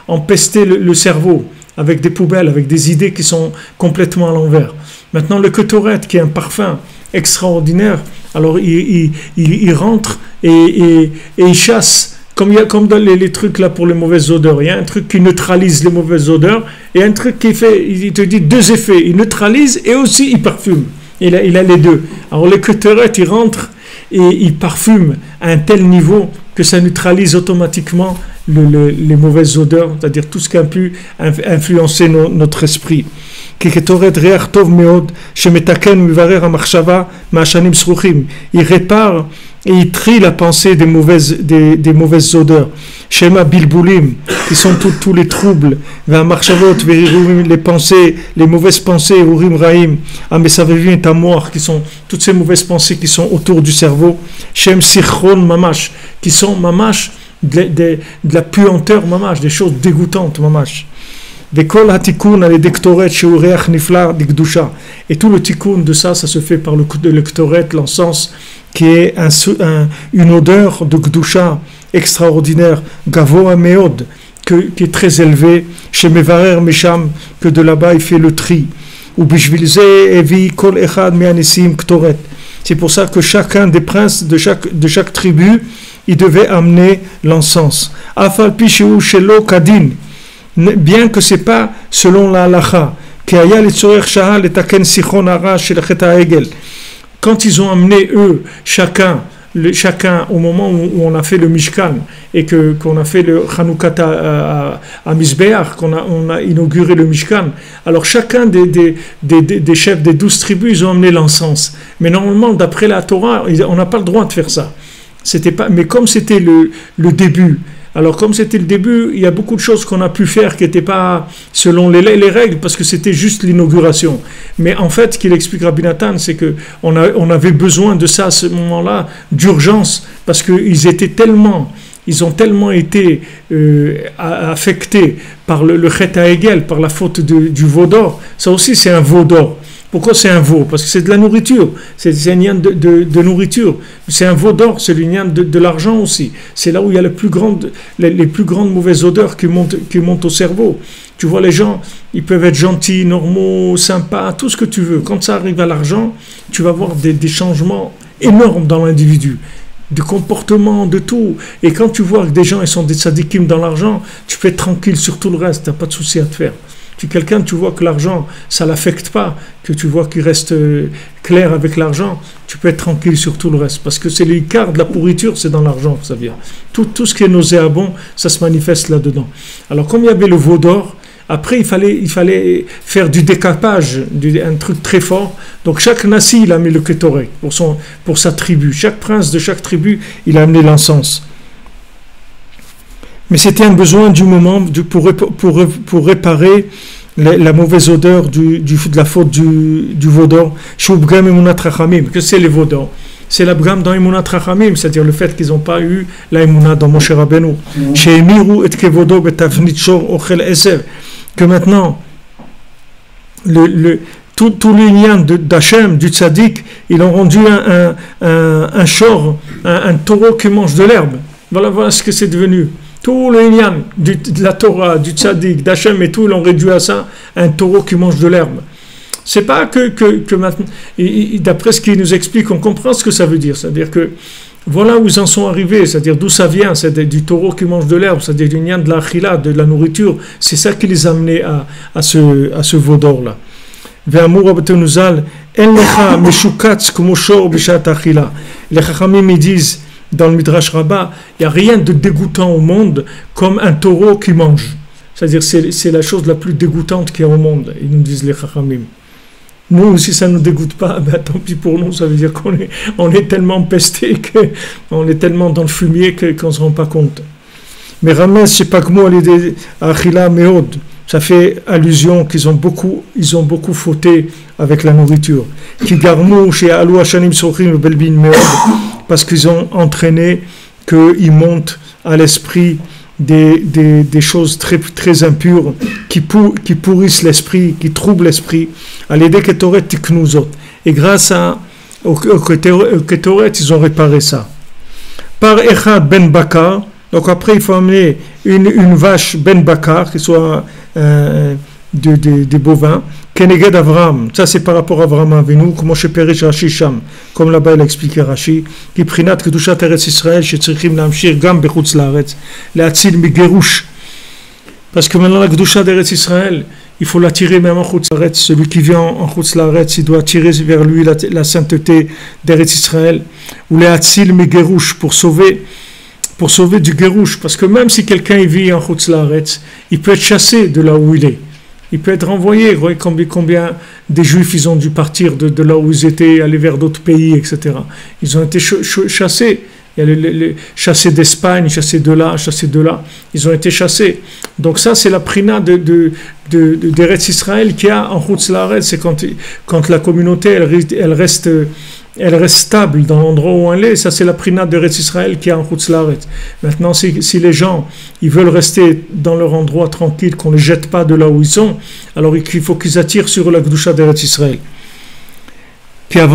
empesté le cerveau avec des poubelles, avec des idées qui sont complètement à l'envers. Maintenant, le ketoret, qui est un parfum extraordinaire, alors il rentre et il chasse, comme dans les trucs là pour les mauvaises odeurs. Il y a un truc qui neutralise les mauvaises odeurs, et un truc qui fait, il te dit deux effets, il neutralise et aussi il parfume. Il a les deux. Alors les Ketoret, ils rentrent et ils parfument à un tel niveau que ça neutralise automatiquement les mauvaises odeurs, c'est-à-dire tout ce qui a pu influencer notre esprit. Il répare et il trie la pensée des mauvaises odeurs. Shema bilbulim, qui sont tous les troubles, les pensées, les mauvaises pensées, urim raim, amesavevim et tamor, qui sont toutes ces mauvaises pensées qui sont autour du cerveau. Shem sichron mamash, qui sont mamash de la puanteur mamash, des choses dégoûtantes mamash. Et tout le tikkun de ça se fait par le ktoret, l'encens, qui est une odeur de gdusha extraordinaire, gavoa meod, qui est très élevé, chez Mevarer Mesham, que de là-bas il fait le tri. C'est pour ça que chacun des princes de chaque tribu, il devait amener l'encens. Afal pishu shelo kadin, bien que c'est pas selon la halacha, quand ils ont amené eux chacun au moment où on a fait le Mishkan et qu'on a fait le Chanukah à Mizbeach, on a inauguré le Mishkan, alors chacun des chefs des 12 tribus, ils ont amené l'encens. Mais normalement, d'après la Torah, on n'a pas le droit de faire ça. Mais comme c'était le début, alors comme c'était le début, il y a beaucoup de choses qu'on a pu faire qui n'étaient pas selon les règles, parce que c'était juste l'inauguration. Mais en fait, ce qu'il explique Rabbi Nathan, c'est qu'on avait besoin de ça à ce moment-là, d'urgence, parce qu'ils ont tellement été affectés par le Chet HaEgel, par la faute du veau d'or. Ça aussi, c'est un veau d'or. Pourquoi c'est un veau? Parce que c'est de la nourriture, c'est un lien de nourriture. C'est un veau d'or, c'est le lien de l'argent aussi. C'est là où il y a les plus grandes mauvaises odeurs qui montent au cerveau. Tu vois, les gens, ils peuvent être gentils, normaux, sympas, tout ce que tu veux. Quand ça arrive à l'argent, tu vas voir des changements énormes dans l'individu, de comportement, de tout. Et quand tu vois que des gens ils sont des tzadikim dans l'argent, tu peux être tranquille sur tout le reste, tu n'as pas de souci à te faire. Quelqu'un, tu vois que l'argent, ça ne l'affecte pas, que tu vois qu'il reste clair avec l'argent, tu peux être tranquille sur tout le reste. Parce que c'est l'écart de la pourriture, c'est dans l'argent, ça vient. Tout ce qui est nauséabond, ça se manifeste là-dedans. Alors, comme il y avait le veau d'or, après, il fallait faire du décapage, un truc très fort. Donc, chaque nasi, il a mis le kétoré pour sa tribu. Chaque prince de chaque tribu, il a amené l'encens. Mais c'était un besoin du moment pour réparer la mauvaise odeur de la faute du veau d'or. Que c'est les veaux d'or? C'est la bgam dans Emunat Rachamim, c'est-à-dire le fait qu'ils n'ont pas eu la Emunat dans Moshe Rabbeinu. Que maintenant, tous les liens d'Hachem, du tzaddik, ils ont rendu un shor, un taureau qui mange de l'herbe. Voilà ce que c'est devenu. Tout le lien de la Torah, du tzaddik, d'Hachem et tout, ils l'ont réduit à ça, un taureau qui mange de l'herbe. C'est pas que maintenant, d'après ce qu'il nous explique, on comprend ce que ça veut dire. C'est-à-dire que voilà où ils en sont arrivés, c'est-à-dire d'où ça vient, c'est du taureau qui mange de l'herbe, c'est-à-dire du lien de la achila, de la nourriture. C'est ça qui les a amenés à ce veau d'or-là. Les Chachamim ils disent, dans le Midrash Rabbah, il n'y a rien de dégoûtant au monde comme un taureau qui mange. C'est-à-dire c'est la chose la plus dégoûtante qu'il y a au monde, ils nous disent les Chachamim. Nous, si ça ne nous dégoûte pas, ben, tant pis pour nous, ça veut dire qu'on est tellement pesté, qu'on est tellement dans le fumier qu'on ne se rend pas compte. Mais Ramès, c'est pas que moi, Achila Meod, ça fait allusion qu'ils ont beaucoup fauté avec la nourriture. Qui garmou chez Alou Hashanim Sochim Belbin Meod, parce qu'ils ont entraîné qu'ils montent à l'esprit des choses très, très impures qui pourrissent l'esprit, qui troublent l'esprit. Et grâce au Ketoret, ils ont réparé ça. Par Echad Ben Bakar, donc après il faut amener une vache Ben Bakar, qui soit des bovins, Keneged Avram, ça c'est par rapport à Avram Avinu, comment chez Perish Rashi Sham, comme là-bas il a expliqué Rashi, qui prinat kedushat Eretz Israël, shetzrichim lamshir gam bechutz laaretz, le'atzil migerush. Parce que maintenant la kedusha d'Eretz Israël, il faut l'attirer même en chutz laaretz, celui qui vient en chutz laaretz, il doit attirer vers lui la sainteté d'Eretz Israël, ou le'atzil migerush, pour sauver du gerouche, parce que même si quelqu'un vit en chutz laaretz, il peut être chassé de là où il est. Il peut être renvoyé. Vous voyez combien des Juifs ils ont dû partir de là où ils étaient, aller vers d'autres pays, etc. Ils ont été chassés. Il y a chassés d'Espagne, chassés de là. Ils ont été chassés. Donc ça, c'est la prina d'Eretz Israël qu'il y a en chutz laaretz. C'est quand la communauté, elle reste stable dans l'endroit où elle est. Ça, c'est la prina d'Eretz Israël qui est en chutz laaretz. Maintenant, si les gens ils veulent rester dans leur endroit tranquille, qu'on ne les jette pas de là où ils sont, alors il faut qu'ils attirent sur la kedusha d'Eretz Israël. Parce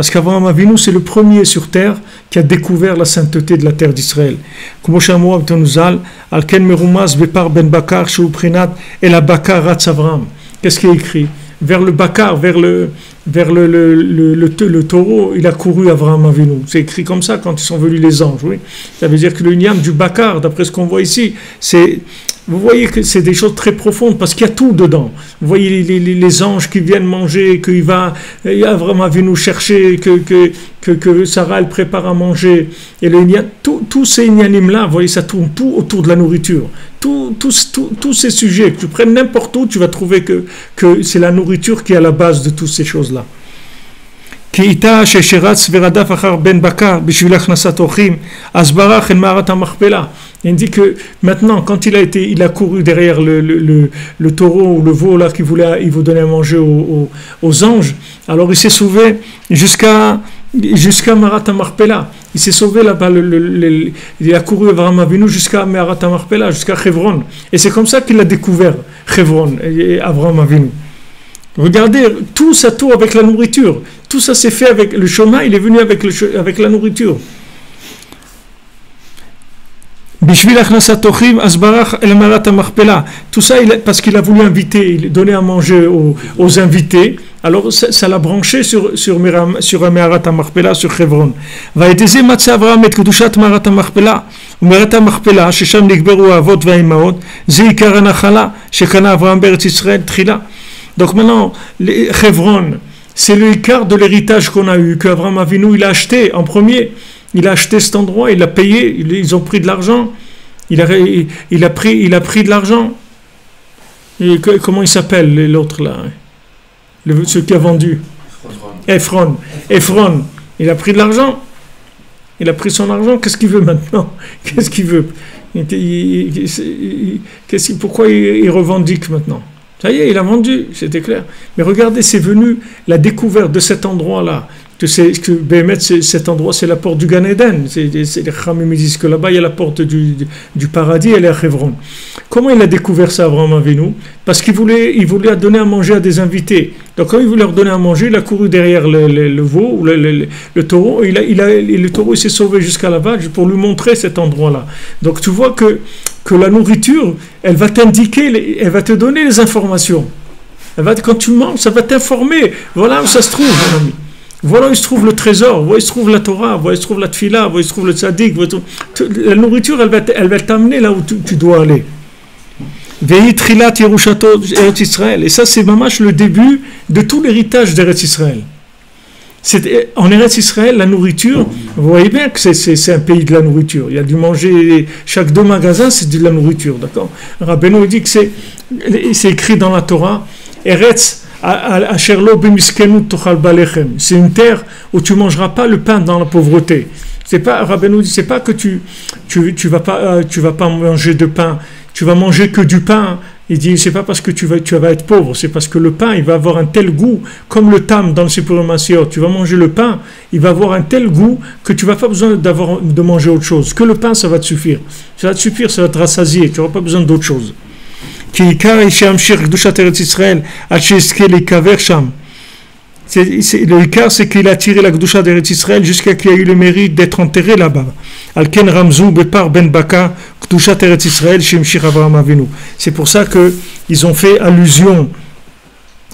qu'Avraham Avinu, c'est le premier sur terre qui a découvert la sainteté de la terre d'Israël. Qu'est-ce qui est écrit? Vers le Bakar, vers le taureau, il a couru Avraham Avinu. C'est écrit comme ça quand ils sont venus les anges. Oui. Ça veut dire que le niam du Bakar, d'après ce qu'on voit ici, vous voyez que c'est des choses très profondes parce qu'il y a tout dedans. Vous voyez les anges qui viennent manger, Avraham Avinu chercher, que Sarah elle prépare à manger. Et tous ces nianim-là, vous voyez, ça tourne tout autour de la nourriture. Tous ces sujets, que tu prennes n'importe où, tu vas trouver que c'est la nourriture qui est à la base de toutes ces choses-là. Il dit que maintenant, quand il a couru derrière le taureau ou le veau là il vous donnait à manger aux anges, alors il s'est sauvé jusqu'à Marat HaMachpelah. Il s'est sauvé là-bas, il a couru Avraham Avinu jusqu'à Marat HaMachpelah, jusqu'à Hebron. Et c'est comme ça qu'il a découvert Hebron et Avraham Avinu. Regardez, tout ça tourne avec la nourriture. Tout ça s'est fait avec le chemin, il est venu avec la nourriture. Tout ça, parce qu'il a voulu donner à manger aux invités. Alors ça l'a branché sur Me'arat HaMachpelah, sur Hebron. ויתזה מצא אברהם את קדושת מערת המכפלה ומערת המכפלה ששם נקברו האבות והאימהות, זה עיקר הנחלה שקנה אברהם בארץ ישראל תחילה. Donc maintenant, Hebron, c'est le quart de l'héritage qu'on a eu, qu'Avraham Avinu il a acheté en premier. Il a acheté cet endroit, il l'a payé, ils ont pris de l'argent. Il a pris de l'argent. Et comment il s'appelle l'autre là, celui qui a vendu? Ephron. Il a pris de l'argent. Il a pris son argent. Qu'est-ce qu'il veut maintenant? Qu'est-ce qu'il veut? Pourquoi il revendique maintenant? Ça y est, il a vendu, c'était clair. Mais regardez, c'est venu la découverte de cet endroit-là. Cet endroit, c'est la porte du Gan Eden. Les Khamim disent que là-bas, il y a la porte du paradis, elle est à Hebron. Comment il a découvert ça, Avraham Avinu? Parce qu'il voulait donner à manger à des invités. Donc, quand il voulait leur donner à manger, il a couru derrière le veau, le taureau, et le taureau il s'est sauvé jusqu'à là-bas pour lui montrer cet endroit-là. Donc, tu vois que la nourriture, elle va t'indiquer, elle va te donner les informations. Quand tu manges, ça va t'informer. Voilà où ça se trouve, mon ami. Voilà où il se trouve le trésor, voilà où il se trouve la Torah, voilà où il se trouve la Tfila, voilà où il se trouve le Tzaddik. La nourriture, elle va t'amener là où tu dois aller. Et ça, c'est mamash le début de tout l'héritage d'Eretz Israël. En Eretz Israël, la nourriture, vous voyez bien que c'est un pays de la nourriture. Il y a du manger, chaque 2 magasins, c'est de la nourriture, d'accord? Rabbeinu dit que c'est écrit dans la Torah, Eretz, c'est une terre où tu ne mangeras pas le pain dans la pauvreté. Rabbeinu dit, c'est pas que tu vas pas manger de pain, tu vas manger que du pain. Il dit, c'est pas parce que tu vas être pauvre, c'est parce que le pain, il va avoir un tel goût, comme le tam dans le Sipur Masiot. Tu vas manger le pain, il va avoir un tel goût que tu vas pas besoin de manger autre chose. Que le pain, ça va te suffire. Ça va te suffire, ça va te rassasier, tu n'auras pas besoin d'autre chose. Le Ikar, c'est qu'il a tiré la Kedusha d'Eretz Israël jusqu'à qu'il y ait eu le mérite d'être enterré là-bas. Alken Ramzou Bepar Ben Baka Kedushat Eretz Israël Shemshir Avraham Avinu. C'est pour ça qu'ils ont fait allusion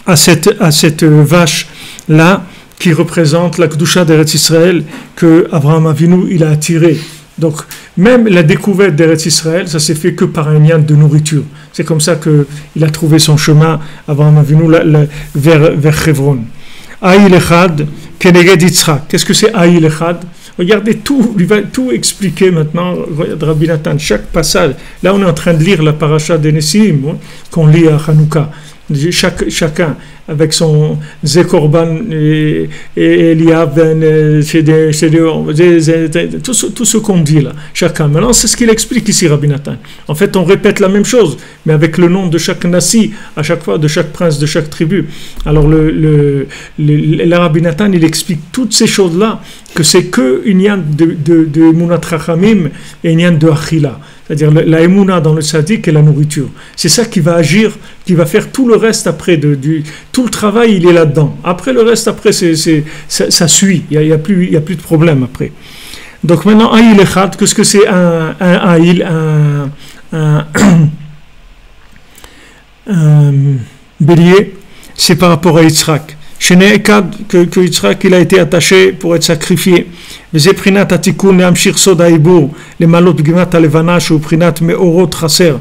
à cette vache-là qui représente la Kedushat d'Eretz Israël que Avraham Avinu il a attiré. Donc, même la découverte d'Eretz Israël, ça s'est fait que par un lien de nourriture. C'est comme ça qu'il a trouvé son chemin, Avraham Avinu, vers Hebron. Aïl Echad, Keneged Yitzhak. Qu'est-ce que c'est Aïl Echad? Regardez tout, il va tout expliquer maintenant. Regarde Rabbi Nathan, chaque passage. Là, on est en train de lire la paracha de Nessim, qu'on lit à Hanouka. Chacun avec son Zekorban et Eliab, tout ce qu'on dit là, chacun. Maintenant, c'est ce qu'il explique ici, Rabbi Nathan. En fait, on répète la même chose, mais avec le nom de chaque Nassi, à chaque fois, de chaque prince, de chaque tribu. Alors, le Rabbi Nathan, il explique toutes ces choses-là, que c'est que une yan de Munat Rachamim et une yan de Achila. C'est-à-dire la émouna dans le tzaddik et la nourriture. C'est ça qui va agir, qui va faire tout le reste après. Tout le travail, il est là-dedans. Après, le reste, après, ça suit. Il n'y a plus de problème après. Donc maintenant, Aïl Echad, qu'est-ce que c'est un Aïl, un bélier? C'est par rapport à Yitzhak. Chez Ne'ekad, que Yitzhak il a été attaché pour être sacrifié. וזה בחינת התיקון להמשיך סוד העיבור למלות פגימת הלבנה שהוא בחינת מאורות חסר.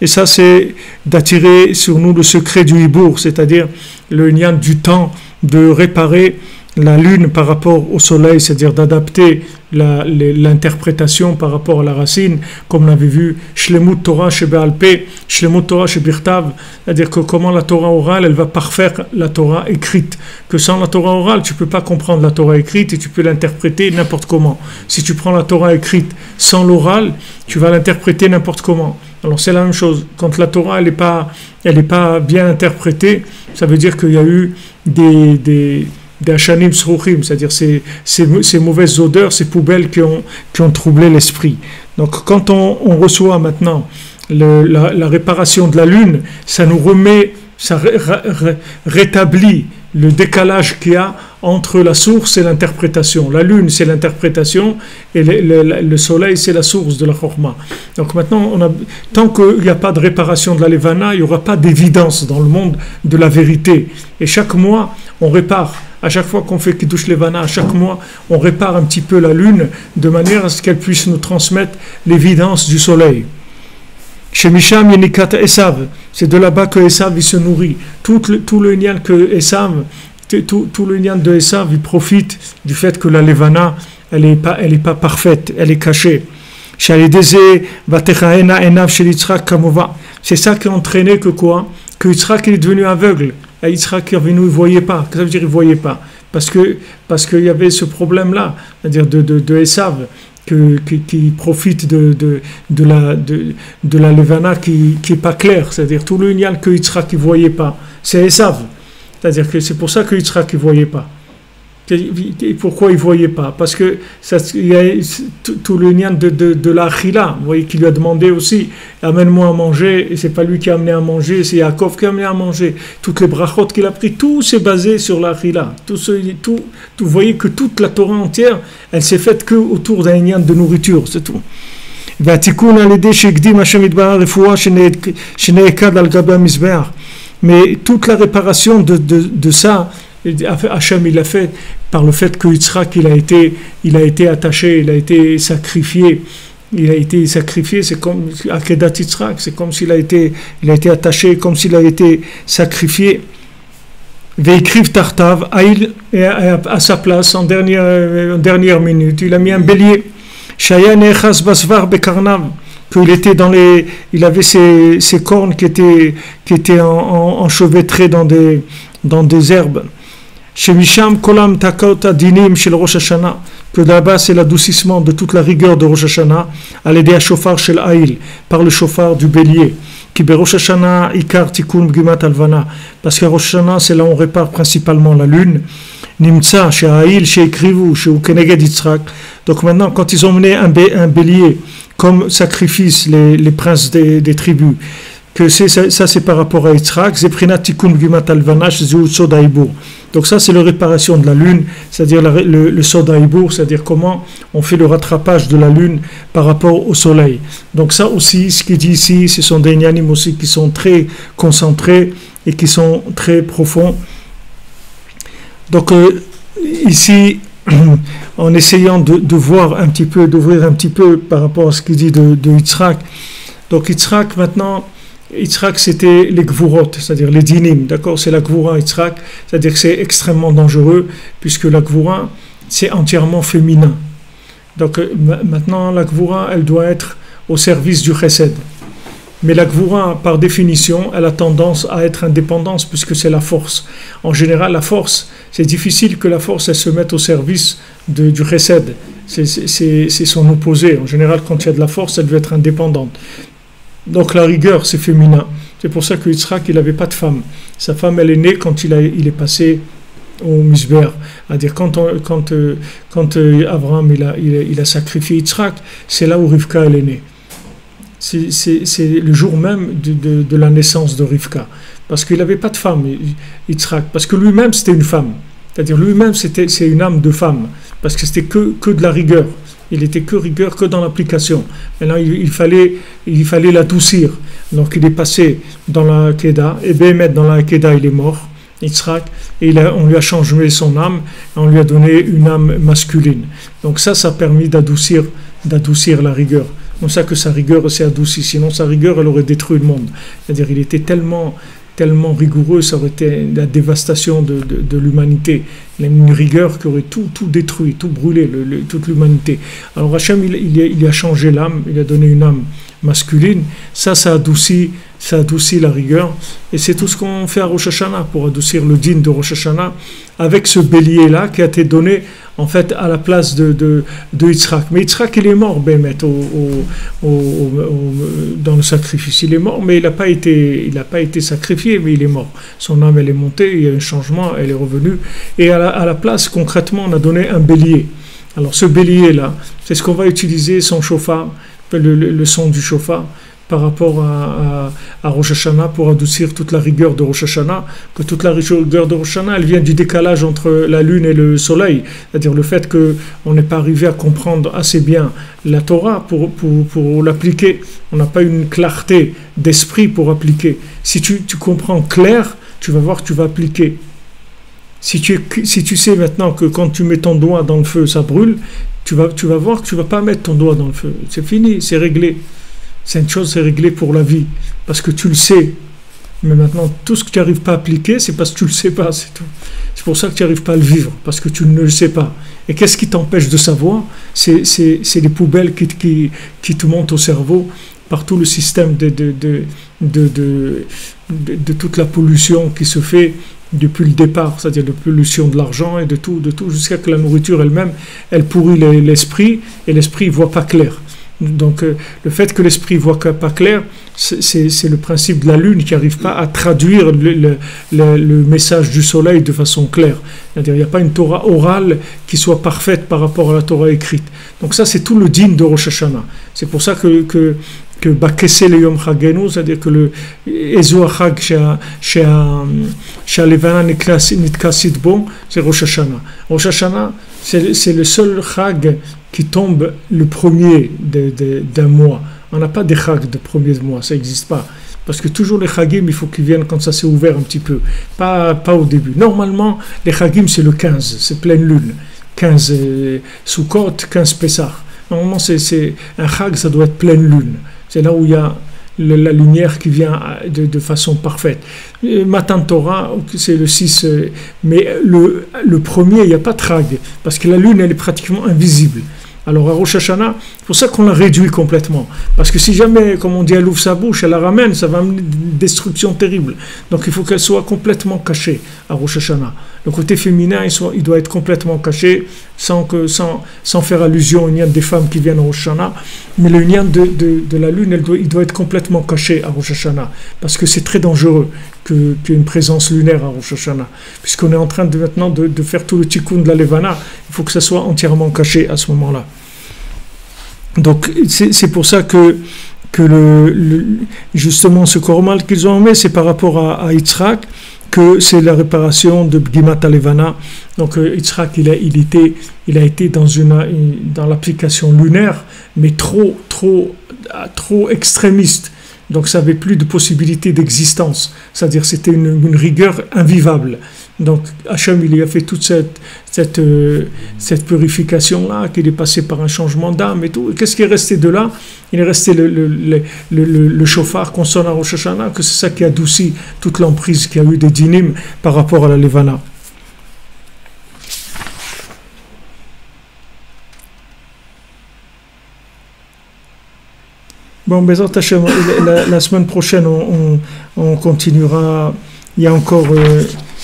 Et ça c'est d'attirer sur nous le secret du hibour, c'est-à-dire le lien du temps de réparer la lune par rapport au soleil, c'est-à-dire d'adapter l'interprétation par rapport à la racine, comme on avait vu Shlemut Torah chez Be'alpé, Shlemut Torah chez Birtav, c'est-à-dire que comment la Torah orale, elle va parfaire la Torah écrite, que sans la Torah orale, tu ne peux pas comprendre la Torah écrite et tu peux l'interpréter n'importe comment. Si tu prends la Torah écrite sans l'oral, tu vas l'interpréter n'importe comment. Alors c'est la même chose, quand la Torah elle est pas bien interprétée, ça veut dire qu'il y a eu des Hashanim Srouchim, c'est-à-dire ces mauvaises odeurs, ces poubelles qui ont troublé l'esprit. Donc quand on reçoit maintenant la réparation de la lune, ça nous remet, ça rétablit le décalage qu'il y a entre la source et l'interprétation. La lune, c'est l'interprétation, et le soleil, c'est la source de la chorma. Donc maintenant, tant qu'il n'y a pas de réparation de la levana, il n'y aura pas d'évidence dans le monde de la vérité. Et chaque mois, on répare. À chaque fois qu'on fait Kiddush Levana, à chaque mois, on répare un petit peu la lune, de manière à ce qu'elle puisse nous transmettre l'évidence du soleil. Chez Misham Yenikat Esav, c'est de là-bas que Esav il se nourrit. Tout le lien que Esav, tout le lien de Esav, il profite du fait que la Levana, elle est pas parfaite, elle est cachée. C'est ça qui a entraîné que quoi? Que Yitzhak est devenu aveugle. Et Yitzhak est revenu, il ne voyait pas. Qu'est-ce que ça veut dire il ne voyait pas? Parce qu'il y avait ce problème-là, c'est-à-dire de Esav, qui profite de la Levana qui n'est pas claire, c'est-à-dire tout le lien que Yitzhak ne voyait pas, c'est Esav, c'est-à-dire que c'est pour ça que Yitzhak ne voyait pas. Et pourquoi il ne voyait pas? Parce que il y a tout le lien de la Achila, vous voyez, qui lui a demandé aussi, amène-moi à manger, et ce n'est pas lui qui a amené à manger, c'est Yaakov qui a amené à manger. Toutes les brachot qu'il a pris, tout s'est basé sur la Achila. Vous voyez que toute la Torah entière, elle s'est faite que autour d'un lien de nourriture, c'est tout. Mais toute la réparation de ça, Hachem il l'a fait par le fait que Yitzhak il a été attaché, il a été sacrifié. Il a été sacrifié, c'est comme Akedat Yitzhak, c'est comme s'il a été attaché, comme s'il a été sacrifié. Veikriv Tartav, à sa place, en dernière minute, il a mis un bélier. Shaya Nechas Basvar Bekarnav, il avait ses cornes qui étaient enchevêtrées dans des herbes. Chez Misham Kolam Takot Adinim chez le Rosh Hashanah, que là-bas c'est l'adoucissement de toute la rigueur de Rosh Hashanah, à l'aider à chauffard chez l'Aïl, par le chauffard du bélier. Qui be Rosh Hashanah Ikar Tikkun Bgimat Alvana, parce qu'à Rosh Hashanah c'est là où on répare principalement la lune. Nimtsa chez Aïl, chez Ekrivu, chez Ukeneged Yitzhak. Donc maintenant, quand ils ont mené un bélier comme sacrifice, les princes des tribus, que ça c'est par rapport à Yitzhak, Zeprinat Tikkun Gimat Alvanash Zu Soda Ibour. Donc ça c'est la réparation de la lune, c'est-à-dire le Soda Ibour, c'est-à-dire comment on fait le rattrapage de la lune par rapport au soleil. Donc ça aussi, ce qui dit ici, ce sont des nianim aussi qui sont très concentrés et qui sont très profonds. Donc ici, en essayant de voir un petit peu, d'ouvrir un petit peu par rapport à ce qu'il dit de Yitzhak. Donc Yitzhak maintenant, Yitzhak c'était les gvurot, c'est-à-dire les dinim, d'accord, c'est la gvura Yitzhak, c'est-à-dire que c'est extrêmement dangereux puisque la gvura c'est entièrement féminin. Donc maintenant la gvura elle doit être au service du chesed. Mais la gvura, par définition, elle a tendance à être indépendante puisque c'est la force. En général, la force, c'est difficile que la force elle se mette au service du chesed. C'est son opposé. En général, quand il y a de la force, elle veut être indépendante. Donc la rigueur, c'est féminin. C'est pour ça que Yitzhak, il n'avait pas de femme. Sa femme, elle est née quand il est passé au Misber. C'est-à-dire quand Abraham il a sacrifié Yitzhak, c'est là où Rivka elle est née. C'est le jour même de la naissance de Rivka. Parce qu'il n'avait pas de femme, Yitzhak. Parce que lui-même, c'était une femme. C'est-à-dire lui-même, c'est une âme de femme. Parce que c'était que de la rigueur. Il était que rigueur, que dans l'application. Maintenant, il fallait l'adoucir. Donc, il est passé dans la Kedah. Et Béhémet, dans la Kedah, il est mort, Yitzhak. Et on lui a changé son âme. Et on lui a donné une âme masculine. Donc ça a permis d'adoucir la rigueur. C'est comme ça que sa rigueur s'est adoucie. Sinon, sa rigueur, elle aurait détruit le monde. C'est-à-dire, il était tellement rigoureux, ça aurait été la dévastation de l'humanité. Il a une rigueur qui aurait tout détruit, tout brûlé, toute l'humanité. Alors Hachem, il a changé l'âme, il a donné une âme masculine. Ça adoucit la rigueur. Et c'est tout ce qu'on fait à Rosh Hashanah pour adoucir le din de Rosh Hashanah avec ce bélier-là qui a été donné en fait à la place de Yitzhak. Mais Yitzhak, il est mort, Béhémet, dans le sacrifice. Il est mort, mais il n'a pas été sacrifié, mais il est mort. Son âme, elle est montée, il y a un changement, elle est revenue. Et à la place, concrètement, on a donné un bélier. Alors ce bélier-là, c'est ce qu'on va utiliser, son chauffard, le son du chauffard, par rapport à Rosh Hashanah pour adoucir toute la rigueur de Rosh Hashanah, que toute la rigueur de Rosh Hashanah, elle vient du décalage entre la lune et le soleil, c'est-à-dire le fait qu'on n'est pas arrivé à comprendre assez bien la Torah pour l'appliquer, on n'a pas une clarté d'esprit pour appliquer. Si tu comprends clair, tu vas voir que tu vas appliquer. Si tu sais maintenant que quand tu mets ton doigt dans le feu, ça brûle, tu vas voir que tu ne vas pas mettre ton doigt dans le feu. C'est fini, c'est réglé. C'est une chose, c'est réglé pour la vie, parce que tu le sais. Mais maintenant, tout ce que tu n'arrives pas à appliquer, c'est parce que tu ne le sais pas, c'est tout. C'est pour ça que tu n'arrives pas à le vivre, parce que tu ne le sais pas. Et qu'est-ce qui t'empêche de savoir ? C'est les poubelles qui te montent au cerveau par tout le système de toute la pollution qui se fait depuis le départ, c'est-à-dire de pollution de l'argent et de tout, jusqu'à que la nourriture elle-même, elle pourrit l'esprit, et l'esprit ne voit pas clair. Donc le fait que l'esprit voit pas clair, c'est le principe de la lune qui n'arrive pas à traduire le message du soleil de façon claire. C'est-à-dire il n'y a pas une Torah orale qui soit parfaite par rapport à la Torah écrite. Donc ça c'est tout le din de Rosh Hashanah. C'est pour ça que Bakese le Yom Chagenu, c'est-à-dire que le Ezu Achag Levana Nitkasit Bon, c'est Rosh Hashanah. Rosh Hashanah, c'est le seul Chag qui tombe le premier d'un mois. On n'a pas des Chag de premier mois, ça n'existe pas. Parce que toujours les Chagim, il faut qu'ils viennent quand ça s'est ouvert un petit peu, pas au début. Normalement, les Chagim, c'est le 15, c'est pleine lune. 15 Sukkot, 15 Pessah. Normalement, c'est un Chag, ça doit être pleine lune. C'est là où il y a la lumière qui vient de façon parfaite. Matan Torah, c'est le 6, mais le premier, il n'y a pas de Chag, parce que la lune, elle est pratiquement invisible. Alors à Rosh Hashanah, c'est pour ça qu'on la réduit complètement. Parce que si jamais, comme on dit, elle ouvre sa bouche, elle la ramène, ça va amener une destruction terrible. Donc il faut qu'elle soit complètement cachée à Rosh Hashanah. Le côté féminin, il doit être complètement caché, sans faire allusion au nian des femmes qui viennent à Rosh Hashanah. Mais le nian de la lune, il doit être complètement caché à Rosh Hashanah. Parce que c'est très dangereux qu'il y ait une présence lunaire à Rosh Hashanah. Puisqu'on est en train maintenant de faire tout le tikkun de la Levana, il faut que ça soit entièrement caché à ce moment-là. Donc c'est pour ça que que justement ce korban qu'ils ont emmené, c'est par rapport à Yitzhak, que c'est la réparation de Bgimat Alevana. Donc Yitzhak, il a été dans l'application lunaire, mais trop extrémiste. Donc ça n'avait plus de possibilité d'existence. C'est-à-dire c'était une rigueur invivable. Donc Hachem, il y a fait toute cette purification-là, qu'il est passé par un changement d'âme et tout. Qu'est-ce qui est resté de là? Il est resté le chauffard qu'on sonne à Rosh Hashanah, que c'est ça qui adoucit toute l'emprise qu'il y a eu des dinim par rapport à la Levana. Bon, Bezrat Hashem, la semaine prochaine, on continuera. Il y a encore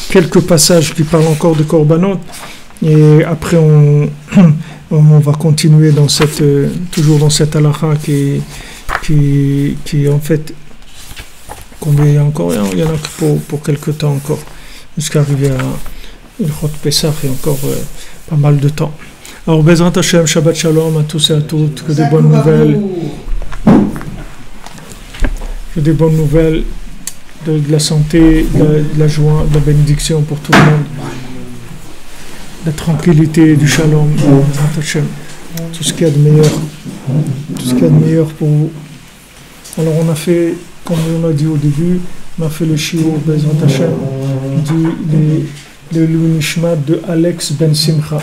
quelques passages qui parlent encore de Korbanot. Et après, on va continuer toujours dans cette halakha qui en fait, combien il y a encore? Il y en a que pour quelques temps encore. Jusqu'à arriver à Ilchot Pesach, il y a encore pas mal de temps. Alors, Bezrat Hashem, Shabbat Shalom à tous et à toutes, que des bonnes nouvelles. Des bonnes nouvelles, de la santé, de la joie, de la bénédiction pour tout le monde, la tranquillité, du shalom, tout ce qu'il y a de meilleur, pour vous. Alors on a fait, comme on a dit au début, on a fait le shiur Bezrat Hashem, le Nishmat de Alex Ben Simcha.